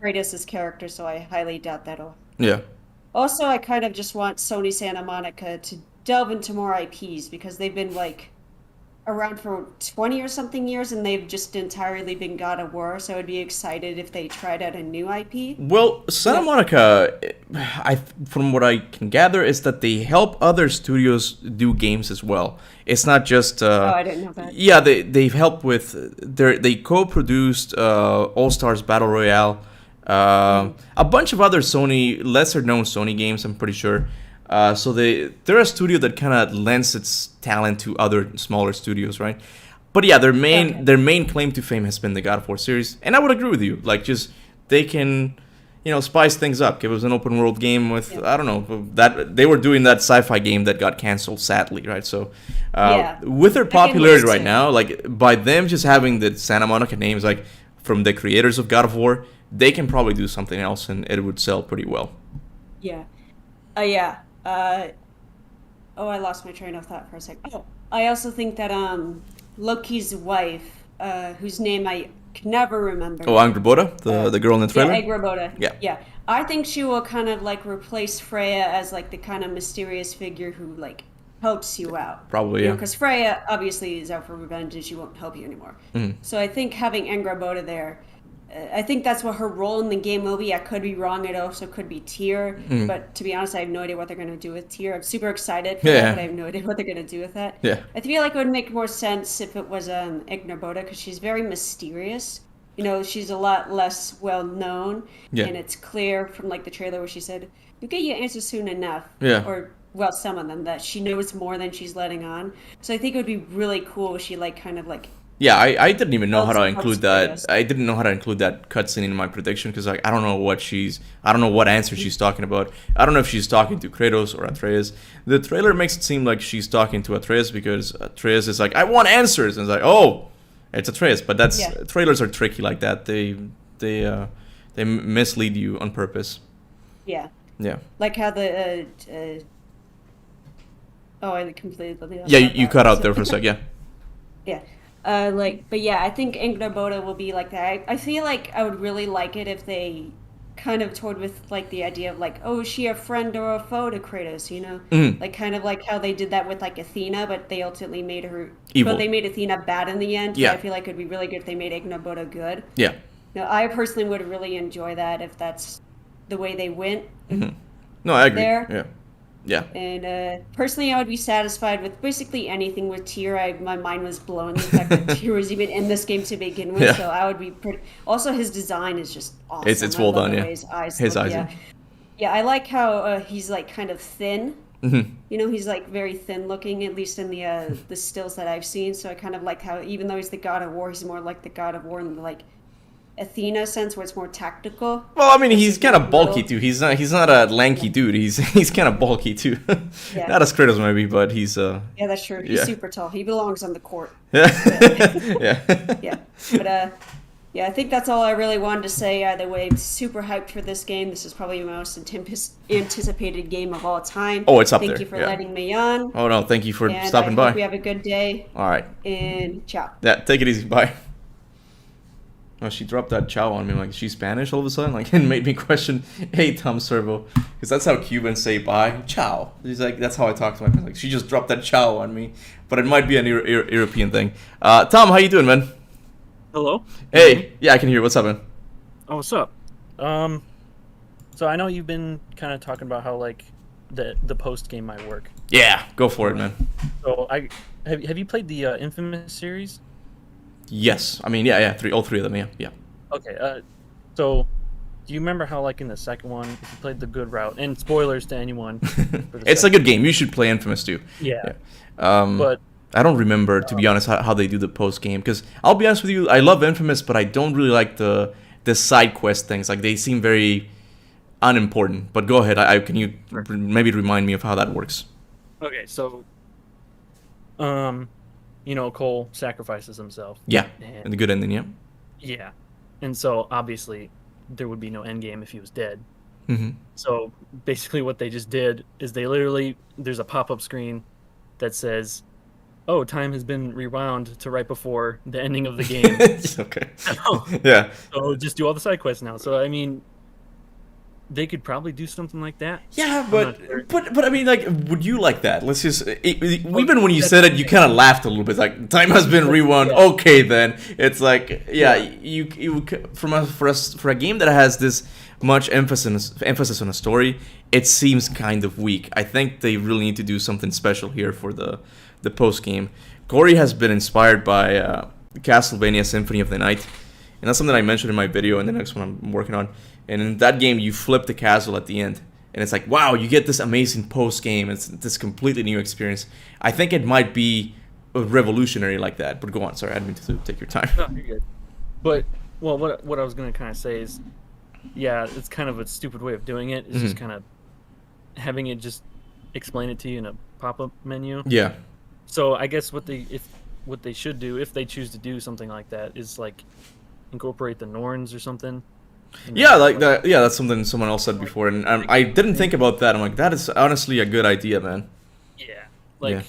Kratos' character, so I highly doubt that'll. Yeah. Also, I kind of just want Sony Santa Monica to delve into more IPs, because they've been like around for 20 or something years, and they've just entirely been God of War, so I'd be excited if they tried out a new IP. Well, Santa Monica, from what I can gather, is that they help other studios do games as well. It's not just... I didn't know that. Yeah, they've helped with... They co-produced All-Stars Battle Royale, a bunch of other lesser-known Sony games, I'm pretty sure. So they're a studio that kind of lends its talent to other smaller studios, right? But yeah, their main claim to fame has been the God of War series, and I would agree with you. Like, just they can, spice things up. Give us an open world game with I don't know, that they were doing that sci-fi game that got canceled, sadly, right? So with their popularity right now, like by them just having the Santa Monica names, like from the creators of God of War, they can probably do something else, and it would sell pretty well. Yeah. I lost my train of thought for a second. Oh, I also think that Loki's wife, whose name I can never remember. Oh, Angrboda, the girl in the trailer? Yeah, Angrboda. Yeah. I think she will kind of like replace Freya as like the kind of mysterious figure who like helps you out. Probably, yeah. Because Freya obviously is out for revenge and she won't help you anymore. Mm-hmm. So I think having Angrboda there, I think that's what her role in the game will be. I could be wrong. It also could be Tyr. Mm. But to be honest, I have no idea what they're going to do with Tyr. I'm super excited for that, but I have no idea what they're going to do with that. Yeah. I feel like it would make more sense if it was Angrboda, because she's very mysterious. She's a lot less well known. Yeah. And it's clear from like the trailer where she said, "You'll get your answers soon enough." Yeah. Or, well, some of them, that she knows more than she's letting on. So I think it would be really cool if she like kind of like... Yeah, I didn't even know how to include that. I didn't know how to include that cutscene in my prediction, because like I don't know what answer she's talking about. I don't know if she's talking to Kratos or Atreus. The trailer makes it seem like she's talking to Atreus, because Atreus is like, "I want answers," and it's like, oh, it's Atreus. But trailers are tricky like that. They mislead you on purpose. Yeah. Yeah. Like how the I completely... Yeah, you cut out there for a sec. Yeah. Yeah. But yeah, I think Angrboda will be like that. I feel like I would really like it if they kind of toyed with like the idea of like, oh, is she a friend or a foe to Kratos, Mm. Like kind of like how they did that with like Athena, but they ultimately made her evil. But they made Athena bad in the end. Yeah. So I feel like it'd be really good if they made Angrboda good. Yeah. I personally would really enjoy that if that's the way they went. Mm-hmm. No, I agree. There. Yeah. Yeah. And personally, I would be satisfied with basically anything with Tyr. My mind was blown the fact that Tyr was even in this game to begin with. Yeah. So I would be pretty... Also, his design is just awesome. It's well done, yeah. His eyes His look, eyes. yeah. Yeah, I like how he's like kind of thin. You know, he's like very thin looking, at least in the stills that I've seen. So I kind of like how, even though he's the god of war, he's more like the god of war in the like Athena sense, where it's more tactical. Well, I mean, he's kind of bulky too. He's not a lanky dude. He's kind of bulky too. Yeah. Not as Kratos maybe, but he's Yeah, that's true. He's yeah. super tall. He belongs on the court. Yeah. Yeah. Yeah. But yeah, I think that's all I really wanted to say. Either way, I'm super hyped for this game. This is probably my most anticipated game of all time. Oh, it's up Thank there. you for Yeah. letting me on. Oh no, thank you for And stopping I by. hope we have a good day. All right. And ciao. Yeah, take it easy. Bye. Oh, she dropped that chow on me. Like, she's Spanish all of a sudden? Like, it made me question, hey, Tom Servo. Because that's how Cubans say bye. Chow. He's like, that's how I talk to my friends. Like, she just dropped that chow on me. But it might be an European thing. Tom, how you doing, man? Hello? Hey. Yeah, I can hear you. What's up, man? Oh, what's up? So I know you've been kind of talking about how, like, the post game might work. Yeah, go for it, man. So, have you played the Infamous series? Yes. I mean, yeah, all three of them, yeah. Okay, so do you remember how, like, in the second one, if you played the good route, and spoilers to anyone. It's a good game. You should play Infamous too. Yeah. But I don't remember, to be honest, how they do the post game. Because I'll be honest with you, I love Infamous, but I don't really like the side quest things. Like, they seem very unimportant. But go ahead. Can you maybe remind me of how that works? Okay, so, you know, Cole sacrifices himself. Yeah, and the good ending, yeah. Yeah, and so obviously there would be no end game if he was dead. Mm-hmm. So basically what they just did is there's a pop-up screen that says, oh, time has been rewound to right before the ending of the game. Okay. So, yeah. So just do all the side quests now. So, I mean, they could probably do something like that. Yeah, but I mean, like, would you like that? Let's just even when you said it, you kind of laughed a little bit. Like, time has been rewound. Yeah. Okay, then it's like, you for a game that has this much emphasis on a story, it seems kind of weak. I think they really need to do something special here for the post game. Corey has been inspired by Castlevania Symphony of the Night, and that's something I mentioned in my video and the next one I'm working on. And in that game, you flip the castle at the end. And it's like, wow, you get this amazing post-game. It's this completely new experience. I think it might be revolutionary like that. But go on. Sorry, I didn't mean to take your time. No, you're good. But, well, what I was going to kind of say is, yeah, it's kind of a stupid way of doing it. It's just kind of having it just explain it to you in a pop-up menu. Yeah. So I guess what they should do, if they choose to do something like that, is, like, incorporate the Norns or something. Yeah, like that. Yeah, that's something someone else said before, and I didn't think about that. I'm like, that is honestly a good idea, man. Yeah, like,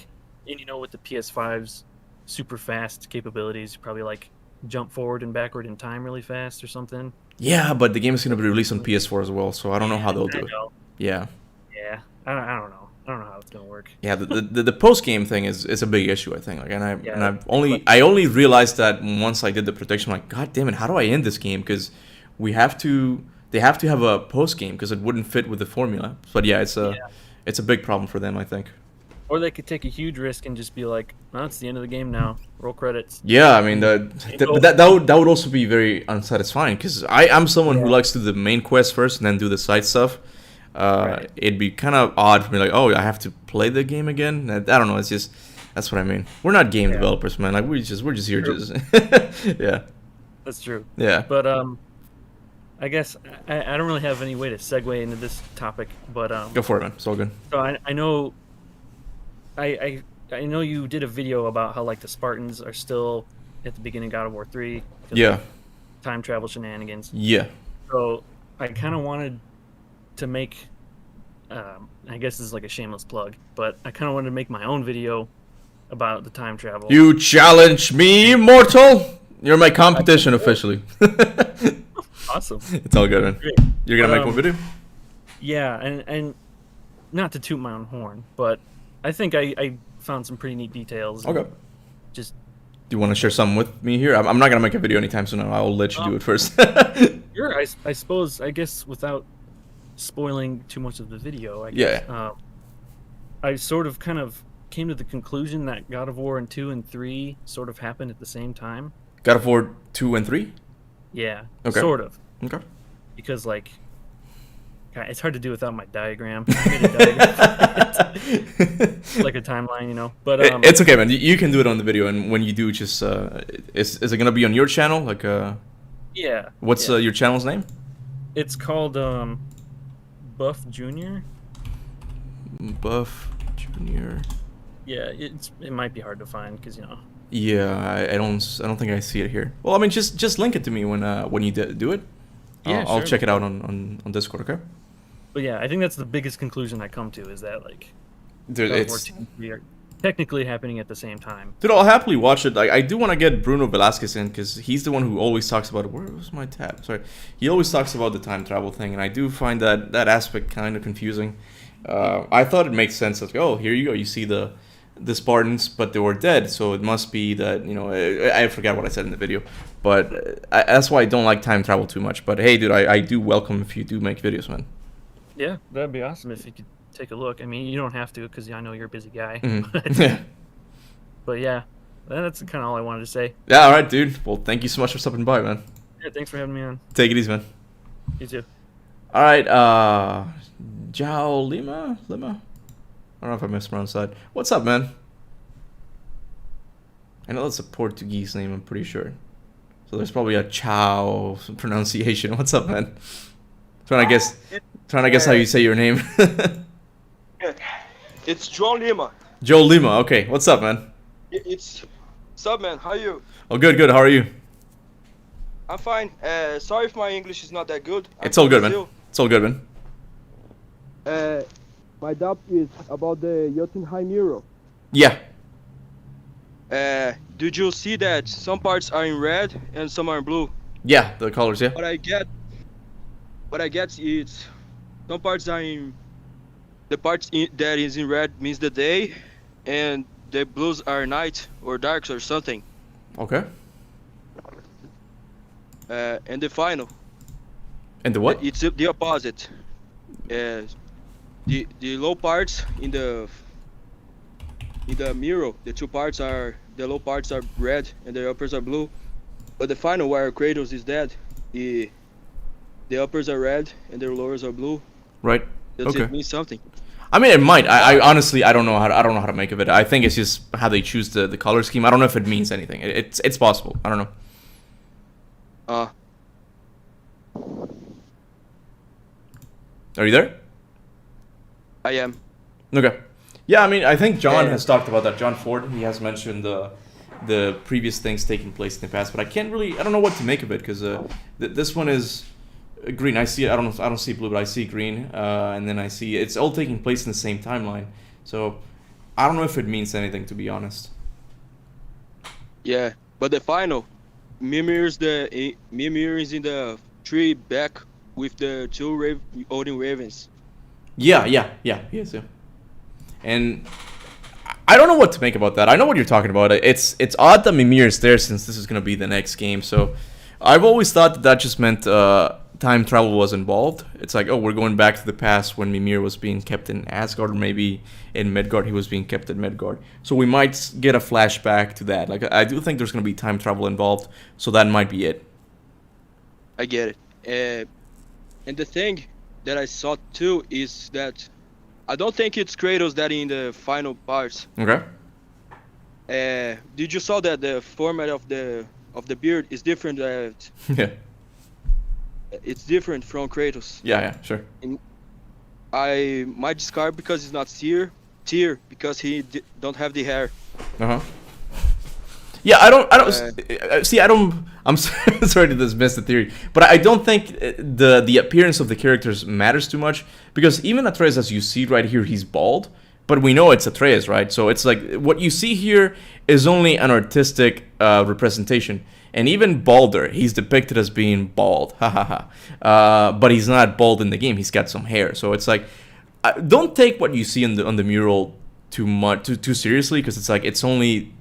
and you know, with the PS5's super fast capabilities, you probably like jump forward and backward in time really fast or something. Yeah, but the game is gonna be released on PS4 as well, so I don't know how they'll do it. Yeah. Yeah, I don't know. I don't know how it's gonna work. Yeah, the post game thing is a big issue, I think. Like, I only realized that once I did the prediction. I'm like, God damn it, how do I end this game? Because they have to have a post game because it wouldn't fit with the formula. But yeah, it's a big problem for them, I think. Or they could take a huge risk and just be like, "No, it's the end of the game now. Roll credits." Yeah, I mean that would also be very unsatisfying because I'm someone who likes to do the main quest first and then do the side stuff. It'd be kind of odd for me, like, oh, I have to play the game again. I don't know. It's just that's what I mean. We're not game developers, man. Like we're just here, just yeah. That's true. Yeah. But I guess I don't really have any way to segue into this topic, but go for it, man. It's all good. So I know I know you did a video about how like the Spartans are still at the beginning of God of War 3. Yeah. Time travel shenanigans. Yeah. So I kind of wanted to make, I guess this is like a shameless plug, but I kind of wanted to make my own video about the time travel. You challenge me, mortal? You're my competition officially. Awesome. It's all good, man. Great. You're gonna make one video? Yeah, and not to toot my own horn, but I think I found some pretty neat details. Okay. Just. Do you want to share something with me here? I'm not gonna make a video anytime soon. I'll let you do it first. Sure. I suppose. I guess without spoiling too much of the video. I guess, I sort of kind of came to the conclusion that God of War 2 and 3 sort of happened at the same time. God of War 2 and 3? Yeah. Okay. Sort of. Okay. Because like It's hard to do without my diagram. I made a diagram. Like a timeline, you know. But it's okay, man. You can do it on the video, and when you do, just is it gonna be on your channel? Like yeah. What's your channel's name? It's called Buff Junior. Buff Junior. Yeah, it might be hard to find because you know. Yeah, I don't think I see it here. Well, I mean, just link it to me when you do it. Yeah, I'll sure. check it out on Discord, okay? But yeah, I think that's the biggest conclusion I come to is that like, dude, God of War 2 and 3 are technically happening at the same time. Dude, I'll happily watch it. I do want to get Bruno Velasquez in because he's the one who always talks about it. Where was my tab? Sorry, he always talks about the time travel thing, and I do find that aspect kind of confusing. I thought it makes sense. Like, oh, here you go. You see the Spartans, but they were dead, so it must be that, you know, I forgot what I said in the video, but that's why I don't like time travel too much. But hey, dude, I do welcome if you do make videos, man. Yeah, that'd be awesome if you could take a look. I mean, you don't have to because I know you're a busy guy. Mm-hmm. But yeah, that's kind of all I wanted to say. Yeah, all right, dude. Well, thank you so much for stopping by, man. Yeah, thanks for having me on. Take it easy, man. You too. All right, Jao Lima? I don't know if I mispronounced that. What's up, man? I know that's a Portuguese name, I'm pretty sure. So there's probably a Chow pronunciation. What's up, man? Trying to guess how you say your name. It's Joe Lima. Joe Lima, okay. What's up, man? What's up, man? How are you? Oh, good. How are you? I'm fine. Sorry if my English is not that good. It's all good, man. It's all good, man. My doubt is about the Jotunheim Mural. Yeah. Did you see that some parts are in red and some are in blue? Yeah, the colors, yeah. What I get is some parts are in the parts that is in red means the day, and the blues are night or darks or something. Okay. And the final. And the what? It's the opposite. The low parts in the mural, the two parts are, the low parts are red and the uppers are blue, but the final where Kratos is dead, the uppers are red and the lowers are blue. Right. Does it mean something? I mean, it might. I honestly I don't know how to make of it. I think it's just how they choose the color scheme. I don't know if it means anything. It's possible. I don't know. Are you there? I am. Okay. Yeah, I mean, I think John has talked about that. John Ford, he has mentioned the previous things taking place in the past, but I don't know what to make of it because this one is green. I see. I don't see blue, but I see green, and then I see it's all taking place in the same timeline. So I don't know if it means anything, to be honest. Yeah, but the final, Mimir is in the tree back with the two Odin ravens. Yeah, he is. Yeah. And I don't know what to make about that. I know what you're talking about. It's odd that Mimir is there since this is gonna be the next game. So I've always thought that just meant time travel was involved. It's like, oh, we're going back to the past when Mimir was being kept in Asgard, or maybe in Midgard he was being kept in Midgard. So we might get a flashback to that. Like, I do think there's gonna be time travel involved. So that might be it. I get it. And the thing that I saw too is that I don't think it's Kratos that in the final parts. Okay. Did you saw that the format of the beard is different? Yeah. It's different from Kratos. Yeah, sure. And I might discard because it's not Tyr because he don't have the hair. Yeah, I'm sorry to dismiss the theory, but I don't think the appearance of the characters matters too much, because even Atreus, as you see right here, he's bald, but we know it's Atreus, right? So it's like what you see here is only an artistic representation, and even Balder, he's depicted as being bald, but he's not bald in the game. He's got some hair, so it's like don't take what you see on the mural too seriously, because it's like it's only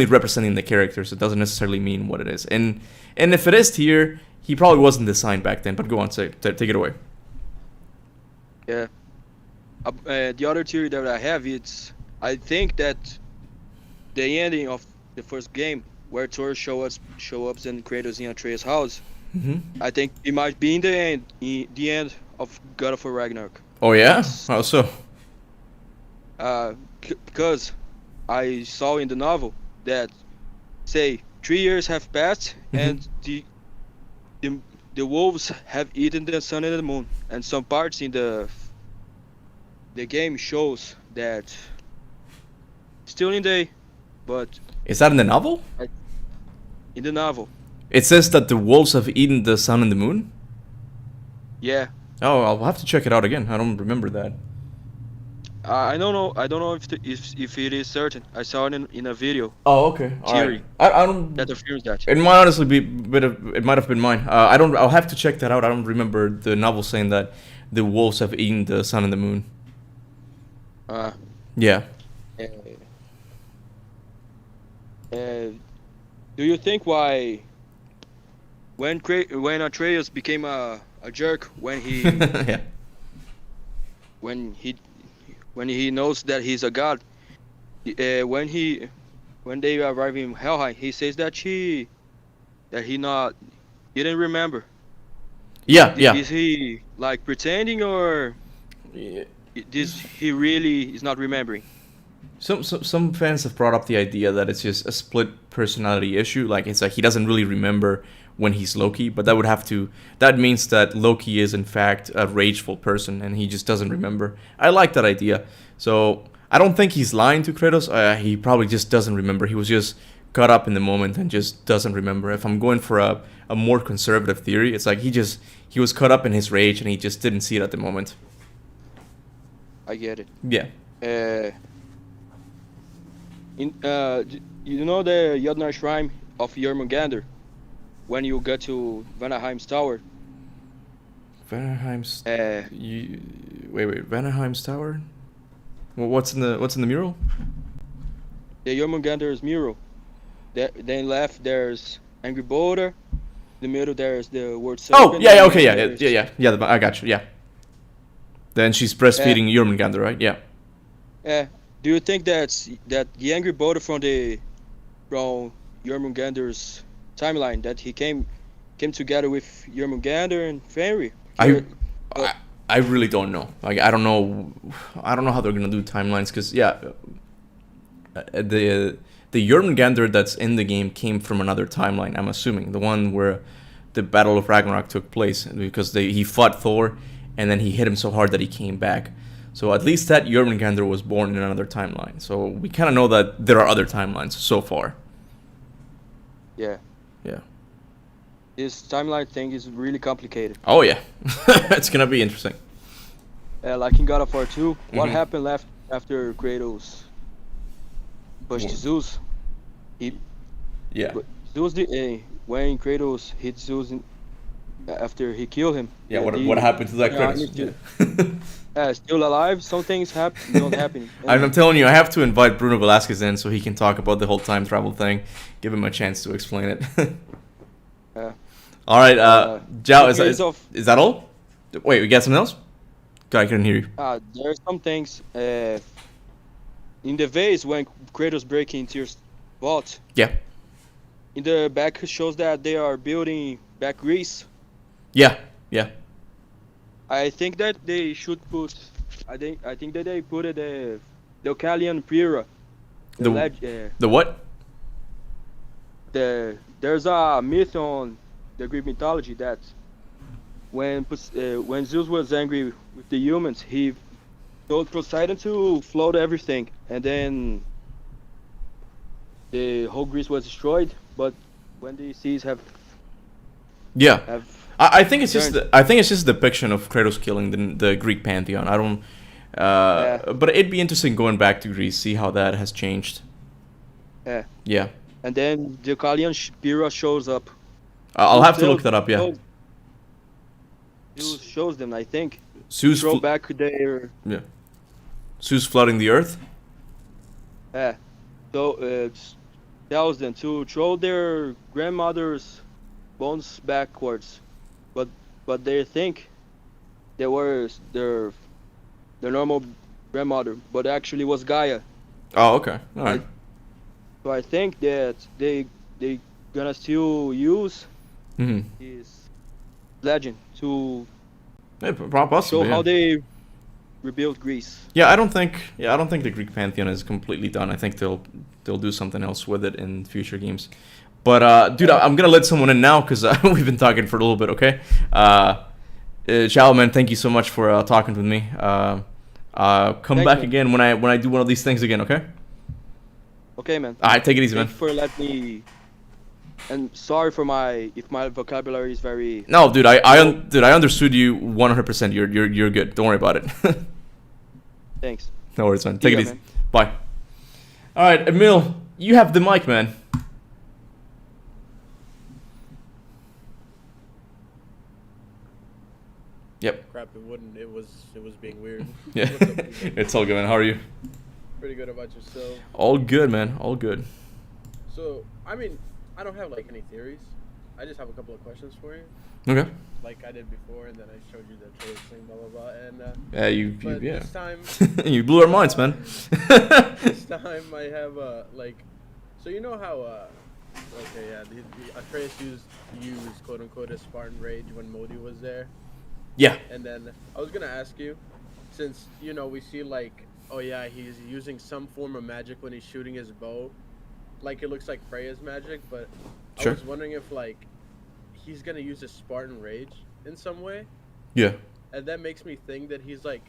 representing the characters. It doesn't necessarily mean what it is. And if it is here, he probably wasn't designed back then. But go on, take it away. Yeah. The other theory that I have, I think that the ending of the first game, where Thor show up and Kratos in Atreus' house, I think it might be in the end of God of War Ragnarok. Oh yeah? How so? Because I saw in the novel that say 3 years have passed and the wolves have eaten the sun and the moon, and some parts in the game shows that still in day, but Is that in the novel? in the novel, It says that the wolves have eaten the sun and the moon? yeah. Oh, I'll have to check it out again. I don't remember that. I don't know. I don't know if it is certain. I saw it in a video. Oh, okay. All Theory. right. I don't. That affirms that. It might honestly be it might have been mine. I don't. I'll have to check that out. I don't remember the novel saying that the wolves have eaten the sun and the moon. Yeah. Do you think why when Atreus became a jerk when he yeah. when he knows that he's a god, when they arrive in Helheim, he says that he didn't remember. Yeah, yeah. Is he like pretending, or he really is not remembering? Some fans have brought up the idea that it's just a split personality issue. Like it's like he doesn't really remember when he's Loki, but that means that Loki is in fact a rageful person and he just doesn't remember. I like that idea. So I don't think he's lying to Kratos. He probably just doesn't remember. He was just caught up in the moment and just doesn't remember. If I'm going for a more conservative theory, it's like he was caught up in his rage and he just didn't see it at the moment. I get it. Yeah. You know the Jotnar Shrine of Jormungandr when you get to Vanaheim's Tower? Vanaheim's wait, Vanaheim's Tower? Well, what's in the mural? The Jormungandr's mural. Then left there's Angry Boulder. In the middle there's the word serpent. Oh, yeah, okay, yeah, I got you, yeah. Then she's breastfeeding Jormungandr, right? Yeah. Do you think that the Angry Boulder from Jormungandr's timeline, that he came together with Jormungandr and Fenrir? I really don't know. Like I don't know how they're gonna do timelines, because the Jormungandr that's in the game came from another timeline. I'm assuming the one where the Battle of Ragnarok took place, because he fought Thor and then he hit him so hard that he came back. So at least that Jormungandr was born in another timeline. So we kind of know that there are other timelines so far. Yeah. Yeah. This timeline thing is really complicated. Oh yeah, it's gonna be interesting. Like in God of War 2, what happened after Kratos pushed Zeus? Zeus when Kratos hit Zeus after he killed him. Yeah, what happened to that Kratos? Still alive. Some things don't happen. I'm telling you, I have to invite Bruno Velasquez in so he can talk about the whole time travel thing. Give him a chance to explain it. All right, Zhao, is that all? Wait, we got something else? God, I couldn't hear you. There are some things in the vase when Kratos breaks into your vault. Yeah. In the back shows that they are building back Greece. Yeah. I think that they should put. I think that they put the Deucalion Pyrrha. The what? There's a myth on the Greek mythology that when Zeus was angry with the humans, he told Poseidon to float everything, and then the whole Greece was destroyed. But when the seas have I think it's just a depiction of Kratos killing the Greek pantheon. I don't. But it'd be interesting going back to Greece, see how that has changed. Yeah. And then the Deucalion Pyrrha shows up. I'll have to look that up. Yeah. Zeus shows them, I think. Zeus throw back their. Yeah. Zeus flooding the earth. Yeah. So tells them to throw their grandmother's bones backwards. But they think they were their normal grandmother, but actually was Gaia. Oh, okay. All right. So I think that they gonna still use his legend to Yeah, possibly. Show how they rebuild Greece. Yeah, I don't think the Greek pantheon is completely done. I think they'll do something else with it in future games. But dude, I'm gonna let someone in now because we've been talking for a little bit. Okay, Chow, man, thank you so much for talking with me. Come back again when I do one of these things again. Okay. Okay, man. All right, take it easy, man. Thank you for letting me. And sorry for if my vocabulary is very. No, dude, I understood you 100%. You're good. Don't worry about it. Thanks. No worries, man. Take it easy. Man. Bye. All right, Emil, you have the mic, man. Yep. Crap, it wouldn't. It was being weird. Yeah, it's all good, man. How are you? Pretty good. About yourself? All good, man. All good. So, I mean, I don't have like any theories. I just have a couple of questions for you. Okay. Like I did before, and then I showed you the trailer thing, blah blah blah, and yeah. This time, you blew our minds, man. this time I have like, so you know how okay, yeah, Atreus used quote unquote a Spartan rage when Modi was there. Yeah. And then I was gonna ask you, since you know we see like, oh yeah, he's using some form of magic when he's shooting his bow, like it looks like Freya's magic, but Sure. I was wondering if like he's gonna use a Spartan rage in some way. Yeah. And that makes me think that he's like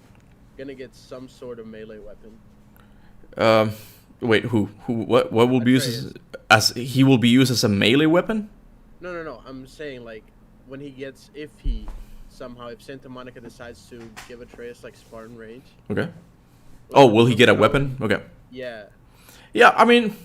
gonna get some sort of melee weapon. Wait, what will be used as he will be used as a melee weapon? No. I'm saying like when he gets, if Santa Monica decides to give Atreus like Spartan rage. Okay. Oh, will he get a weapon? Okay. Yeah. Yeah, I mean,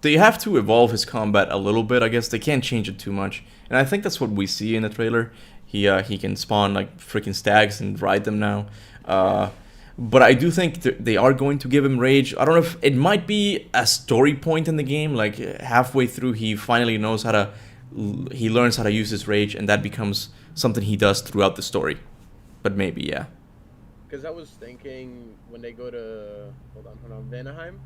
they have to evolve his combat a little bit. I guess they can't change it too much, and I think that's what we see in the trailer. He can spawn like freaking stags and ride them now. But I do think they are going to give him rage. I don't know if it might be a story point in the game. Like halfway through, he finally knows he learns how to use his rage, and that becomes something he does throughout the story. But maybe, yeah. Because I was thinking when they go to hold on Vanaheim,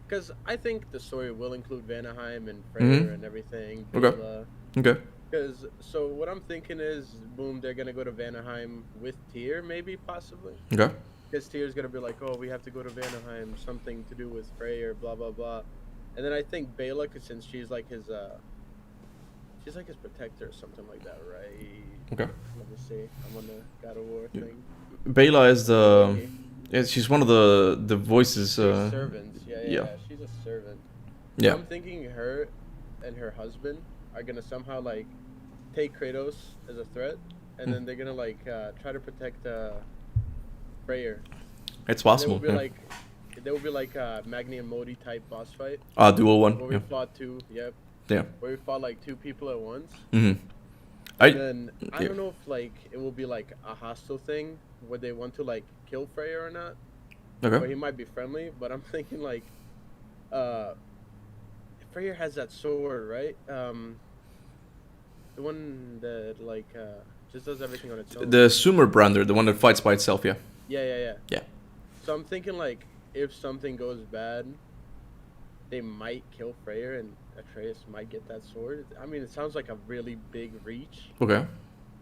because I think the story will include Vanaheim and Freyr and everything. Okay. Okay. Because so what I'm thinking is, boom, they're gonna go to Vanaheim with Tyr, maybe possibly. Okay. Because Tyr's gonna be like, oh, we have to go to Vanaheim, something to do with Freyr, blah blah blah, and then I think Bela, since she's like his protector or something like that, right? Okay. Let me see. I'm on the God of War thing. Bela is she's one of the voices. Servants. Yeah. She's a servant. Yeah. So I'm thinking her and her husband are gonna somehow like take Kratos as a threat, and then they're gonna like try to protect Freyr. It's possible. There will be like a Magni and Modi type boss fight. Dual one. Where we fought two. Yep. Yeah. Where we fought like two people at once. Mm-hmm. I don't know if like it will be like a hostile thing where they want to like kill Freyr or not. Okay. Or he might be friendly, but I'm thinking like Freyr has that sword, right? The one that like just does everything on its own. The Sumer Brander, the one that fights by itself, yeah. Yeah. Yeah. So I'm thinking like if something goes bad, they might kill Freyr and Atreus might get that sword. I mean, it sounds like a really big reach. Okay.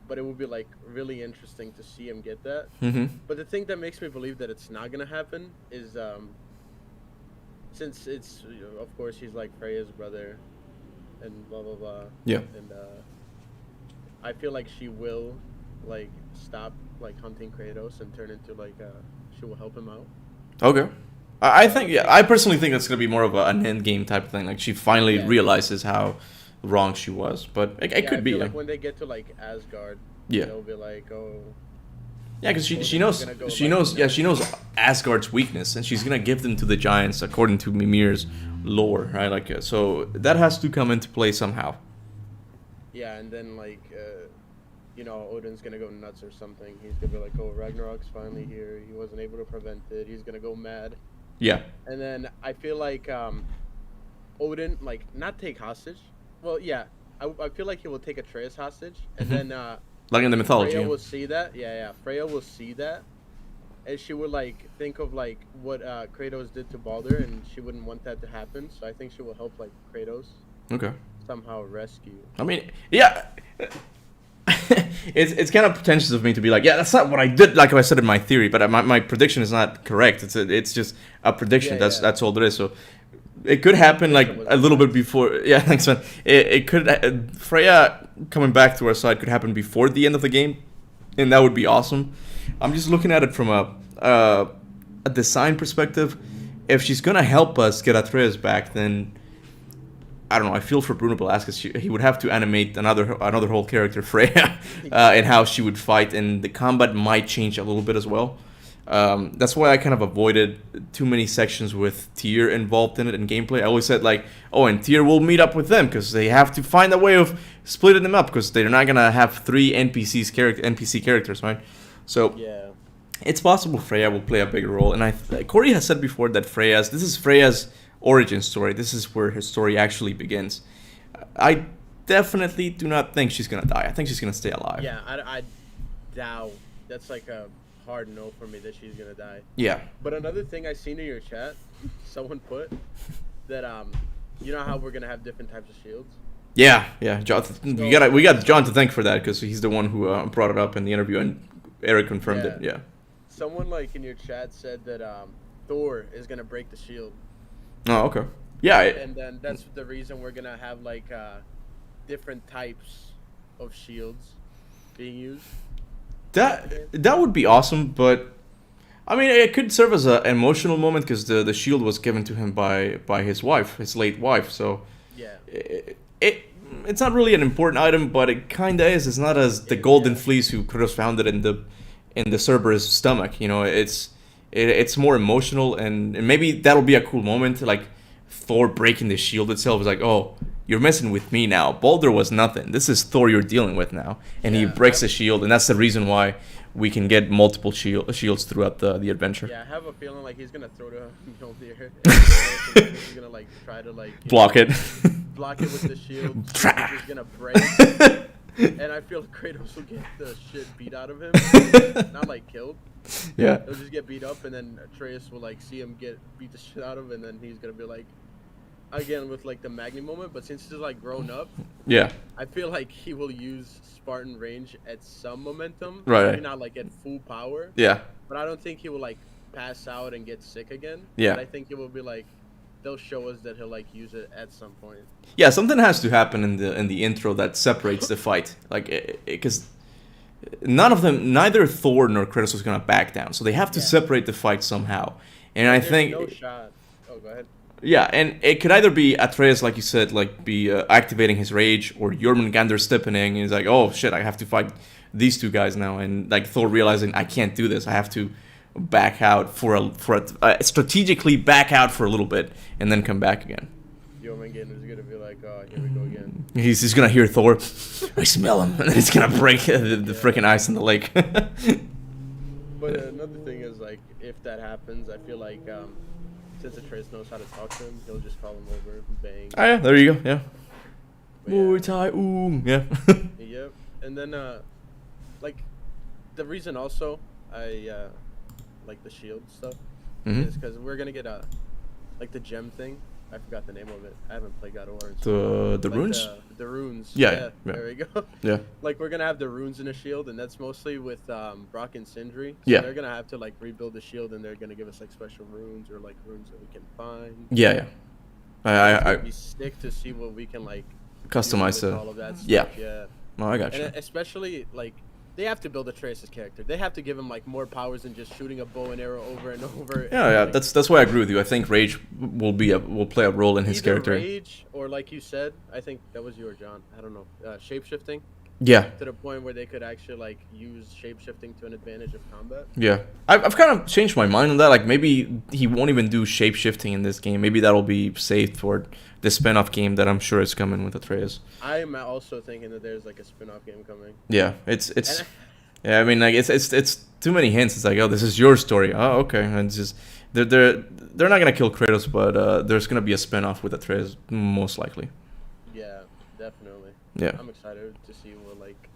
But it would be like really interesting to see him get that. Mm-hmm. But the thing that makes me believe that it's not gonna happen is since it's of course he's like Freya's brother, and blah blah blah. Yeah. And I feel like she will like stop like hunting Kratos and turn into like she will help him out. Okay. I think I personally think that's gonna be more of an end game type of thing. Like she finally realizes how wrong she was, but it could be. Like when they get to like Asgard, they'll be like, oh. Yeah, because she knows Asgard's weakness, and she's gonna give them to the giants according to Mimir's lore, right? Like so that has to come into play somehow. Yeah, and then like Odin's gonna go nuts or something. He's gonna be like, oh, Ragnarok's finally here. He wasn't able to prevent it. He's gonna go mad. Yeah. And then I feel like Odin like not take hostage. Well, yeah, I feel like he will take Atreus hostage, and then like in the mythology. Freya will see that. Yeah. Freya will see that, and she would like think of like what Kratos did to Baldur, and she wouldn't want that to happen. So I think she will help like Kratos. Okay. Somehow rescue. I mean, yeah. it's kind of pretentious of me to be like, yeah, that's not what I did, like I said in my theory, but my prediction is not correct. It's just a prediction. That's all there is. So it could happen like a little bit before. Yeah, thanks, man. It could Freya coming back to our side could happen before the end of the game, and that would be awesome. I'm just looking at it from a design perspective. If she's gonna help us get Atreus back, then I don't know. I feel for Bruno Velasquez. He would have to animate another whole character, Freya, and how she would fight, and the combat might change a little bit as well. That's why I kind of avoided too many sections with Tyr involved in it in gameplay. I always said like, oh, and Tyr will meet up with them because they have to find a way of splitting them up because they're not gonna have 3 NPC characters, right? So it's possible Freya will play a bigger role, and Corey has said before that this is Freya's origin story. This is where her story actually begins. I definitely do not think she's gonna die. I think she's gonna stay alive. Yeah, I doubt. That's like a hard no for me that she's gonna die. Yeah. But another thing I seen in your chat, someone put that you know how we're gonna have different types of shields. Yeah. John, we got John to thank for that because he's the one who brought it up in the interview, and Eric confirmed it. Yeah. Someone like in your chat said that Thor is gonna break the shield. Oh, okay. Yeah. And then that's the reason we're gonna have like different types of shields being used. That would be awesome, but I mean, it could serve as an emotional moment because the shield was given to him by his wife, his late wife. So yeah, it's not really an important item, but it kind of is. It's not as the Golden Fleece who could have found it in the Cerberus stomach. You know, it's more emotional, and maybe that'll be a cool moment, like Thor breaking the shield itself. Is like, oh, you're messing with me now. Baldur was nothing. This is Thor you're dealing with now, and he breaks the shield, and that's the reason why we can get multiple shields throughout the adventure. Yeah, I have a feeling like he's gonna throw the Mjolnir. He's gonna like try to like block it with the shield. He's gonna break. And I feel Kratos will get the shit beat out of him. Not like killed. Yeah. He'll just get beat up, and then Atreus will like see him get beat the shit out of, and then he's gonna be like, again with like the Magni moment. But since he's like grown up, I feel like he will use Spartan range at some momentum. Right. Maybe not like at full power. Yeah. But I don't think he will like pass out and get sick again. Yeah. But I think it will be like they'll show us that he'll like use it at some point. Yeah, something has to happen in the intro that separates the fight, like because neither Thor nor Kratos is gonna back down, so they have to separate the fight somehow. And I think no shot. Oh, go ahead. Yeah, and it could either be Atreus, like you said, like be activating his rage, or Jormungandr stepping in, and he's like, oh shit, I have to fight these two guys now, and like Thor realizing I can't do this, I have to back out strategically back out for a little bit and then come back again. Jormungandr is gonna be like, oh, here we go again. He's gonna hear Thor, I smell him, and then he's gonna break the freaking ice in the lake. But another thing is like, if that happens, I feel like since Atreus knows how to talk to him, he'll just call him over and bang. Oh yeah, there you go. Yeah. Muay Thai, yeah. Yep. And then like the reason also I like the shield stuff is because we're gonna get like the gem thing. I forgot the name of it. I haven't played God of War. The like runes? The runes. Yeah. There we go. Yeah. Like we're gonna have the runes in a shield, and that's mostly with Brock and Sindri. So yeah. They're gonna have to like rebuild the shield, and they're gonna give us like special runes or like runes that we can find. Yeah. I'd be sick to see what we can like customize all of that stuff. Yeah. Oh, I got you. And especially like they have to build Atreus' character. They have to give him like more powers than just shooting a bow and arrow over and over. Yeah. That's why I agree with you. I think rage will play a role in his character. Rage, or like you said, I think that was you or John. I don't know. Shapeshifting. Yeah. To the point where they could actually like use shapeshifting to an advantage of combat. Yeah, I've kind of changed my mind on that. Like maybe he won't even do shapeshifting in this game. Maybe that'll be saved for the spin-off game that I'm sure is coming with Atreus. I'm also thinking that there's like a spin-off game coming. Yeah, it's yeah. I mean, like it's too many hints. It's like, oh, this is your story. Oh, okay. And it's just they're not gonna kill Kratos, but there's gonna be a spin-off with Atreus most likely. Yeah, definitely. Yeah. I'm excited to see what like.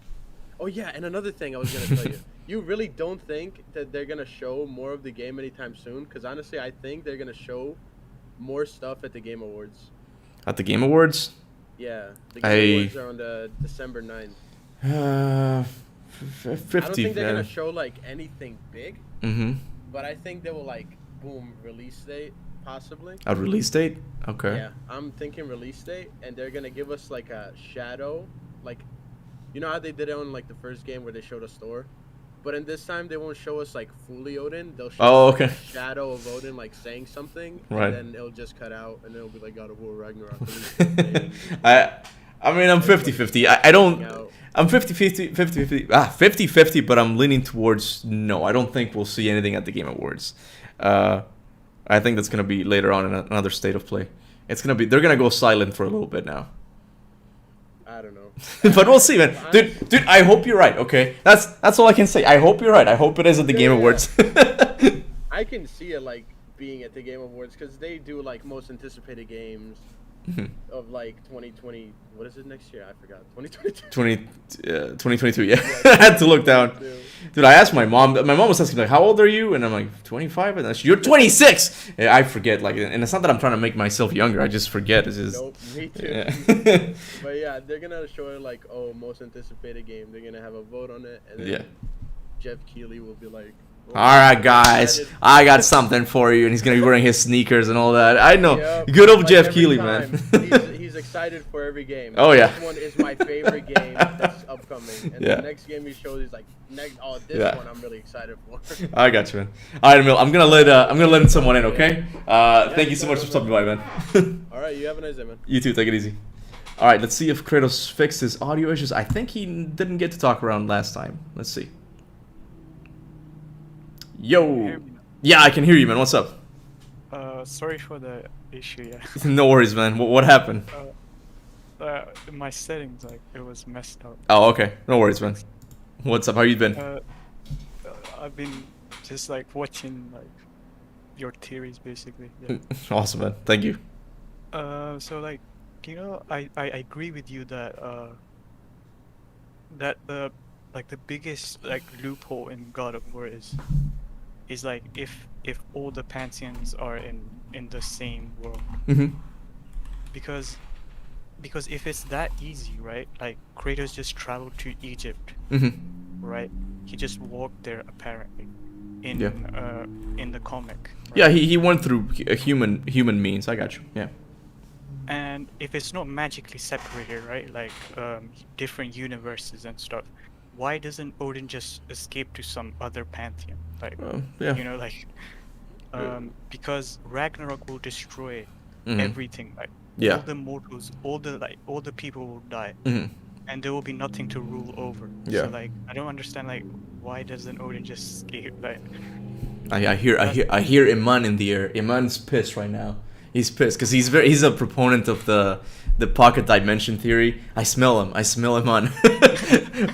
Oh yeah, and another thing I was gonna tell you. You really don't think that they're gonna show more of the game anytime soon? Because honestly, I think they're gonna show more stuff at the Game Awards. At the Game Awards? Yeah, the Game Awards are on the December 9th. 50. I don't think they're gonna show like anything big. Mm-hmm. But I think they will like boom release date possibly. A release date? Okay. Yeah, I'm thinking release date, and they're gonna give us like a shadow, like, you know how they did it on like the first game where they showed a store, but in this time they won't show us like fully Odin. They'll show us, like, okay. a shadow of Odin like saying something, Right. and then it'll just cut out, and it'll be like God of War Ragnarok. I mean, I'm 50-50. I don't. I'm 50-50, 50-50, but I'm leaning towards no. I don't think we'll see anything at the Game Awards. I think that's gonna be later on in another state of play. It's gonna be. They're gonna go silent for a little bit now. I don't know. But we'll see, man. Dude, I hope you're right. Okay, that's all I can say. I hope you're right. I hope it is at the Game Awards. I can see it like being at the Game Awards because they do like most anticipated games of like 2020. What is it next year? I forgot. 2022. 2022. Yeah, I had to look down. Dude, I asked my mom. My mom was asking like, "How old are you?" And I'm like, 25. And you're 26. Yeah, I forget. Like, and it's not that I'm trying to make myself younger. I just forget. It's just. Nope, me too. Yeah. But yeah, they're gonna show it like, oh, most anticipated game. They're gonna have a vote on it, and then Yeah. Jeff Keighley will be like, All right, guys, I got something for you, and he's gonna be wearing his sneakers and all that. I know, Yep. good old Like Jeff every Keighley, time, man. he's excited for every game. Oh, yeah. This one is my favorite game that's upcoming, and Yeah. the next game he shows, he's like, this Yeah. one I'm really excited for. I got you, man. All right, Emil, I'm gonna let someone in, okay? Thank you so much for stopping by, man. All right, you have a nice day, man. You too. Take it easy. All right, let's see if Kratos fixed his audio issues. I think he didn't get to talk around last time. Let's see. Yo. Yeah, I can hear you, man. What's up? Sorry for the issue, yeah. No worries, man. What happened? My settings, like, it was messed up. Oh, okay. No worries, man. What's up? How you been? I've been just, like, watching, like, your theories, basically. Yeah. Awesome, man. Thank you. So, like, you know, I agree with you that, that the, like, the biggest, like, loophole in God of War is like if all the pantheons are in the same world. Mhm. Because if it's that easy, right? Like Kratos just traveled to Egypt, right? He just walked there apparently in the comic. Right? Yeah, he went through a human means. I got you. Yeah. And if it's not magically separated, right? Like different universes and stuff, why doesn't Odin just escape to some other pantheon? Like, yeah. you know, like, because Ragnarok will destroy Mhm. everything. Like, Yeah. all the mortals, all the people will die, Mhm. and there will be nothing to rule over. Yeah. So like, I don't understand like why doesn't Odin just escape? Like, I hear Iman in the air. Iman's pissed right now. He's pissed because he's a proponent of the pocket dimension theory. I smell him on.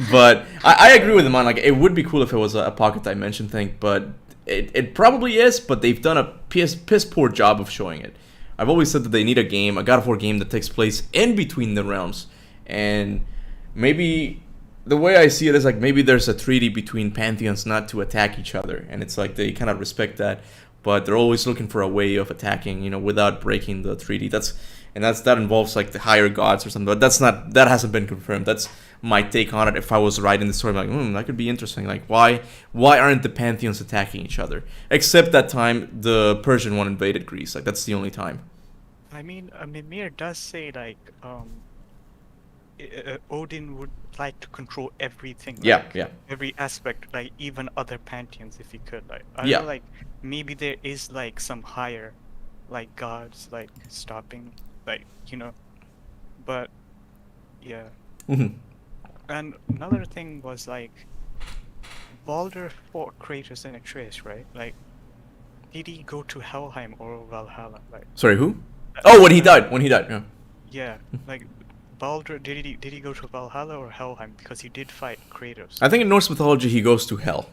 But I agree with him on, like, it would be cool if it was a pocket dimension thing, but it probably is, but they've done a piss poor job of showing it. I've always said that they need a God of War game that takes place in between the realms, and maybe the way I see it is like maybe there's a treaty between pantheons not to attack each other, and it's like they kind of respect that, but they're always looking for a way of attacking, without breaking the treaty. That involves like the higher gods or something, but that hasn't been confirmed. That's my take on it. If I was writing the story, I'm like, that could be interesting. Like, why aren't the pantheons attacking each other? Except that time the Persian one invaded Greece. Like, that's the only time. I mean, Mimir does say like, Odin would like to control everything. Yeah, like, yeah. Every aspect, like even other pantheons, if he could. Like, I Yeah. know, like maybe there is like some higher, like gods, like stopping, like but yeah. Mhm. And another thing was like, Baldur fought Kratos and Atreus, right? Like, did he go to Helheim or Valhalla? Like, Sorry, who? Oh, when he died. Yeah. yeah, like Baldur, did he go to Valhalla or Helheim? Because he did fight Kratos. I think in Norse mythology he goes to hell.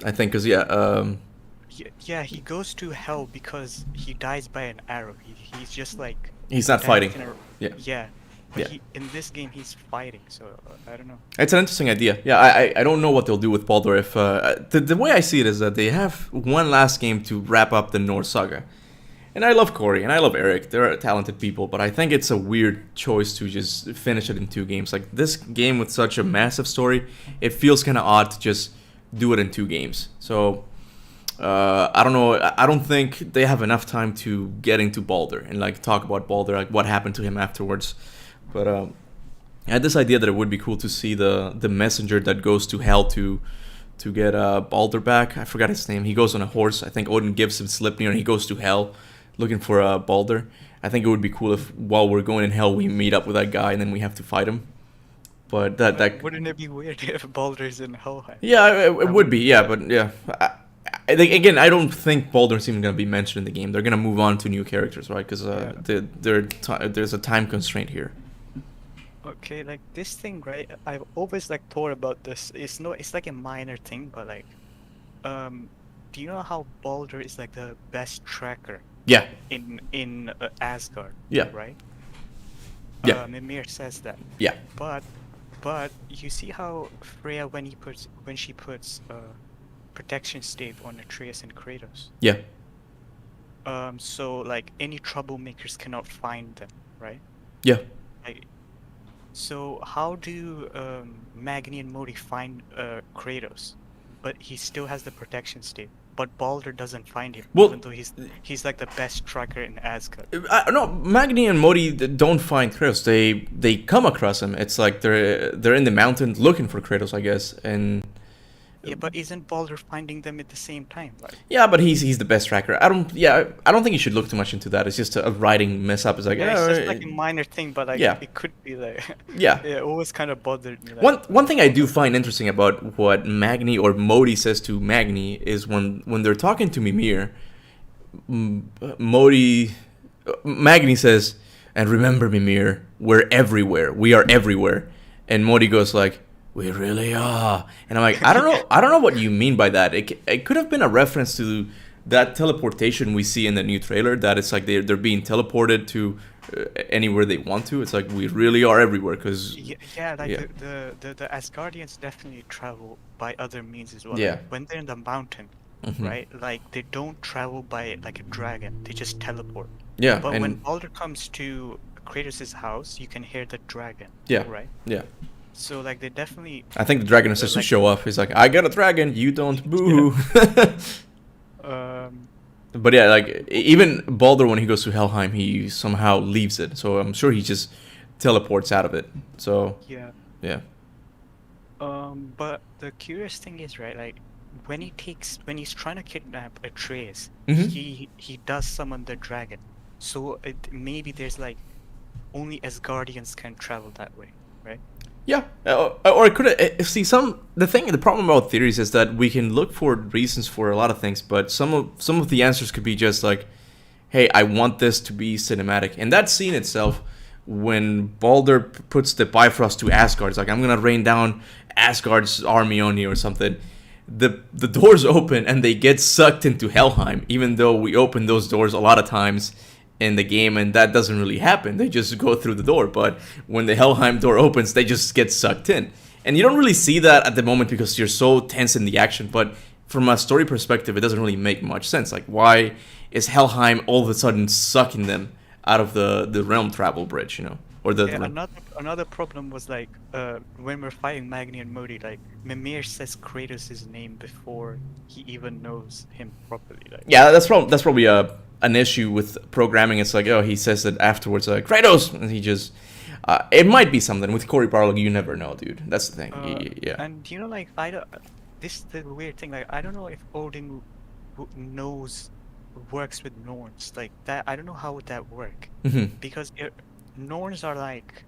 I think, cause Yeah, he goes to hell because he dies by an arrow. He's just like, he's not fighting. Yeah. Yeah. But in this game he's fighting, so I don't know. It's an interesting idea. Yeah, I don't know what they'll do with Baldur. If the way I see it is that they have one last game to wrap up the Norse saga, And I love Corey and I love Eric. They're talented people, but I think it's a weird choice to just finish it in 2 games. Like this game with such a massive story, it feels kind of odd to just do it in 2 games. So I don't know. I don't think they have enough time to get into Balder and like talk about Balder, like what happened to him afterwards. But I had this idea that it would be cool to see the messenger that goes to Hell to get Balder back. I forgot his name. He goes on a horse. I think Odin gives him Sleipnir and he goes to Hell looking for Balder. I think it would be cool if while we're going in Hell we meet up with that guy and then we have to fight him. But that wouldn't it be weird if Baldur's in Helheim? Yeah, it would be. Yeah, but yeah. Again, I don't think Baldur's even going to be mentioned in the game. They're going to move on to new characters, right? Because there's a time constraint here. Okay, like this thing, right? I've always like thought about this. It's like a minor thing, but like, do you know how Baldur is like the best tracker? Yeah. In Asgard. Yeah. Right. Yeah. Mimir says that. Yeah. But you see how Freya when she puts protection stave on Atreus and Kratos. Yeah. So like any troublemakers cannot find them, right? Yeah. Like, so how do Magni and Modi find Kratos, but he still has the protection stave? But Baldur doesn't find him, even though he's like the best tracker in Asgard. No, Magni and Modi don't find Kratos. They come across him. It's like they're in the mountain looking for Kratos, I guess, and. Yeah, but isn't Baldur finding them at the same time? Like, yeah, but he's the best tracker. I don't think you should look too much into that. It's just a writing mess up. It's like it's just like a minor thing, but like it could be like it always kind of bothered me. Like, one thing I do find interesting about what Magni or Modi says to Magni is when they're talking to Mimir, Magni says, "And remember, Mimir, we're everywhere. We are everywhere." And Modi goes like, "We really are," and I'm like, I don't know what you mean by that. It could have been a reference to that teleportation we see in the new trailer. That it's like they're being teleported to anywhere they want to. It's like we really are everywhere because the Asgardians definitely travel by other means as well. Yeah. Like, when they're in the mountain, right? Like they don't travel by like a dragon. They just teleport. Yeah. But when Baldur comes to Kratos' house, you can hear the dragon. Yeah. Right. Yeah. So like they definitely. I think the dragon is just to show off. He's like, "I got a dragon, you don't, boo." But yeah, like even Baldur when he goes to Helheim, he somehow leaves it. So I'm sure he just teleports out of it. So yeah. Yeah. But the curious thing is, right, like when he's trying to kidnap Atreus, he does summon the dragon. So maybe there's like only Asgardians can travel that way, right? Yeah, or it could the problem about theories is that we can look for reasons for a lot of things, but some of the answers could be just like, hey, I want this to be cinematic. And that scene itself, when Baldur puts the Bifrost to Asgard, it's like, I'm gonna rain down Asgard's army on you or something. The doors open and they get sucked into Helheim, even though we open those doors a lot of times in the game, and that doesn't really happen. They just go through the door, but when the Helheim door opens, they just get sucked in. And you don't really see that at the moment because you're so tense in the action, but from a story perspective, it doesn't really make much sense. Like, why is Helheim all of a sudden sucking them out of the realm travel bridge, you know? Or another problem was like when we're fighting Magni and Modi, like Mimir says Kratos' name before he even knows him properly. Like, yeah, that's probably an issue with programming. It's like, oh, he says it afterwards, like Kratos, and he just it might be something with Corey Barlog. You never know, dude. That's the thing. Yeah. And you know, like this is the weird thing. Like I don't know if Odin works with Norns like that. I don't know how would that work because Norns are like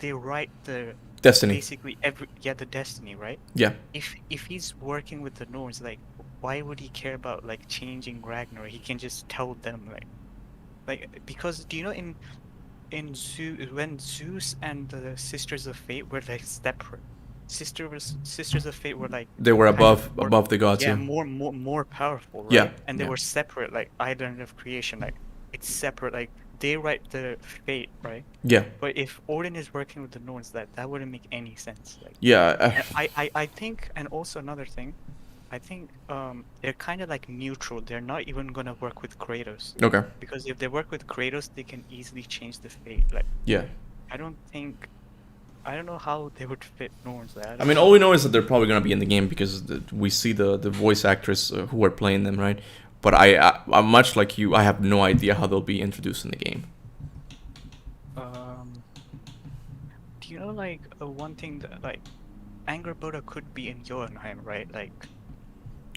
they write the Destiny. Basically the Destiny, right? Yeah. If he's working with the Norns, like why would he care about like changing Ragnarok? He can just tell them like because do you know in Zeus, when Zeus and the Sisters of Fate were like separate, Sisters of Fate were like they were above the gods. Yeah, more powerful, right? Yeah. And they were separate, like Island of Creation, like it's separate, like they write the fate, right? Yeah. But if Odin is working with the Norns, that wouldn't make any sense. Like, yeah. I think, and also another thing, I think they're kind of like neutral. They're not even gonna work with Kratos. Okay. Because if they work with Kratos, they can easily change the fate. Like, Yeah. I don't know how they would fit Norns. I mean, all we know is that they're probably gonna be in the game because we see the voice actors who are playing them, right? But I'm much like you. I have no idea how they'll be introduced in the game. Do you know like one thing that like Angerboda could be in Jotunheim, right? Like.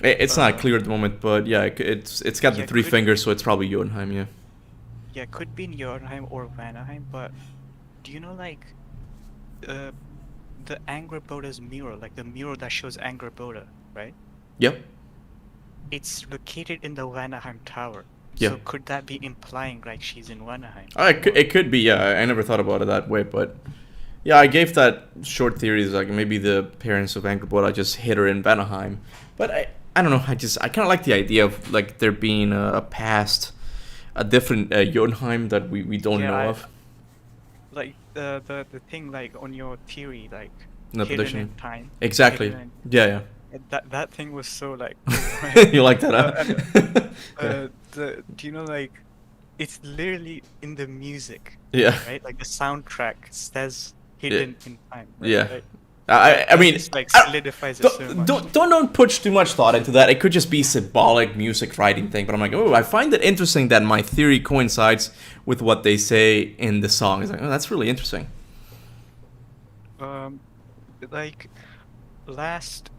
It's not clear at the moment, but yeah, it's got the three fingers, so it's probably Jotunheim, yeah. Yeah, it could be in Jotunheim or Vanaheim, but do you know like the Angerboda's mural, like the mural that shows Angerboda, right? Yep. It's located in the Vanaheim Tower. Yeah. So could that be implying like she's in Vanaheim? It could be, yeah. I never thought about it that way, but yeah, I gave that short theories like maybe the parents of Angerboda just hid her in Vanaheim, but I don't know. I kind of like the idea of like there being a different Jotunheim that we don't know of. Like the thing like on your theory like No hidden prediction. in time. Exactly. Yeah. That thing was so like. You like that, huh? Do you know like, it's literally in the music. Yeah. Right, like the soundtrack says hidden in time. Right? Yeah. Like, I mean, it's like solidifies it so much. Don't put too much thought into that. It could just be symbolic music writing thing. But I'm like, oh, I find it interesting that my theory coincides with what they say in the song. It's like, oh, that's really interesting. Like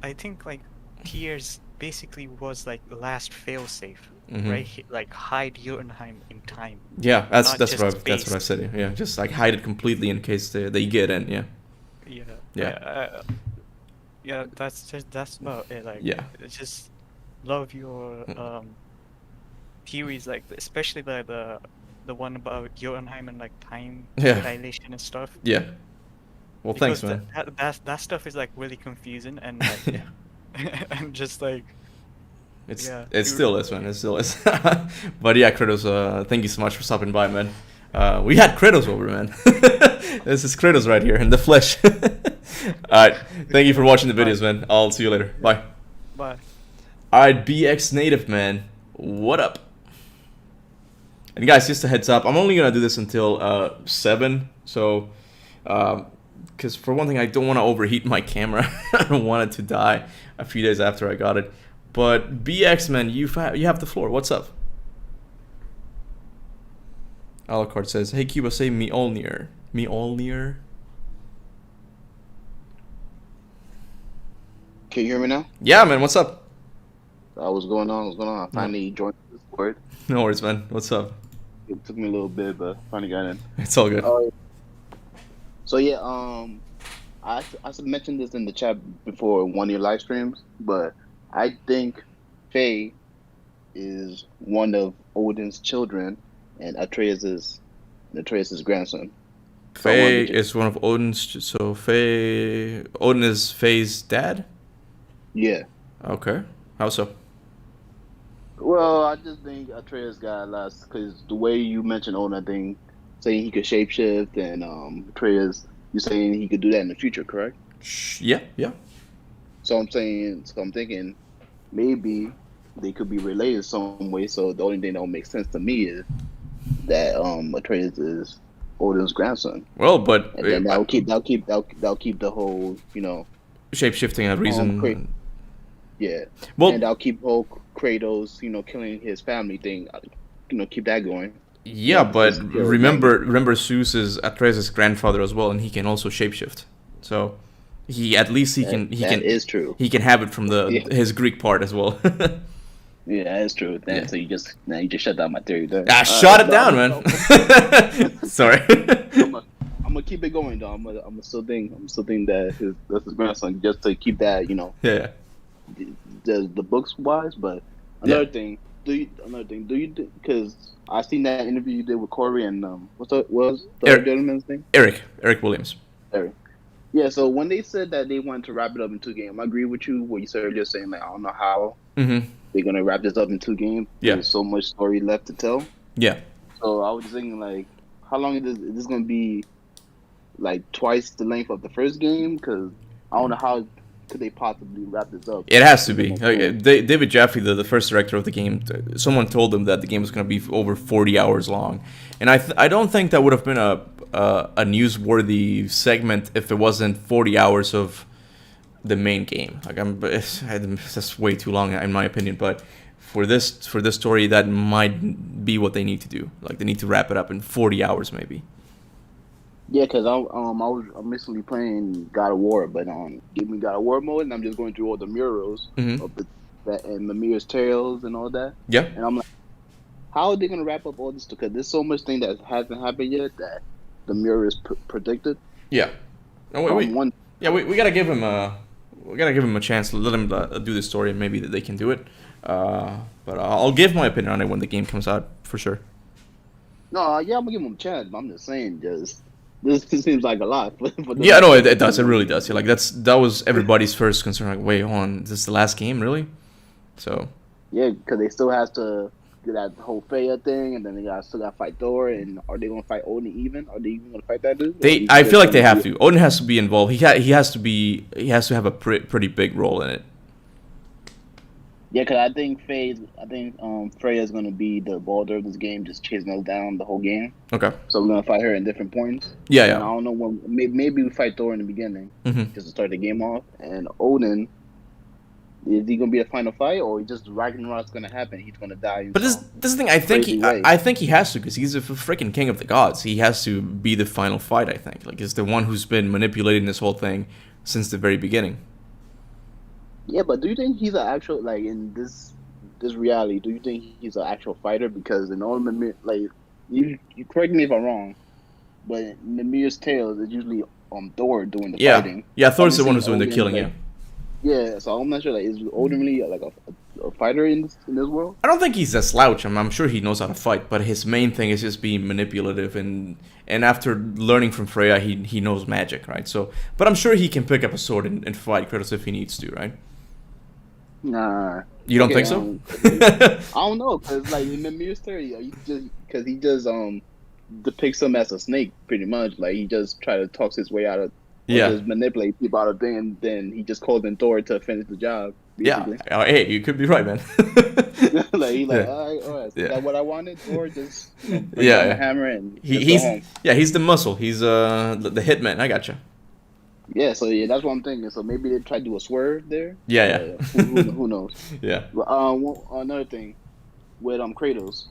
I think like Tears basically was like the last failsafe, right? Like hide Jotunheim in time. Yeah, that's what I said. Yeah, just like hide it completely in case they get in. Yeah. Yeah, that's about it. Like, just love your theories, like especially the one about Jotunheim and like time dilation and stuff. Yeah. Well, because thanks, man. That stuff is like really confusing and like, and just like. It still is, man. It still is. But yeah, Kratos, thank you so much for stopping by, man. We had Kratos over, man. This is Kratos right here in the flesh. Alright, thank you for watching the videos, man. I'll see you later. Bye. Bye. Alright, BX Native, man. What up? And guys, just a heads up, I'm only gonna do this until 7. So, because for one thing, I don't want to overheat my camera. I don't want it to die a few days after I got it. But BX, man, you have the floor. What's up? Alucard says, hey Kuba, say Mjolnir. Mjolnir? Can you hear me now? Yeah, man, what's up? What's going on? I finally joined this Discord. No worries, man. What's up? It took me a little bit, but finally got in. It's all good. So yeah, I mentioned this in the chat before one of your live streams, but I think Faye is one of Odin's children and Atreus's grandson. Faye is one of Odin's. So Odin is Faye's dad? Yeah. Okay. How so? Well, I just think Atreus got last because the way you mentioned Odin, I think saying he could shapeshift and Atreus, you're saying he could do that in the future, correct? Yeah. So I'm thinking maybe they could be related some way. So the only thing that would make sense to me is that Atreus is Odin's grandson. Well, but and then that'll keep the whole, you know, shape-shifting a reason. Yeah. Well, and that'll keep whole Kratos, you know, killing his family thing, you know, keep that going. Yeah, but remember Zeus is Atreus' grandfather as well, and he can also shapeshift. So that is true. He can have it from his Greek part as well. Yeah, that is true. So you just shut down my theory there. Shut it down, man. Sorry. I'm gonna keep it going though. I'm gonna still think that that's his grandson, just to keep that, you know. Yeah. The books wise, but another thing. Do you because I seen that interview you did with Corey and what was the other gentleman's name? Eric Williams. Eric. Yeah, so when they said that they wanted to wrap it up in 2 games, I agree with you. What you said earlier, saying like I don't know how they're gonna wrap this up in 2 games. Yeah, there's so much story left to tell. Yeah. So I was thinking like, how long is this gonna be? Like twice the length of the first game? Because I don't know how could they possibly wrap this up? It has to be. David Jaffe, the first director of the game, someone told him that the game was going to be over 40 hours long, and I don't think that would have been a newsworthy segment if it wasn't 40 hours of the main game. Like that's way too long in my opinion, but for this story, that might be what they need to do. Like they need to wrap it up in 40 hours maybe. Yeah, because I'm recently playing God of War, but give me God of War mode, and I'm just going through all the murals of and the Mirror's Tales and all that. Yeah. And I'm like, how are they gonna wrap up all this? Because there's so much thing that hasn't happened yet that the mirror is predicted. Yeah. No, we gotta give him a chance. Let him do the story, and maybe that they can do it. But I'll give my opinion on it when the game comes out for sure. No, yeah, I'm gonna give him a chance. But I'm just saying, this seems like a lot. Yeah, no, it does. It really does. Yeah, like that was everybody's first concern. Like, wait, hold on, this is the last game, really? So. Yeah, because they still have to do that whole Freya thing, and then they still got to fight Thor. And are they gonna fight Odin even? Are they even gonna fight that dude? I feel like they have to. Odin has to be involved. He has to have a pretty big role in it. Yeah, because I think Freya's gonna be the balder of this game, just chasing us down the whole game. Okay. So we're gonna fight her in different points. Yeah. And I don't know when. Maybe we fight Thor in the beginning, just to start the game off. And Odin, is he gonna be a final fight, or just Ragnarok's gonna happen? He's gonna die. But this is the thing. I think he has to, because he's a freaking king of the gods. He has to be the final fight. I think. Like, he's the one who's been manipulating this whole thing since the very beginning. Yeah, but do you think he's an actual, like, in this reality? Do you think he's an actual fighter? Because in all the you correct me if I'm wrong, but in the Mirror's Tales, it's usually Thor doing the fighting. Yeah, Thor's the one who's doing the killing. Yeah, so I'm not sure. Like, is Odin really like a fighter in this world? I don't think he's a slouch. I'm sure he knows how to fight, but his main thing is just being manipulative, and after learning from Freya, he knows magic, right? So, but I'm sure he can pick up a sword and fight Kratos if he needs to, right? Nah. You don't think so? I don't know, cause like in the Mirror's Tales, he just depicts him as a snake, pretty much. Like, he just try to talk his way out of. Just manipulate people out of thing, and then he just calls in Thor to finish the job. Basically. Yeah. Hey, you could be right, man. all right. Is that what I wanted? Thor just bring down the hammer and he's the muscle. He's the hitman. I gotcha. Yeah, so that's what I'm thinking. So maybe they try to do a swerve there. Yeah. Who knows? Yeah. But, another thing with Kratos.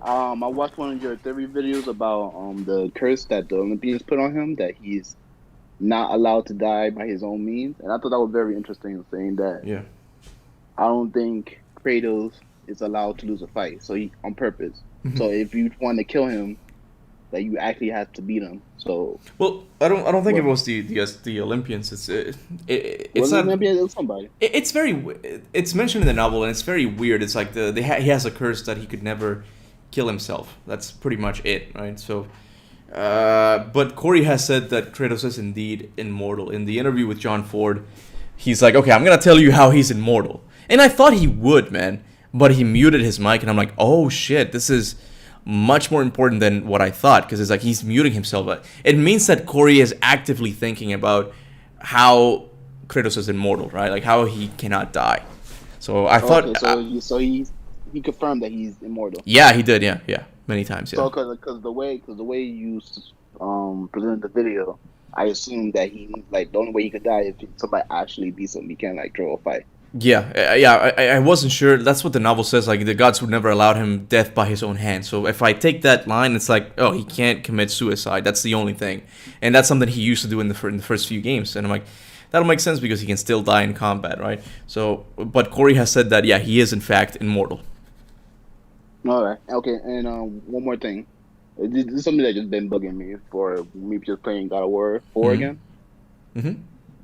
I watched one of your theory videos about the curse that the Olympians put on him, that he's not allowed to die by his own means, and I thought that was very interesting, saying that I don't think Kratos is allowed to lose a fight, so he on purpose. Mm-hmm. So if you want to kill him, that you actually have to beat him. So I don't think it was the Olympians. It's not Olympians. It was somebody. It's mentioned in the novel, and it's very weird. It's like he has a curse that he could never kill himself. That's pretty much it, right? So, but Corey has said that Kratos is indeed immortal. In the interview with John Ford, he's like, okay, I'm gonna tell you how he's immortal. And I thought he would, man, but he muted his mic, and I'm like, oh shit, this is much more important than what I thought, because it's like he's muting himself. But it means that Corey is actively thinking about how Kratos is immortal, right? Like how he cannot die. So I thought. He confirmed that he's immortal. Yeah, he did. Yeah, many times. Yeah. So because the way you presented the video, I assumed that he the only way he could die if somebody actually beats him. He can't throw a fight. Yeah. I wasn't sure. That's what the novel says. Like the gods would never allow him death by his own hand. So if I take that line, it's like, oh, he can't commit suicide. That's the only thing, and that's something he used to do in the first few games. And I'm like, that'll make sense because he can still die in combat, right? So, but Corey has said that he is in fact immortal. All right. Okay. And one more thing. This is something that just been bugging me for me just playing God of War 4 again. Mm-hmm.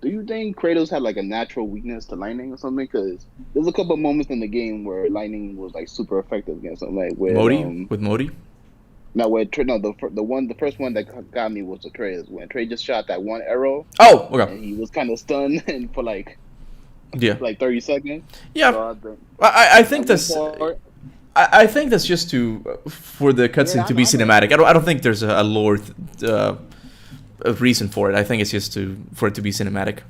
Do you think Kratos had a natural weakness to lightning or something? Because there's a couple of moments in the game where lightning was super effective against him, with Modi. With Modi. No, the first one that got me was Atreus, when Atreus just shot that one arrow. Oh, okay. And he was kind of stunned and for 30 seconds. Yeah. So I think that's. I think that's just for the cutscene to be cinematic. I don't think there's a lore a reason for it. I think it's just for it to be cinematic.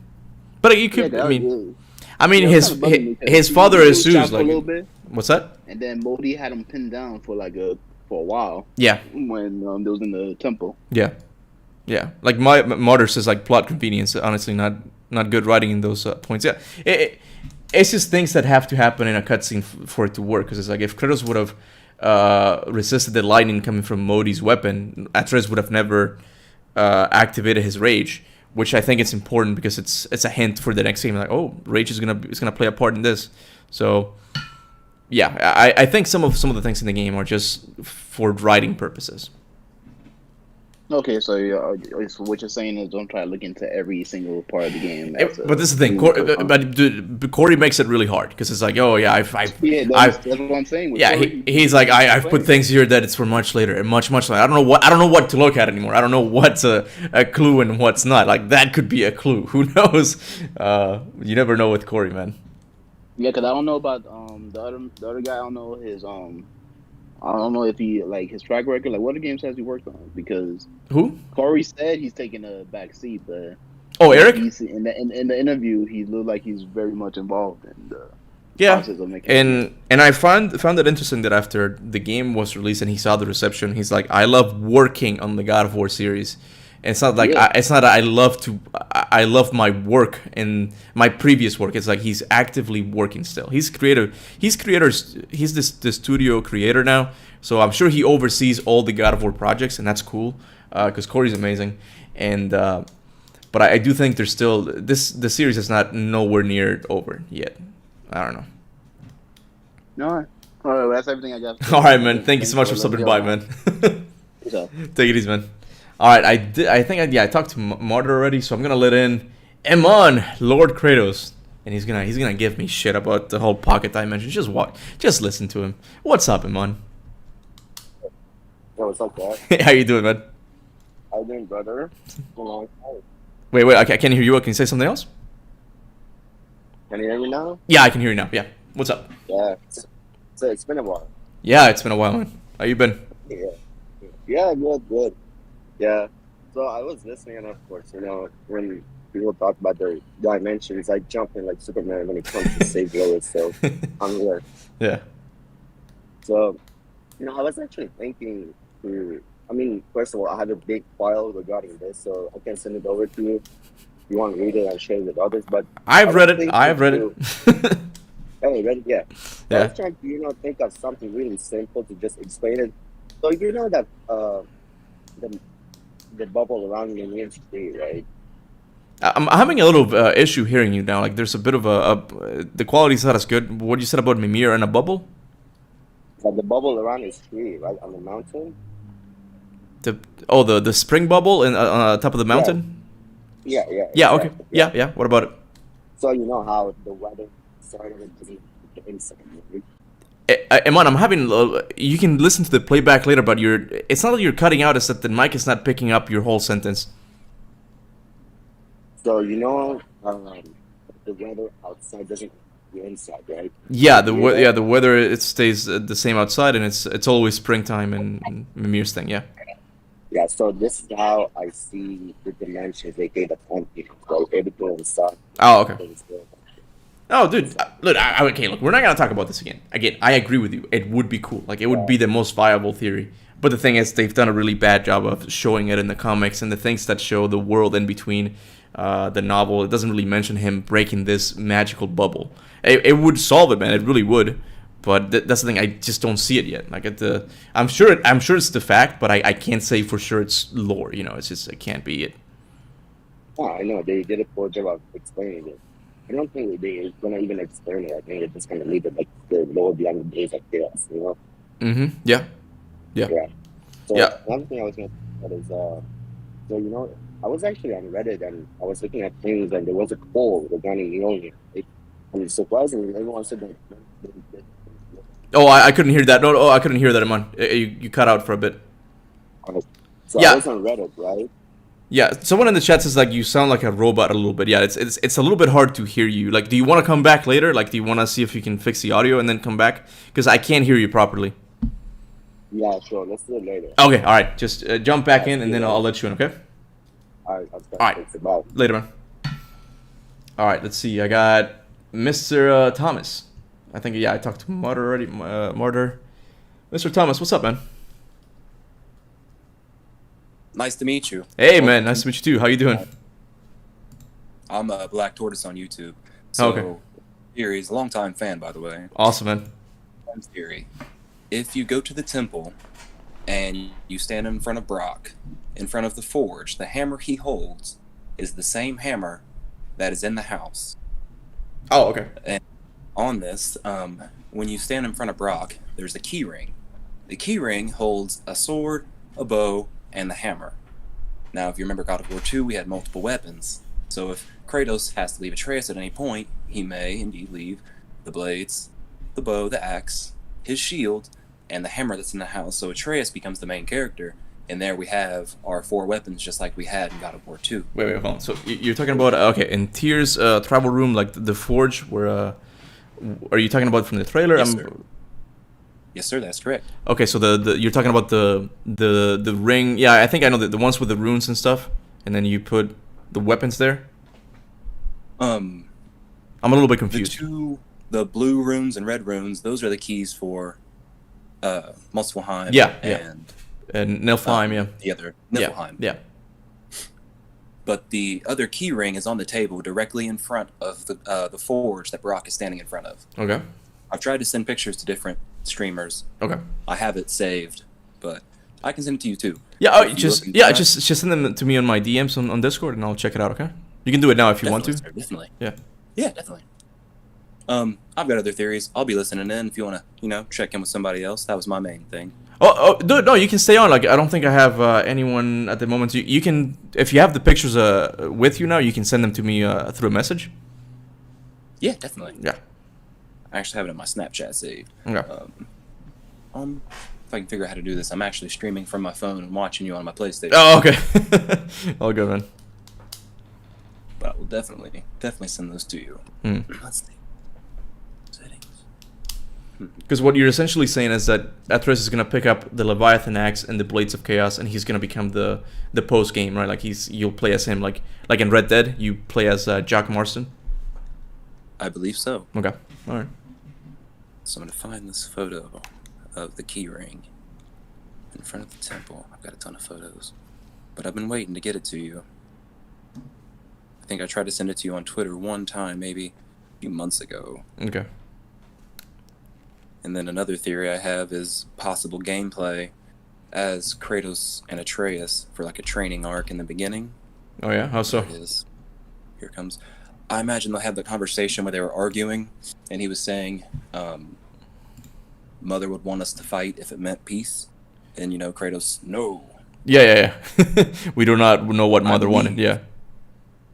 But you could. Yeah, I mean, yeah, his kinda bugging me 'cause his he father was is shot Zeus. for a Like, little bit, what's that? and then Modi had him pinned down for for a while. Yeah. When they was in the temple. Yeah, yeah. Like my Martyr says, like plot convenience. Honestly, not good writing in those points. Yeah, it's just things that have to happen in a cutscene for it to work. Because it's like if Kratos would have resisted the lightning coming from Modi's weapon, Atreus would have never activated his rage. Which I think it's important because it's a hint for the next game. Like, oh, rage is gonna play a part in this. So, yeah, I think some of the things in the game are just for writing purposes. Okay, so what you're saying is don't try to look into every single part of the game. But this is the thing, but Corey makes it really hard because it's like, oh yeah, that's what I'm saying. Yeah, he's like, I've put things here that it's for much later and much later. I don't know what to look at anymore. I don't know what's a clue and what's not. Like that could be a clue. Who knows? You never know with Corey, man. Yeah, because I don't know about the other guy. I don't know his I don't know if he like his track record. Like, what other games has he worked on? Because who? Corey said he's taking a back seat, but Eric. In the interview, he looked like he's very much involved in the process of making. And I found it interesting that after the game was released and he saw the reception, he's like, I love working on the God of War series. And it's not like I love my work and my previous work. It's like he's actively working still. He's creative. He's the studio creator now. So I'm sure he oversees all the God of War projects, and that's cool because Corey's amazing. And but I do think there's still the series is not nowhere near over yet. I don't know. No, all right. Well, that's everything I got. All right, man. Thank you so much for stopping by, man. Take it easy, man. All right, I talked to Martyr already, so I'm gonna let in Emon, Lord Kratos, and he's gonna give me shit about the whole pocket dimension. Just listen to him. What's up, Emon? Yo, what's up, guys? How you doing, man? How you doing, brother? Wait, I can't hear you. Can you say something else? Can you hear me now? Yeah, I can hear you now. Yeah. What's up? Yeah. So it's been a while. Yeah, it's been a while, man. How you been? Yeah, good. Yeah. So I was listening, and of course, when people talk about the dimensions, I jump in like Superman when it comes to save Lois. So I'm here. Yeah. So, I was actually thinking first of all, I have a big file regarding this, so I can send it over to you. If you want to read it and share it with others, but I've read it. Hey, read it? Yeah. Yeah. I was trying to, think of something really simple to just explain it. So you know that the bubble around your ears tree, right? I'm having a little issue hearing you now. Like there's a bit of the quality's not as good. What you said about Mimir and a bubble? Like the bubble around his tree, right on the mountain. The spring bubble on top of the mountain. Yeah. Yeah. Okay. Yeah. What about it? So you know how the weather started to be inside. Eman, I'm having. You can listen to the playback later, but it's not that you're cutting out. It's that the mic is not picking up your whole sentence. So the weather outside doesn't go inside, right? Yeah, the weather it stays the same outside, and it's always springtime and Mimir's thing. Yeah. Yeah. So this is how I see the dimensions. They gave the quantity, right? Everything inside. Oh, okay. Oh, dude, look, look, we're not gonna talk about this again. Again, I agree with you. It would be cool. Like, it would be the most viable theory. But the thing is, they've done a really bad job of showing it in the comics, and the things that show the world in between the novel, it doesn't really mention him breaking this magical bubble. It would solve it, man. It really would. But that's the thing. I just don't see it yet. Like I'm sure it's the fact, but I can't say for sure it's lore. It's just it can't be it. Oh, I know they did a poor job of explaining it. I don't think they're gonna even explain it. I think they're just gonna leave it like the lore beyond the days of chaos. Mm-hmm. Yeah. So one thing I was gonna talk about is I was actually on Reddit and I was looking at things and there was a poll regarding Mjolnir. And surprisingly, everyone said that. Oh, I couldn't hear that. No, I couldn't hear that, Amon. You cut out for a bit. So I was on Reddit, right? Yeah, someone in the chat says like you sound like a robot a little bit. Yeah, it's a little bit hard to hear you. Like, do you want to come back later? Like, do you want to see if you can fix the audio and then come back? Because I can't hear you properly. Yeah, sure. Let's do it later. Okay, all right. Just jump back in and then I'll let you in. Okay. All right. All right. Later, man. All right, let's see. I got Mr. Thomas. I think, yeah, I talked to Martyr already. Martyr. Mr. Thomas, what's up, man? Nice to meet you. Hey, man. Nice to meet you, too. How you doing? I'm a Black Tortoise on YouTube. So, okay. Theory is a long-time fan, by the way. Awesome, man. Theory. If you go to the temple and you stand in front of Brock, in front of the forge, the hammer he holds is the same hammer that is in the house. Oh, okay. And on this, when you stand in front of Brock, there's a key ring. The key ring holds a sword, a bow, and the hammer. Now, if you remember God of War 2, we had multiple weapons. So if Kratos has to leave Atreus at any point, he may indeed leave the blades, the bow, the axe, his shield, and the hammer that's in the house. So Atreus becomes the main character, and there we have our 4 weapons just like we had in God of War 2. Wait, hold on. So you're talking about, okay, in Tyr's travel room, like the forge, where, are you talking about from the trailer? Yes, sir. Yes, sir, that's correct. Okay, so the you're talking about the ring. Yeah, I think I know the ones with the runes and stuff, and then you put the weapons there. I'm a little bit confused. The blue runes and red runes, those are the keys for Muspelheim. Yeah, and Niflheim, yeah. The other Niflheim. Yeah. But the other key ring is on the table directly in front of the forge that Brock is standing in front of. Okay. I've tried to send pictures to different streamers. Okay. I have it saved, but I can send it to you too. Yeah, just send them to me on my DMs on Discord, and I'll check it out. Okay. You can do it now if you want to. Sir, definitely. Yeah. Yeah, definitely. I've got other theories. I'll be listening in if you want to, check in with somebody else. That was my main thing. Dude, no, you can stay on. Like, I don't think I have anyone at the moment. You can, if you have the pictures with you now, you can send them to me through a message. Yeah, definitely. Yeah. I actually have it on my Snapchat saved. Okay. If I can figure out how to do this, I'm actually streaming from my phone and watching you on my PlayStation. Oh, okay. All good, man. But I will definitely send those to you. Let's see. Because what you're essentially saying is that Atreus is gonna pick up the Leviathan axe and the Blades of Chaos, and he's gonna become the post game, right? Like you'll play as him, like in Red Dead, you play as Jack Marston. I believe so. Okay, all right. So I'm gonna find this photo of the key ring in front of the temple. I've got a ton of photos, but I've been waiting to get it to you. I think I tried to send it to you on Twitter one time, maybe a few months ago. Okay. And then another theory I have is possible gameplay as Kratos and Atreus for like a training arc in the beginning. Oh yeah? How so? There it is. Here it comes. I imagine they'll have the conversation where they were arguing, and he was saying, Mother would want us to fight if it meant peace. And, Kratos, no. Yeah. We do not know what Mother wanted, yeah.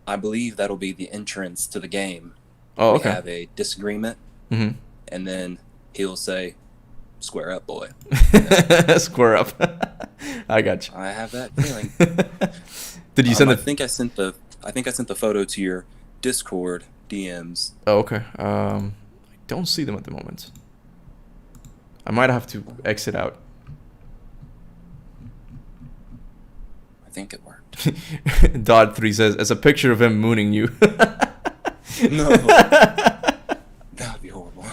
I believe that'll be the entrance to the game. Oh, okay. We have a disagreement, and then he'll say, "Square up, boy." Square up. I got you. I have that feeling. Did you send I think I sent the photo to your Discord DMs. Oh, okay. I don't see them at the moment. I might have to exit out. I think it worked. Dodd3 says, "As a picture of him mooning you." No. That would be horrible.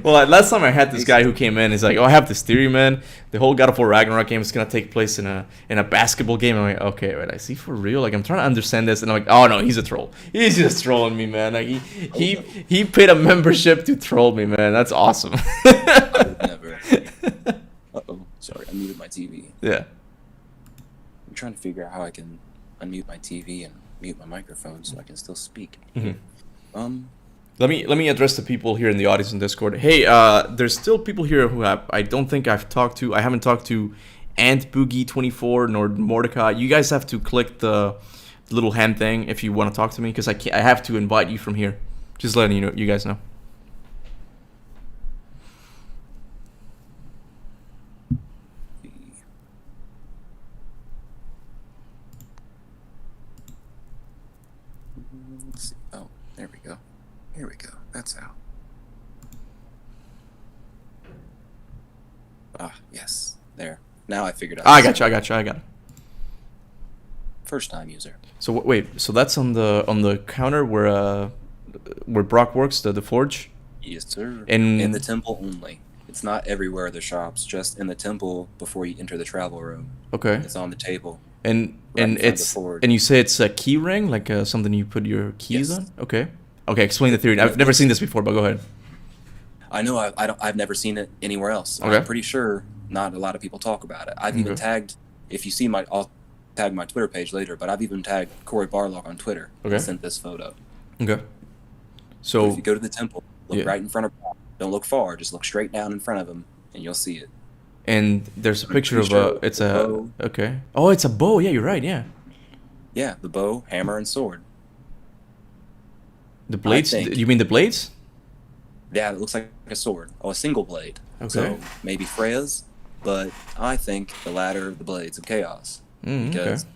Well, last time I had this guy who came in, he's like, "Oh, I have this theory, man. The whole God of War Ragnarok game is gonna take place in a basketball game." I'm like, "Okay, wait, I see for real." Like, I'm trying to understand this, and I'm like, "Oh no, he's a troll. He's just trolling me, man. Like, he paid a membership to troll me, man. That's awesome." I would never. Uh-oh, sorry, I muted my TV. Yeah. I'm trying to figure out how I can unmute my TV and mute my microphone so I can still speak. Let me address the people here in the audience in Discord. Hey, there's still people here who I don't think I've talked to. I haven't talked to Ant Boogie 24 nor Mordecai. You guys have to click the little hand thing if you want to talk to me, because I have to invite you from here. Just letting you guys know. Let's see. Oh, there we go. Here we go. That's how. Ah, yes. There. Now I figured out. I got you. first-time user. So wait, so that's on the counter where Brock works, the forge? Yes, sir. And in the temple only. It's not everywhere the shops, just in the temple before you enter the travel room. Okay. It's on the table. And right in front of the it's forge. and you say it's a key ring, like something you put your keys Yes. on? Okay. Okay, explain the theory. I've never seen this before, but go ahead. I know I've never seen it anywhere else. Okay. I'm pretty sure not a lot of people talk about it. I've even Okay. tagged, if you see I'll tag my Twitter page later, but I've even tagged Corey Barlock on Twitter Okay. and sent this photo. Okay. But So if you go to the temple, look Yeah. right in front of him. Don't look far, just look straight down in front of him, and you'll see it. and there's a I'm picture pretty of sure it's the a bow. okay. Oh, it's a bow. Yeah, you're right. Yeah. Yeah, the bow, hammer, and sword. The blades? think- You mean the blades? Yeah, it looks like a sword. Oh, a single blade. Okay. So maybe Freya's, but I think the latter of the blades of chaos. Because Okay.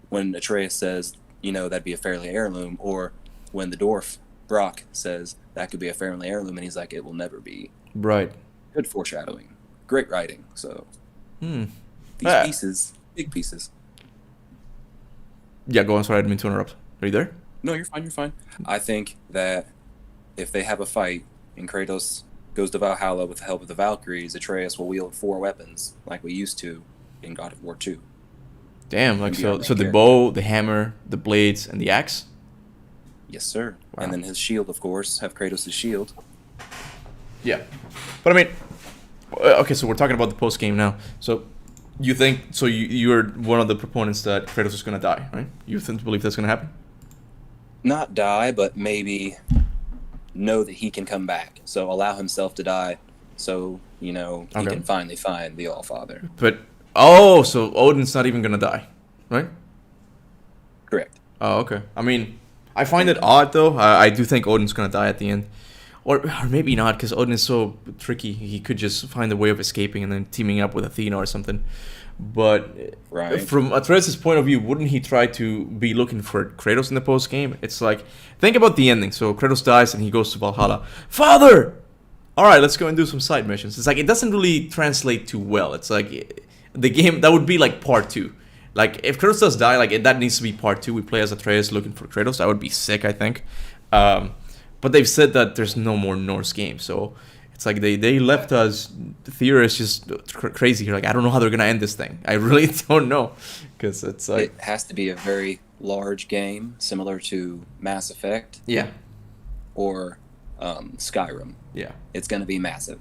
when Atreus says, that'd be a fairly heirloom, or when the dwarf Brock says that could be a fairly heirloom, and he's like, it will never be. Right. Good foreshadowing. Great writing. So Hmm. these Ah. pieces, big pieces. Yeah, go on. Sorry, I didn't mean to interrupt. Are you there? No, you're fine. You're fine. I think that if they have a fight and Kratos goes to Valhalla with the help of the Valkyries, Atreus will wield 4 weapons like we used to in God of War 2. Damn. Like Maybe so. our So the main bow, the hammer, the blades, and the axe. Yes, sir. Wow. And then his shield, of course, have Kratos' shield. Yeah. But I mean, okay. So we're talking about the post game now. So you think so? You're one of the proponents that Kratos is gonna die, right? You believe that's gonna happen? Not die, but maybe know that he can come back. So allow himself to die so, he Okay. can finally find the All-Father. But so Odin's not even gonna die, right? Correct. Oh, okay. I mean, I find it odd though. I do think Odin's gonna die at the end, or maybe not, because Odin is so tricky. He could just find a way of escaping and then teaming up with Athena or something. But Right. from Atreus' point of view, wouldn't he try to be looking for Kratos in the post game? It's like, think about the ending. So Kratos dies and he goes to Valhalla. Father! All right, let's go and do some side missions. It's like, it doesn't really translate too well. It's like, the game, that would be like part 2. Like, if Kratos does die, like, that needs to be part 2. We play as Atreus looking for Kratos. That would be sick, I think. But they've said that there's no more Norse games, so it's like they left us theorists just crazy here. Like, I don't know how they're gonna end this thing. I really don't know, because it's like, It has to be a very large game, similar to Mass Effect. Yeah. Or Skyrim. Yeah. It's going to be massive.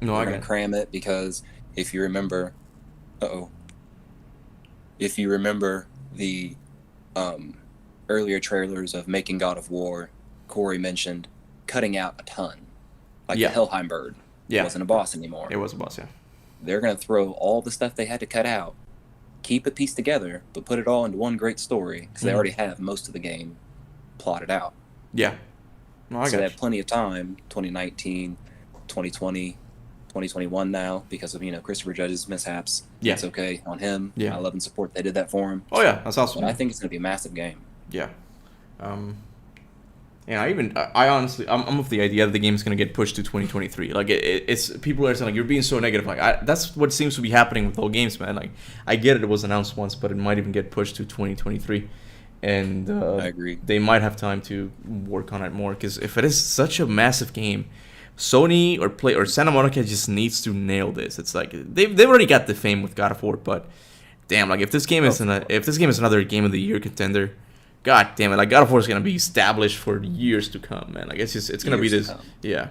No, We're I going get to it. cram it because if you remember, if you remember the earlier trailers of making God of War, Corey mentioned cutting out a ton, like Yeah. the Helheim bird. Yeah. It wasn't a boss anymore. It was a boss, yeah. They're going to throw all the stuff they had to cut out, keep it pieced together, but put it all into one great story because they Mhm. already have most of the game plotted out. Yeah. No, I So got they you. have plenty of time, 2019, 2020, 2021 now, because of, Christopher Judge's mishaps. Yeah. It's okay on him. Yeah. I love and support they did that for him. Oh, yeah, that's awesome. But I think it's going to be a massive game. Yeah. And I honestly, I'm of the idea that the game's gonna get pushed to 2023. Like, it's people are saying, like, you're being so negative. Like, that's what seems to be happening with all games, man. Like, I get it was announced once, but it might even get pushed to 2023. And I agree. They might have time to work on it more, because if it is such a massive game, Sony or Santa Monica just needs to nail this. It's like they've already got the fame with God of War, but damn, like, if this game is another Game of the Year contender, God damn it! Like, God of War is gonna be established for years to come, man. Like, it's gonna be Years this, to come. yeah.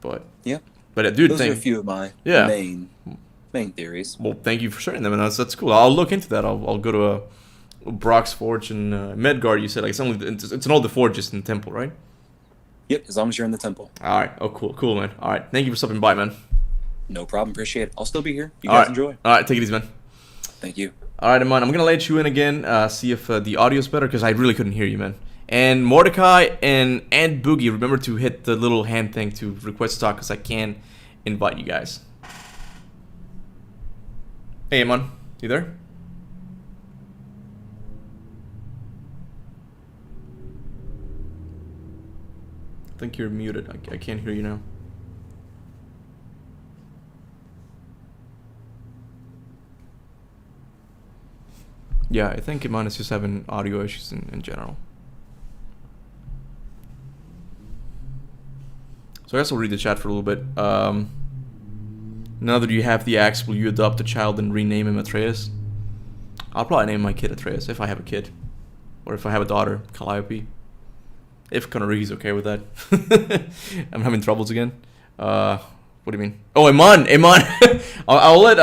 But Yeah. But dude, Those are a few of my main theories. Well, thank you for sharing them, and that's cool. I'll look into that. I'll go to Brock's Forge in Midgard. You said, like, it's an old forge just in the temple, right? Yep, as long as you're in the temple. All right. Oh, cool, man. All right. Thank you for stopping by, man. No problem. Appreciate it. I'll still be here. You All guys right. enjoy. All right. Take it easy, man. Thank you. All right, man. I'm gonna let you in again. See if the audio's better, because I really couldn't hear you, man. And Mordecai and Boogie, remember to hit the little hand thing to request talk, because I can invite you guys. Hey, man. You there? I think you're muted. I can't hear you now. Yeah, I think mine is just having audio issues in general. So I guess I'll read the chat for a little bit. Now that you have the axe, will you adopt a child and rename him Atreus? I'll probably name my kid Atreus if I have a kid. Or if I have a daughter, Calliope. If Conori's okay with that. I'm having troubles again. What do you mean? Oh, Iman! I'll let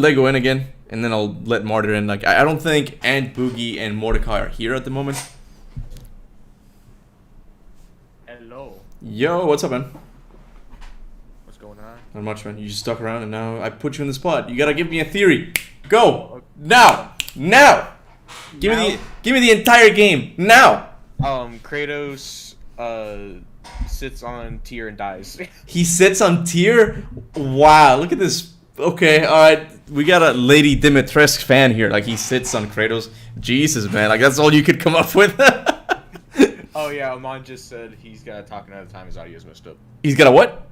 Lego in again, and then I'll let Martyr in. Like I don't think Ant Boogie and Mordecai are here at the moment. Hello. Yo, what's up, man? What's going on? Not much, man. You just stuck around, and now I put you in the spot. You gotta give me a theory. Go now. Give me the entire game now. Kratos sits on Tyr and dies. He sits on Tyr? Wow, look at this. Okay, alright. We got a Lady Dimitrescu fan here. Like, he sits on Kratos. Jesus, man. Like, that's all you could come up with? Oh, yeah. Amon just said he's got to talk another time. His audio's messed up. He's got a what?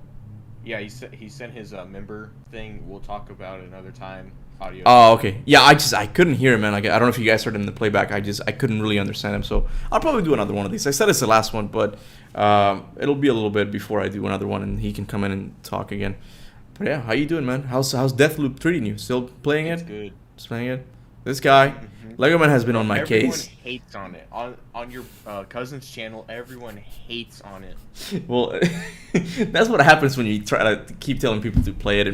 Yeah, he sent his member thing. We'll talk about it another time. Audio. Oh, okay. Yeah, I couldn't hear him, man. Like, I don't know if you guys heard him in the playback. I couldn't really understand him. So I'll probably do another one of these. I said it's the last one, but it'll be a little bit before I do another one, and he can come in and talk again. But yeah, how you doing, man? How's Deathloop treating you? Still playing it? It's good. Just playing it. This guy, Lego Man, has been on my case. Everyone hates on it. On your cousin's channel, everyone hates on it. Well, that's what happens when you try to keep telling people to play it.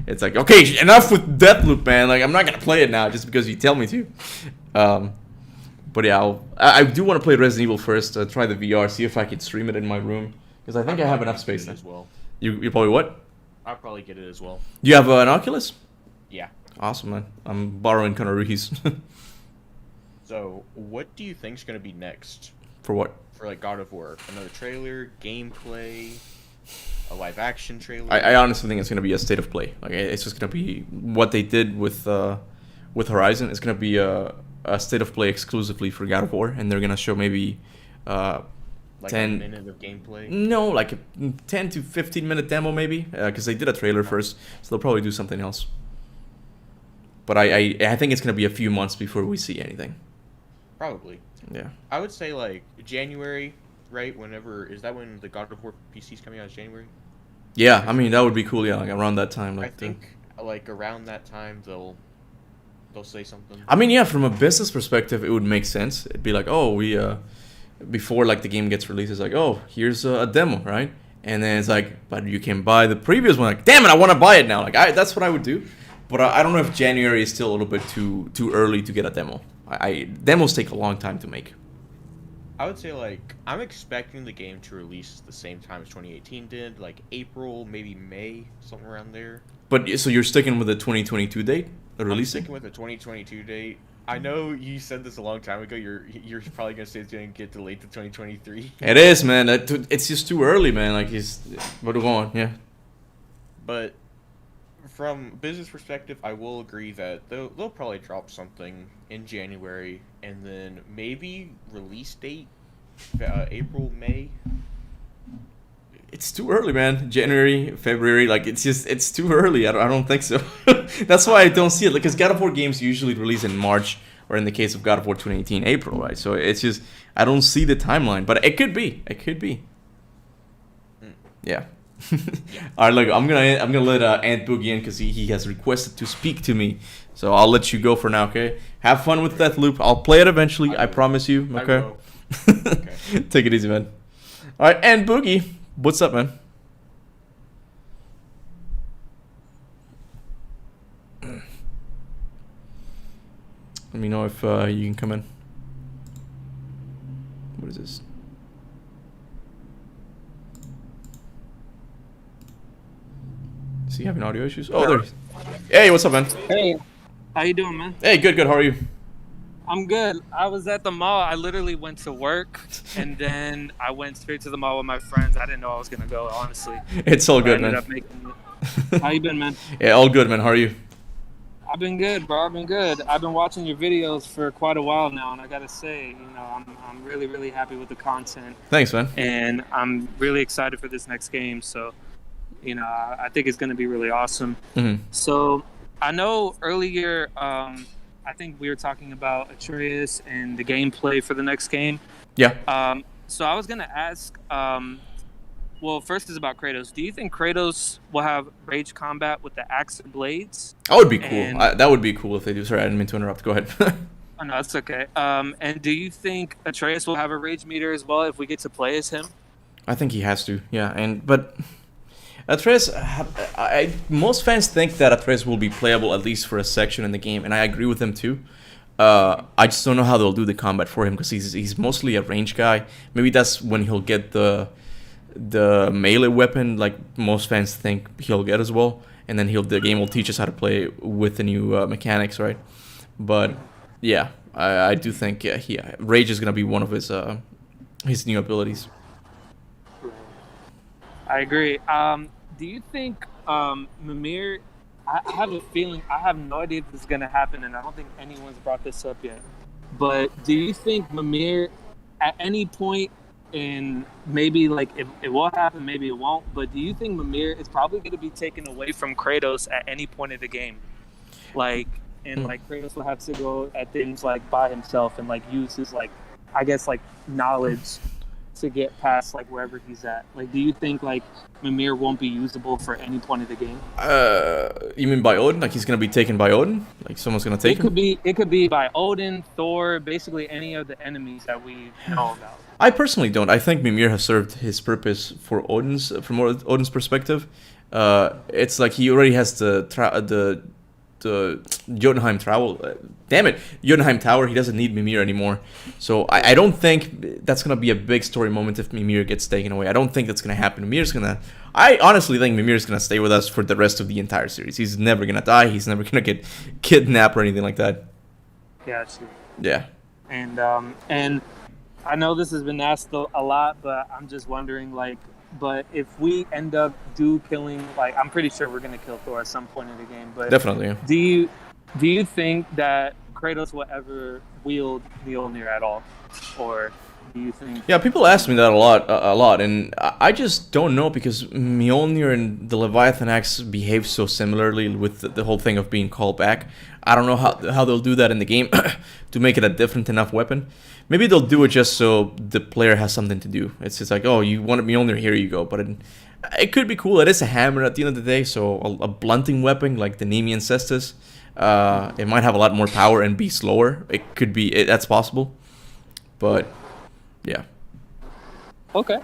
It's like, okay, enough with Deathloop, man. Like, I'm not gonna play it now just because you tell me to. But yeah, I do want to play Resident Evil first. Try the VR, see if I can stream it in my room, because I think I have enough space now. As well. You probably what? I'll probably get it as well. You have an Oculus? Yeah. Awesome, man. I'm borrowing Conori's. So, what do you think's gonna be next? For what? For like God of War, another trailer, gameplay, a live action trailer. I honestly think it's gonna be a state of play. Like, it's just gonna be what they did with Horizon. It's gonna be a state of play exclusively for God of War, and they're gonna show maybe like 10 a minute of gameplay. No, like a 10 to 15 minute demo maybe, because they did a trailer first, so they'll probably do something else. But I think it's gonna be a few months before we see anything. Probably. Yeah. I would say like January, right? Is that when the God of War PC's coming out? Is January? Yeah, I mean that would be cool. Yeah, like around that time. Like I think like around that time they'll say something. I mean, yeah, from a business perspective, it would make sense. It'd be like, oh, we before like the game gets released, it's like, oh, here's a demo, right? And then it's like, but you can buy the previous one. Like, damn it, I want to buy it now. Like, that's what I would do. But I don't know if January is still a little bit too early to get a demo. Demos take a long time to make. I would say like I'm expecting the game to release the same time as 2018 did, like April, maybe May, something around there. But so you're sticking with the 2022 date, the release date? I'm sticking with the 2022 date. I know you said this a long time ago. You're probably gonna say it's gonna get delayed to 2023. It is, man. It's just too early, man. Like but go on, yeah. But from business perspective, I will agree that they'll probably drop something in January, and then maybe release date April, May. It's too early, man. January, February, like it's too early. I don't think so. That's why I don't see it. Like, because God of War games usually release in March, or in the case of God of War 2018, April, right? So it's just I don't see the timeline, but it could be. It could be. Yeah. All right, look, I'm gonna let Ant Boogie in because he has requested to speak to me. So I'll let you go for now, okay? Have fun with Deathloop. I'll play it eventually. I promise you. Okay. Okay. Take it easy, man. All right, Ant Boogie, what's up, man? Let me know if you can come in. What is this? Is he having audio issues? Oh, there. Hey, what's up, man? Hey, how you doing, man? Hey, good. How are you? I'm good. I was at the mall. I literally went to work, and then I went straight to the mall with my friends. I didn't know I was gonna go, honestly. It's all good, man. How you been, man? Yeah, all good, man. How are you? I've been good, bro. I've been good. I've been watching your videos for quite a while now, and I gotta say, I'm really, really happy with the content. Thanks, man. And I'm really excited for this next game. So, I think it's gonna be really awesome. Mm-hmm. So, I know earlier I think we were talking about Atreus and the gameplay for the next game. Yeah. So I was gonna ask. Well, first is about Kratos. Do you think Kratos will have rage combat with the axe and blades? That would be cool. And, That would be cool if they do. Sorry, I didn't mean to interrupt. Go ahead. oh, no, that's okay. And do you think Atreus will have a rage meter as well if we get to play as him? I think he has to. Yeah, but Atreus, most fans think that Atreus will be playable at least for a section in the game, and I agree with them too. I just don't know how they'll do the combat for him because he's mostly a range guy. Maybe that's when he'll get the melee weapon, like most fans think he'll get as well, and then the game will teach us how to play with the new mechanics, right? But yeah, I do think rage is gonna be one of his new abilities. I agree. Do you think Mimir? I have a feeling. I have no idea if this is gonna happen, and I don't think anyone's brought this up yet. But do you think Mimir, at any point in maybe like it will happen, maybe it won't, but do you think Mimir is probably going to be taken away from Kratos at any point of the game? Like, and like Kratos will have to go at things like by himself and like use his like, I guess like knowledge to get past like wherever he's at. Like, do you think like Mimir won't be usable for any point of the game? You mean by Odin? Like he's gonna be taken by Odin? Like someone's gonna take him? It could be by Odin, Thor, basically any of the enemies that we know about. I personally don't. I think Mimir has served his purpose from Odin's perspective. It's like he already has the Jotunheim Jotunheim Tower. He doesn't need Mimir anymore. So I don't think that's gonna be a big story moment if Mimir gets taken away. I don't think that's gonna happen. I honestly think Mimir's gonna stay with us for the rest of the entire series. He's never gonna die. He's never gonna get kidnapped or anything like that. Yeah, true. Yeah. And I know this has been asked a lot, but I'm just wondering, like, but if we end up killing, like, I'm pretty sure we're gonna kill Thor at some point in the game. But definitely. Yeah. Do you think that Kratos will ever wield Mjolnir at all, or do you think? Yeah, people ask me that a lot, and I just don't know because Mjolnir and the Leviathan axe behave so similarly with the whole thing of being called back. I don't know how they'll do that in the game to make it a different enough weapon. Maybe they'll do it just so the player has something to do. It's just like, oh, you wanted Mjolnir, here you go. But it could be cool. It is a hammer at the end of the day, so a blunting weapon like the Nemean Cestus, it might have a lot more power and be slower. It could be, that's possible. But yeah. Okay.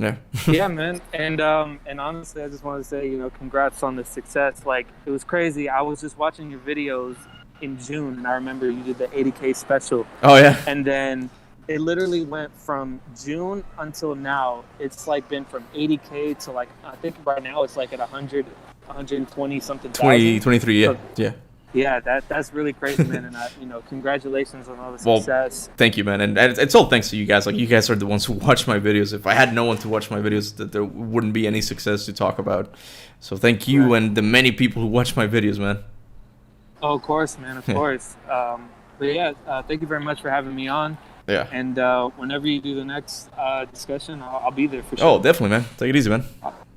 Yeah. Yeah, man. And honestly, I just want to say, congrats on the success. Like, it was crazy. I was just watching your videos in June, and I remember you did the 80K special. Oh, yeah. And then it literally went from June until now. It's like been from 80K to like, I think right now it's like at 100, 120 something. 23, yeah. So, yeah. Yeah, that's really crazy, man. And congratulations on all the success. Well, thank you, man. And it's all thanks to you guys. Like, you guys are the ones who watch my videos. If I had no one to watch my videos, there wouldn't be any success to talk about. So thank you and the many people who watch my videos, man. Oh, of course, man, of course. But yeah, thank you very much for having me on. Yeah. And whenever you do the next discussion, I'll be there for sure. Oh, definitely, man. Take it easy, man.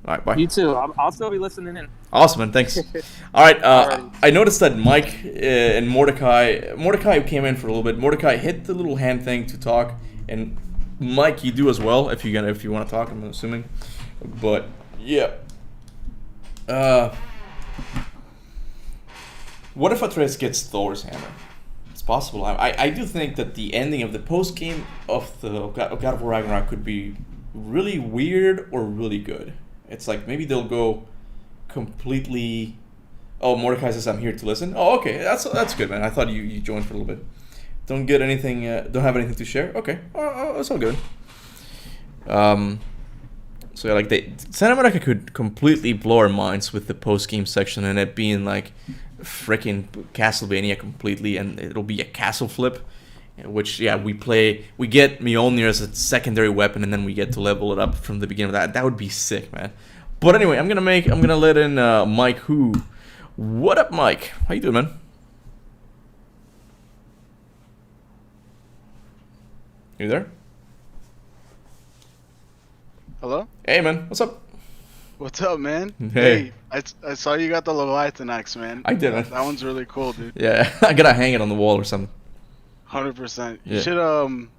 All right, bye. You too. I'll still be listening in. Awesome, man. Thanks. All right. I noticed that Mike and Mordecai came in for a little bit. Mordecai hit the little hand thing to talk, and Mike, you do as well if you want to talk. I'm assuming, but yeah. What if Atreus gets Thor's hammer? It's possible. I do think that the ending of the post game of the God of War Ragnarok could be really weird or really good. It's like maybe they'll go completely. Oh, Mordecai says I'm here to listen. Oh, okay, that's good, man. I thought you joined for a little bit. Don't get anything. Don't have anything to share. Okay, that's all good. So yeah, like Santa Monica could completely blow our minds with the post game section and it being like freaking Castlevania completely, and it'll be a castle flip, which we get Mjolnir as a secondary weapon, and then we get to level it up from the beginning of that. That would be sick, man. But anyway, I'm gonna let in Mike Who. What up, Mike? How you doing, man? You there? Hello? Hey, man. What's up? What's up, man? Hey. I saw you got the Leviathan axe, man. I did, man. That one's really cool, dude. Yeah, I gotta hang it on the wall or something. 100%. You Yeah. should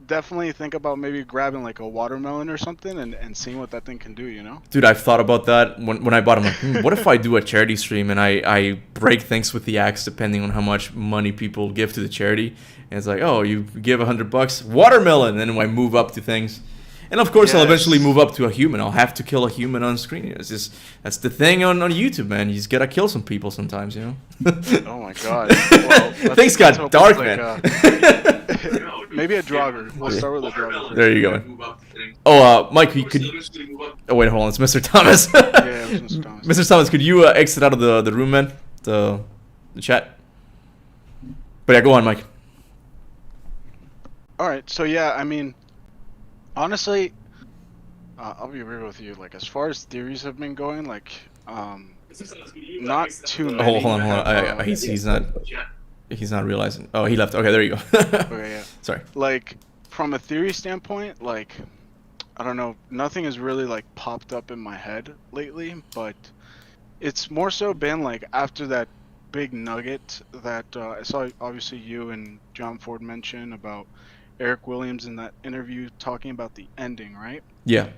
definitely think about maybe grabbing like a watermelon or something and seeing what that thing can do, you know? Dude, I've thought about that when I bought them. Like, what if I do a charity stream and I break things with the axe depending on how much money people give to the charity? And it's like, oh, you give $100, watermelon, and then I move up to things. And of course, I'll eventually move up to a human. I'll have to kill a human on screen. It's just that's the thing on YouTube, man. You just gotta kill some people sometimes, you know. Oh my god. Well, things got dark, man. Maybe a Draugr. We'll start with a Draugr. There you go, man. Oh, Mike, could you... Oh wait, hold on. It's Mr. Thomas. Yeah, it was Mr. Thomas. Mr. Thomas, could you exit out of the room, man? The chat. But yeah, go on, Mike. All right. So yeah, I mean, honestly, I'll be real with you. Like, as far as theories have been going, like, not too many. Hold on. He's not realizing. Oh, he left. Okay, there you go. Okay, yeah. Sorry. Like, from a theory standpoint, like, I don't know, nothing has really like popped up in my head lately, but it's more so been like after that big nugget that I saw, obviously you and John Ford mention about Eric Williams in that interview talking about the ending, right? Yeah.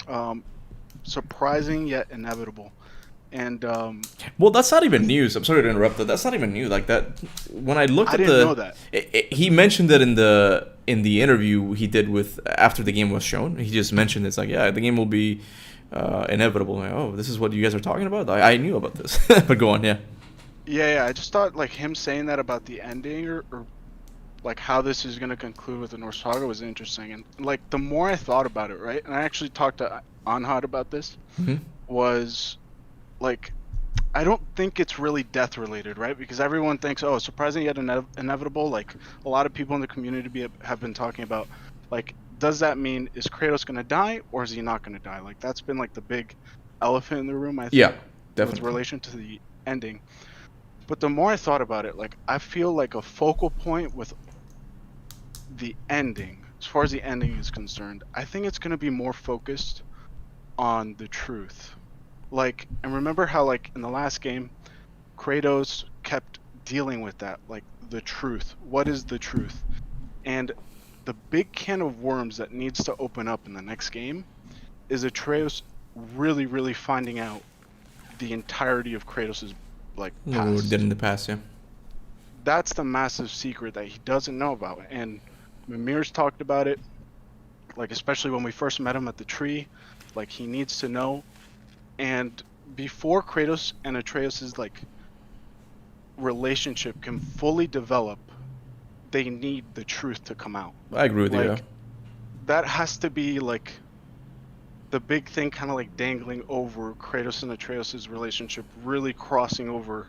Surprising yet inevitable. And well, that's not even news. I'm sorry to interrupt, but that's not even new. Like that, when I looked I at didn't the, know that. He mentioned that in the interview he did with after the game was shown. He just mentioned it's like, yeah, the game will be inevitable. Like, oh, this is what you guys are talking about. I knew about this, but go on, yeah. Yeah, I just thought like him saying that about the ending or like how this is gonna conclude with the Norse Saga was interesting. And like the more I thought about it, right, and I actually talked to Anhad about this, was like, I don't think it's really death related, right? Because everyone thinks, oh, surprising yet inevitable. Like a lot of people in the community have been talking about, like, does that mean is Kratos gonna die or is he not gonna die? Like that's been like the big elephant in the room, I think. Yeah, definitely. With relation to the ending. But the more I thought about it, like I feel like a focal point with the ending, as far as the ending is concerned, I think it's gonna be more focused on the truth. Like, and remember how like in the last game, Kratos kept dealing with that, like the truth. What is the truth? And the big can of worms that needs to open up in the next game is Atreus really, really finding out the entirety of Kratos' like past. What did in the past, yeah. That's the massive secret that he doesn't know about. And Mimir's talked about it, like especially when we first met him at the tree, like he needs to know. And before Kratos and Atreus' like relationship can fully develop, they need the truth to come out. I agree with you. Yeah. That has to be like the big thing, kind of like dangling over Kratos and Atreus' relationship, really crossing over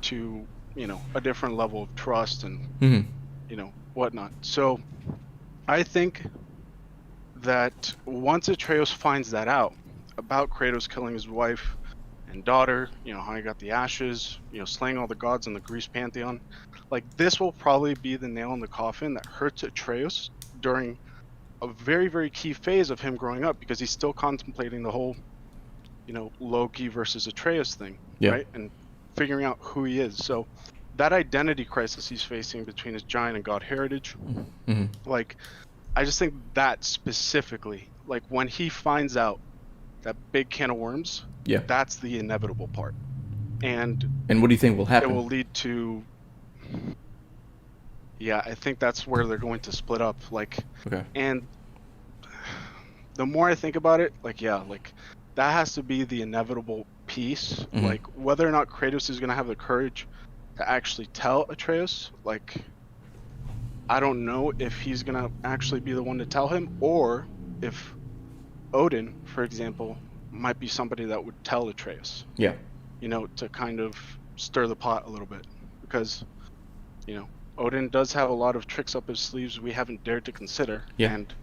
to, you know, a different level of trust and you know, whatnot. So I think that once Atreus finds that out about Kratos killing his wife and daughter, you know, how he got the ashes, you know, slaying all the gods in the Greece pantheon, like this will probably be the nail in the coffin that hurts Atreus during a very, very key phase of him growing up, because he's still contemplating the whole, you know, Loki versus Atreus thing, right? And figuring out who he is. So that identity crisis he's facing between his giant and god heritage, like, I just think that specifically, like when he finds out that big can of worms, that's the inevitable part. And what do you think will happen? It will lead to, I think that's where they're going to split up. Like, and the more I think about it, like, like that has to be the inevitable piece. Like, whether or not Kratos is going to have the courage to actually tell Atreus, like, I don't know if he's going to actually be the one to tell him, or if Odin, for example, might be somebody that would tell Atreus. You know, to kind of stir the pot a little bit, because, you know, Odin does have a lot of tricks up his sleeves we haven't dared to consider, and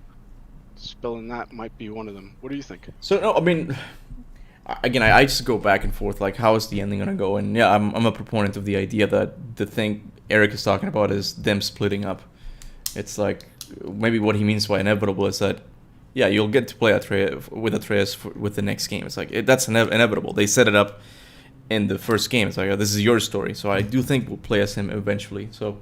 spilling that might be one of them. What do you think? So, no, I mean, again, I just go back and forth, like, how is the ending gonna go? And yeah, I'm a proponent of the idea that the thing Eric is talking about is them splitting up. It's like, maybe what he means by inevitable is that yeah, you'll get to play with Atreus with the next game. It's like that's inevitable. They set it up in the first game. It's like, oh, this is your story. So I do think we'll play as him eventually. So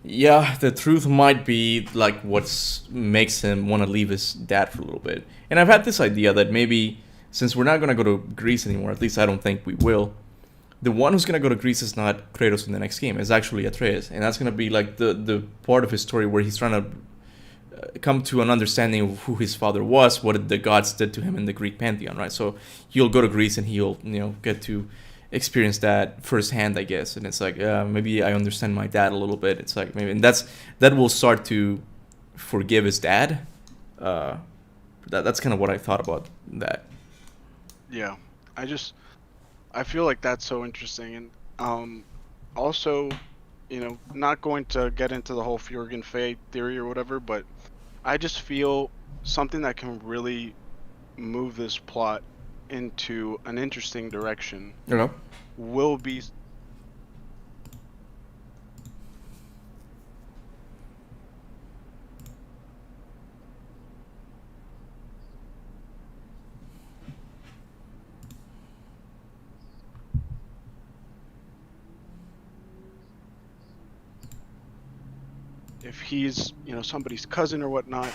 yeah, the truth might be like what makes him want to leave his dad for a little bit. And I've had this idea that maybe since we're not going to go to Greece anymore, at least I don't think we will, the one who's going to go to Greece is not Kratos in the next game. It's actually Atreus. And that's going to be like the part of his story where he's trying to come to an understanding of who his father was, what the gods did to him in the Greek pantheon, right? So he'll go to Greece and he'll, get to experience that firsthand, I guess. And it's like, maybe I understand my dad a little bit. It's like maybe, and that will start to forgive his dad. That's kind of what I thought about that. Yeah, I feel like that's so interesting, and also, not going to get into the whole Fjorgen Fae theory or whatever, but I just feel something that can really move this plot into an interesting direction will be if he's somebody's cousin or whatnot,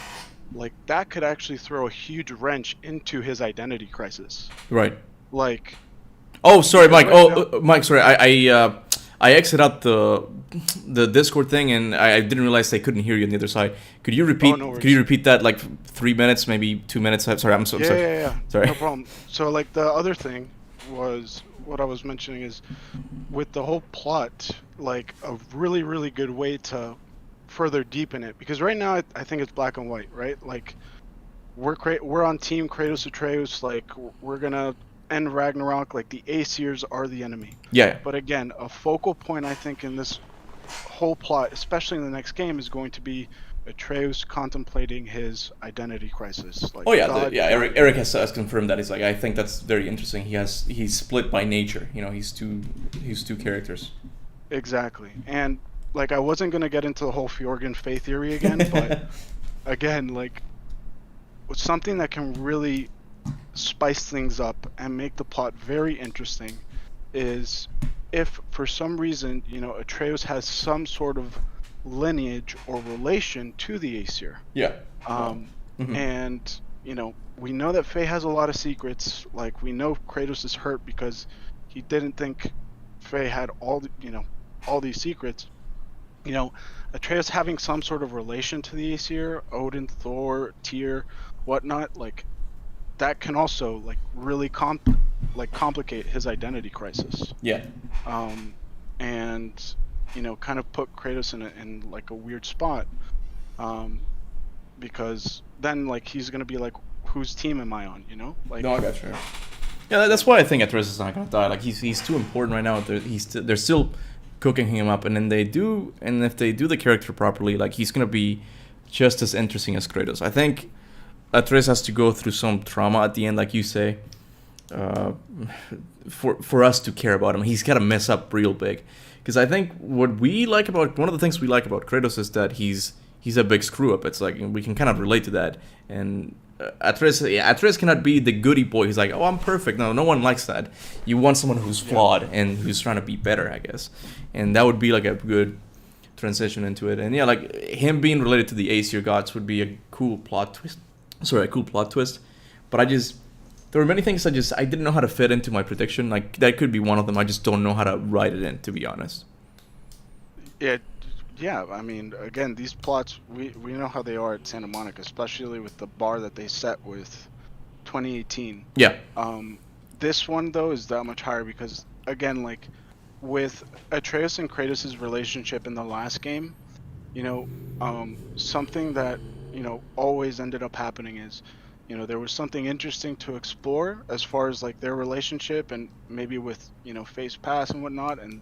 like that could actually throw a huge wrench into his identity crisis. Right. Like. Oh, sorry, Mike. Mike, sorry. I exited out the Discord thing, and I didn't realize they couldn't hear you on the other side. Could you repeat? Could you repeat that like 3 minutes, maybe 2 minutes? Sorry, I'm sorry. Yeah. Sorry. No problem. So like the other thing was what I was mentioning is with the whole plot, like a really, really good way to further deepen it, because right now I think it's black and white, right? Like we're on team Kratos Atreus, like we're gonna end Ragnarok, like the Aesir's are the enemy. Yeah. But again, a focal point I think in this whole plot, especially in the next game, is going to be Atreus contemplating his identity crisis. Like Eric has confirmed that. He's like, I think that's very interesting. He's split by nature. He's two characters. Exactly. And like I wasn't gonna get into the whole Fjorgen Fae theory again, but again, like something that can really spice things up and make the plot very interesting is if for some reason Atreus has some sort of lineage or relation to the Aesir. Yeah. And we know that Fae has a lot of secrets. Like we know Kratos is hurt because he didn't think Fae had all these secrets. Atreus having some sort of relation to the Aesir, Odin, Thor, Tyr, whatnot, like that can also like really complicate his identity crisis. Yeah. And kind of put Kratos in like a weird spot, because then like he's gonna be like, whose team am I on? Like. No, I got you. Yeah, that's why I think Atreus is not gonna die. Like he's too important right now. They're still cooking him up, and if they do the character properly, like he's gonna be just as interesting as Kratos. I think Atreus has to go through some trauma at the end, like you say, for us to care about him. He's got to mess up real big, because I think one of the things we like about Kratos is that he's a big screw up. It's like we can kind of relate to that, and Atreus cannot be the goody boy. He's like, oh, I'm perfect. No one likes that. You want someone who's flawed and who's trying to be better, I guess. And that would be like a good transition into it. And yeah, like him being related to the Aesir gods would be a cool plot twist. But there were many things I didn't know how to fit into my prediction. Like that could be one of them. I just don't know how to write it in, to be honest. Yeah, I mean, again, these plots, we know how they are at Santa Monica, especially with the bar that they set with 2018. Yeah. This one, though, is that much higher because, again, like, with Atreus and Kratos' relationship in the last game, something that, always ended up happening is, there was something interesting to explore as far as, like, their relationship and maybe with, Fae's past and whatnot, and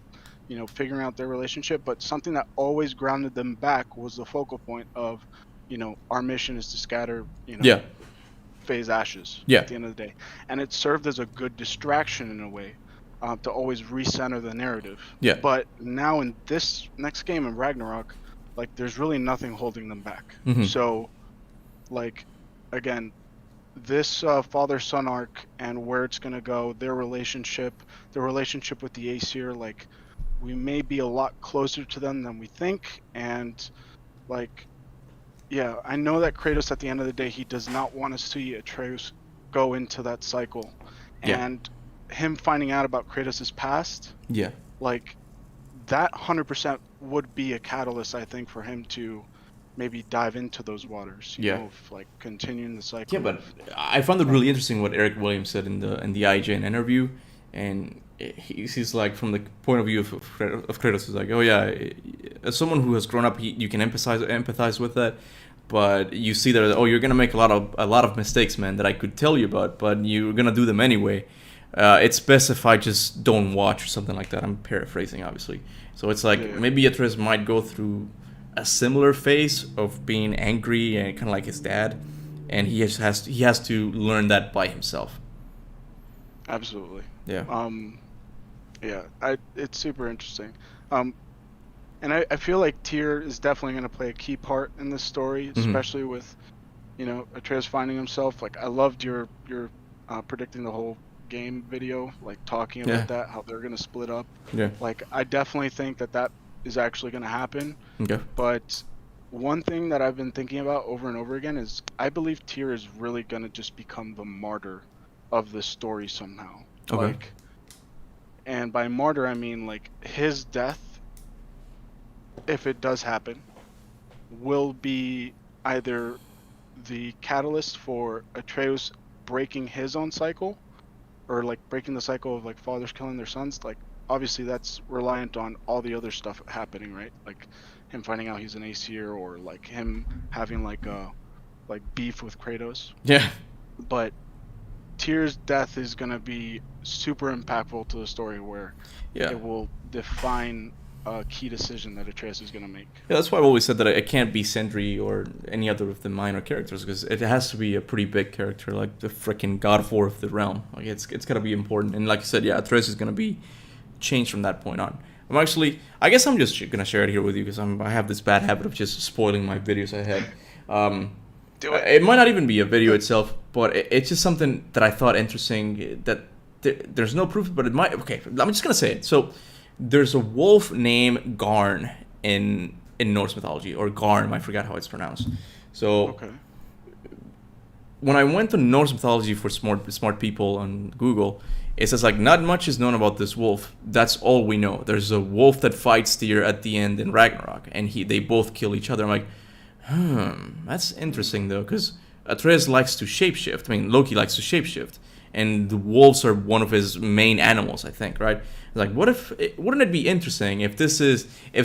figuring out their relationship, but something that always grounded them back was the focal point of, our mission is to scatter, Fae's ashes at the end of the day. And it served as a good distraction in a way, to always recenter the narrative. Yeah. But now in this next game in Ragnarok, like there's really nothing holding them back. Mm-hmm. So, like, again, this father-son arc and where it's gonna go, their relationship with the Aesir, like we may be a lot closer to them than we think, and like, yeah, I know that Kratos at the end of the day, he does not want to see Atreus go into that cycle, Yeah. and him finding out about Kratos' past, Yeah. like that 100% would be a catalyst, I think, for him to maybe dive into those waters, you Yeah. know, of, like continuing the cycle. Yeah, but I found it really interesting what Eric Williams said in the IGN interview, and he's like, from the point of view of Kratos, he's like, oh yeah, as someone who has grown up, you can empathize with that, but you see that, oh, you're gonna make a lot of mistakes, man, that I could tell you about, but you're gonna do them anyway. It's best if I just don't watch or something like that. I'm paraphrasing, obviously. So it's like, maybe Atreus might go through a similar phase of being angry and kind of like his dad, and he has to learn that by himself. Absolutely. Yeah. It's super interesting. And I feel like Tyr is definitely going to play a key part in this story, especially with, you know, Atreus finding himself. Like, I loved your predicting the whole game video, like talking about that, how they're going to split up. Yeah. Like, I definitely think that is actually going to happen. Okay. But one thing that I've been thinking about over and over again is I believe Tyr is really going to just become the martyr of the story somehow. Okay. Like, and by martyr, I mean, like, his death, if it does happen, will be either the catalyst for Atreus breaking his own cycle, or like breaking the cycle of like fathers killing their sons. Like, obviously that's reliant on all the other stuff happening, right? Like him finding out he's an Aesir, or like him having like beef with Kratos. Yeah. But Tyr's death is gonna be super impactful to the story, where it will define a key decision that Atreus is gonna make. Yeah, that's why I've always said that it can't be Sindri or any other of the minor characters, because it has to be a pretty big character, like the freaking God of War of the realm. Like, it's gotta be important. And like I said, yeah, Atreus is gonna be changed from that point on. I guess I'm just gonna share it here with you, because I have this bad habit of just spoiling my videos ahead. It might not even be a video itself, but it's just something that I thought interesting, that there's no proof, but it might. Okay, I'm just gonna say it. So there's a wolf named Garn in Norse mythology, or Garm, I forgot how it's pronounced. So when I went to Norse mythology for smart people on Google, it says like, not much is known about this wolf. That's all we know. There's a wolf that fights Tyr at the end in Ragnarok, and they both kill each other. I'm like, that's interesting though, because Atreus likes to shapeshift. I mean, Loki likes to shapeshift, and the wolves are one of his main animals, I think, right? Like, wouldn't it be interesting if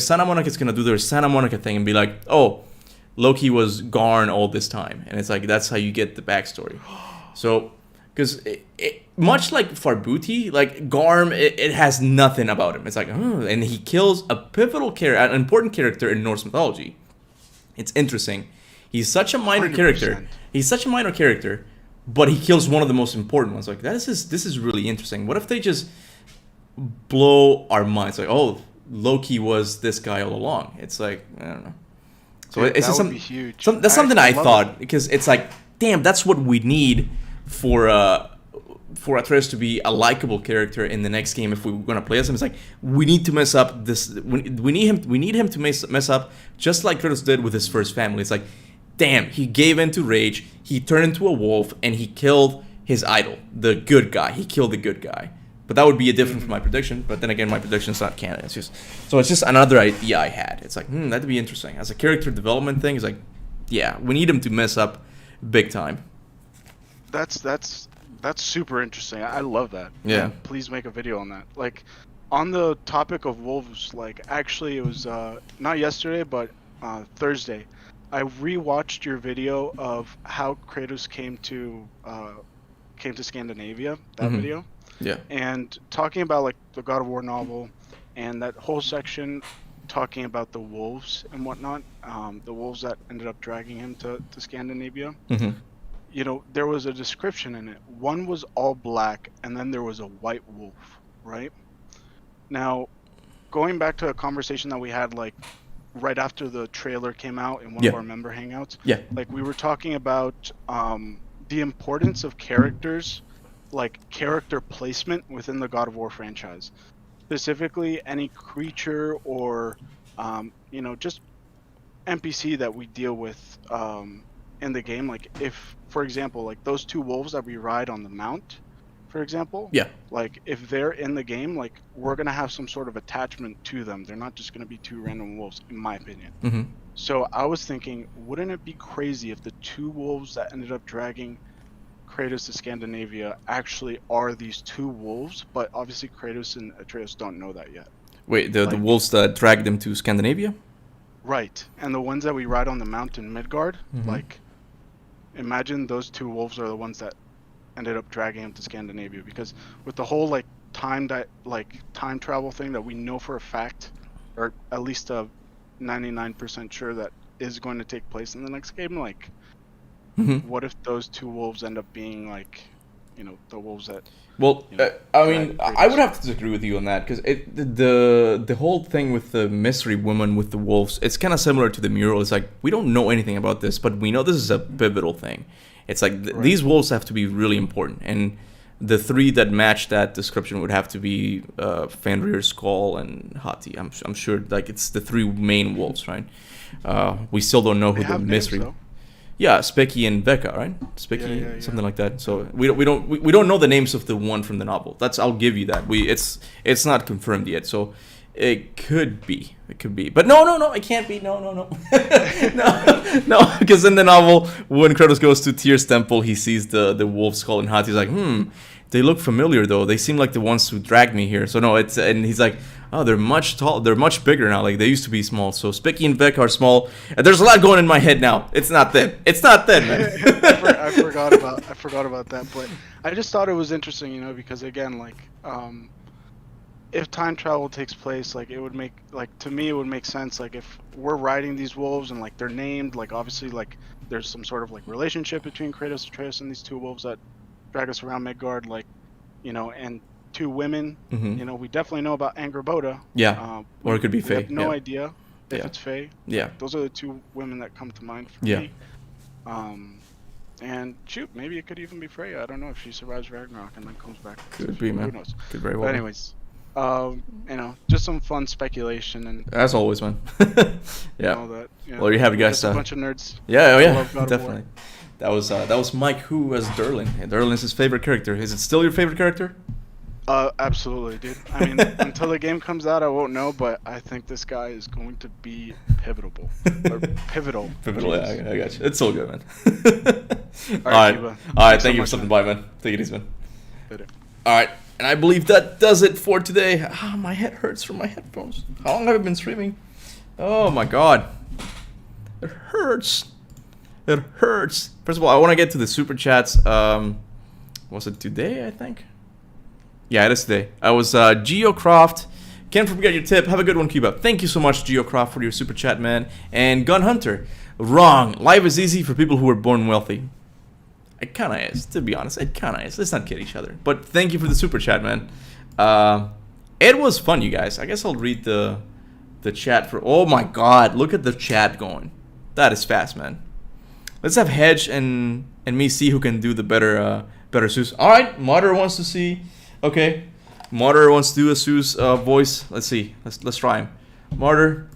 Santa Monica is gonna do their Santa Monica thing and be like, oh, Loki was Garn all this time, and it's like, that's how you get the backstory. So, because much like Farbuti, like Garm, it has nothing about him. It's like, and he kills a pivotal character, an important character in Norse mythology. It's interesting. He's such a minor 100%. character, but he kills one of the most important ones. Like, this is really interesting. What if they just blow our minds? Like, oh, Loki was this guy all along. It's like, I don't know. So it's just be huge. that's something I thought, because it's like, damn, that's what we need for Atreus to be a likable character in the next game. If we're gonna play as him, it's like, we need to mess up this. We need him to mess up, just like Kratos did with his first family. It's like, damn, he gave in to rage. He turned into a wolf, and he killed his idol, the good guy. He killed the good guy. But that would be a different from my prediction. But then again, my prediction's not canon. It's just another idea I had. It's like, that'd be interesting as a character development thing. It's like, yeah, we need him to mess up big time. That's super interesting. I love that. Yeah. And please make a video on that. Like, on the topic of wolves, like, actually it was not yesterday, but Thursday, I rewatched your video of how Kratos came to Scandinavia. That video. Yeah. And talking about like the God of War novel, and that whole section talking about the wolves and whatnot, the wolves that ended up dragging him to Scandinavia. You know, there was a description in it. One was all black, and then there was a white wolf, right? Now, going back to a conversation that we had like right after the trailer came out in one Yeah. of our member hangouts. Yeah. Like we were talking about the importance of characters, like character placement within the God of War franchise. Specifically, any creature or just NPC that we deal with in the game. Like if, for example, like those two wolves that we ride on the mount, for example. Yeah. Like if they're in the game, like we're gonna have some sort of attachment to them. They're not just gonna be two random wolves, in my opinion. Mm-hmm. So I was thinking, wouldn't it be crazy if the two wolves that ended up dragging Kratos to Scandinavia actually are these two wolves? But obviously Kratos and Atreus don't know that yet. Wait, the wolves that dragged them to Scandinavia? Right, and the ones that we ride on the mountain Midgard, Mhm. like, imagine those two wolves are the ones that ended up dragging him to Scandinavia. Because with the whole like time travel thing that we know for a fact, or at least 99% sure that is going to take place in the next game, like, Mhm. what if those two wolves end up being like, the wolves that? Well, I mean, I would have to disagree with you on that because the whole thing with the mystery woman with the wolves, it's kind of similar to the mural. It's like we don't know anything about this, but we know this is a pivotal thing. It's like these wolves have to be really important, and the three that match that description would have to be Fenrir, Skull, and Hati. I'm sure like it's the three main wolves, right? We still don't know who the mystery. Names, yeah, Specky and Becca, right? Specky, something like that. So we don't know the names of the one from the novel. I'll give you that. It's not confirmed yet. So it could be. But no, it can't be. No, no, because in the novel, when Kratos goes to Tyr's temple, he sees the wolf skull and Hati. He's like, they look familiar though. They seem like the ones who dragged me here. So no, and he's like, oh, they're much tall. They're much bigger now. Like they used to be small. So Specky and Beck are small. And there's a lot going in my head now. It's not them, man. I forgot about that, but I just thought it was interesting, because again, like, if time travel takes place, like it would make, like, to me it would make sense, like if we're riding these wolves and like they're named, like obviously like there's some sort of like relationship between Kratos, Atreus, and these two wolves that drag us around Midgard, like, and two women. Mhm. We definitely know about Angrboda. Yeah, or it could be we Faye. have no Yeah. idea if Yeah. it's Faye. Yeah. Those are the two women that come to mind for Yeah. me. And shoot, maybe it could even be Freya. I don't know if she survives Ragnarok and then comes back. Could be, man. Who knows? Could very well But be. anyways, just some fun speculation and. As always, man. Yeah. All that, Well, you have it, we're guys. just a bunch of nerds. Yeah, oh I yeah, love God of War. definitely. That was Mike Who as Derlin. And Derlin's his favorite character. Is it still your favorite character? Absolutely, dude. I mean, until the game comes out, I won't know, but I think this guy is going to be pivotal. Pivotal, Jesus. yeah, I got you. It's so good, man. All right, Kuba. All right, Thanks so thank you for much, stopping man. by, man. Take it easy, man. Later. All right, and I believe that does it for today. My head hurts from my headphones. How long have I been streaming? Oh my god. It hurts. It hurts. First of all, I want to get to the super chats. Was it today, I think? Yeah, it is today. I was Geocroft. Can't forget your tip. Have a good one, Kuba. Thank you so much, Geocroft, for your super chat, man. And Gun Hunter. Wrong. Life is easy for people who were born wealthy. It kind of is, to be honest. It kind of is. Let's not kid each other. But thank you for the super chat, man. It was fun, you guys. I guess I'll read the chat for... Oh my god, look at the chat going. That is fast, man. Let's have Hedge and me see who can do the better Zeus. All right, Martyr wants to see... Okay, Martyr wants to do a Zeus voice. Let's see. Let's try him. Martyr,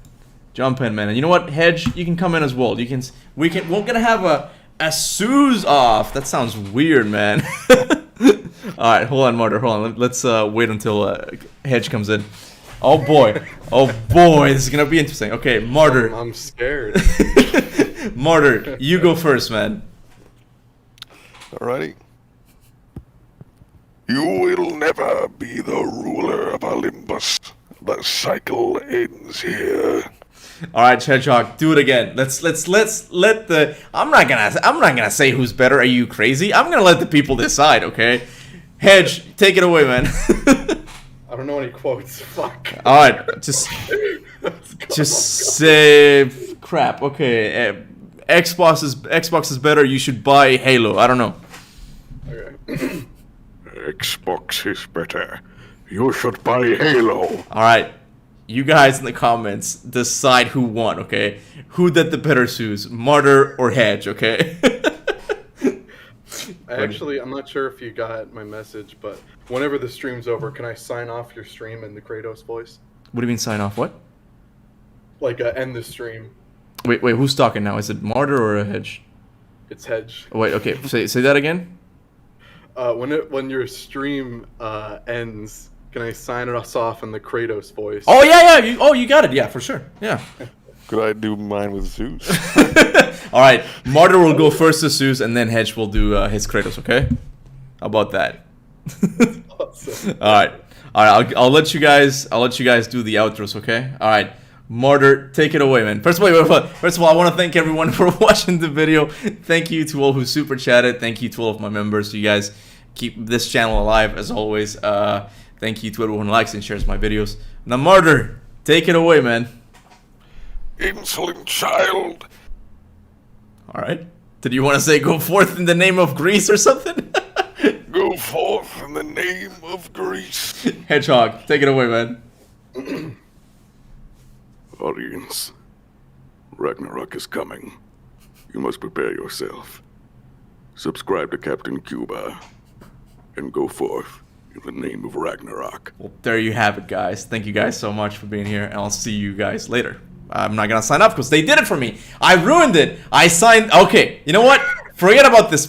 jump in, man. And you know what, Hedge, you can come in as well. We're gonna have a Zeus off. That sounds weird, man. All right, hold on, Martyr. Hold on. Let's wait until Hedge comes in. Oh boy, this is gonna be interesting. Okay, Martyr. I'm scared. Martyr, you go first, man. Alrighty. You will never be the ruler of Olympus. The cycle ends here. All right, Hedgehog, do it again. Let's let the. I'm not gonna say who's better. Are you crazy? I'm gonna let the people decide. Okay, Hedge, take it away, man. I don't know any quotes. Fuck. All right, just say crap. Okay, Xbox is better. You should buy Halo. I don't know. Okay. Xbox is better. You should buy Halo. All right, you guys in the comments decide who won, okay? Who did the better sues, Martyr or Hedge, okay? I'm not sure if you got my message, but whenever the stream's over, can I sign off your stream in the Kratos voice? What do you mean sign off? What? Like, end the stream. Wait, who's talking now? Is it Martyr or a Hedge? It's Hedge. Oh, wait, okay, say that again? When your stream ends, can I sign us off in the Kratos voice? Oh, yeah, you got it, yeah, for sure, yeah. Could I do mine with Zeus? Alright, Martyr will go first to Zeus, and then Hedge will do his Kratos, okay? How about that? Awesome. Alright, I'll let you guys do the outros, okay? Alright, Martyr, take it away, man. First of all, I want to thank everyone for watching the video. Thank you to all who super chatted. Thank you to all of my members. You guys keep this channel alive, as always. Thank you to everyone who likes and shares my videos. Now, Martyr, take it away, man. Insolent child. Alright. Did you want to say go forth in the name of Greece or something? Go forth in the name of Greece. Hedgehog, take it away, man. Audience, Ragnarok is coming. You must prepare yourself. Subscribe to Captain Kuba and go forth in the name of Ragnarok. Well, there you have it, guys. Thank you guys so much for being here, and I'll see you guys later. I'm not gonna sign off because they did it for me. I ruined it. I signed. Okay, you know what? Forget about this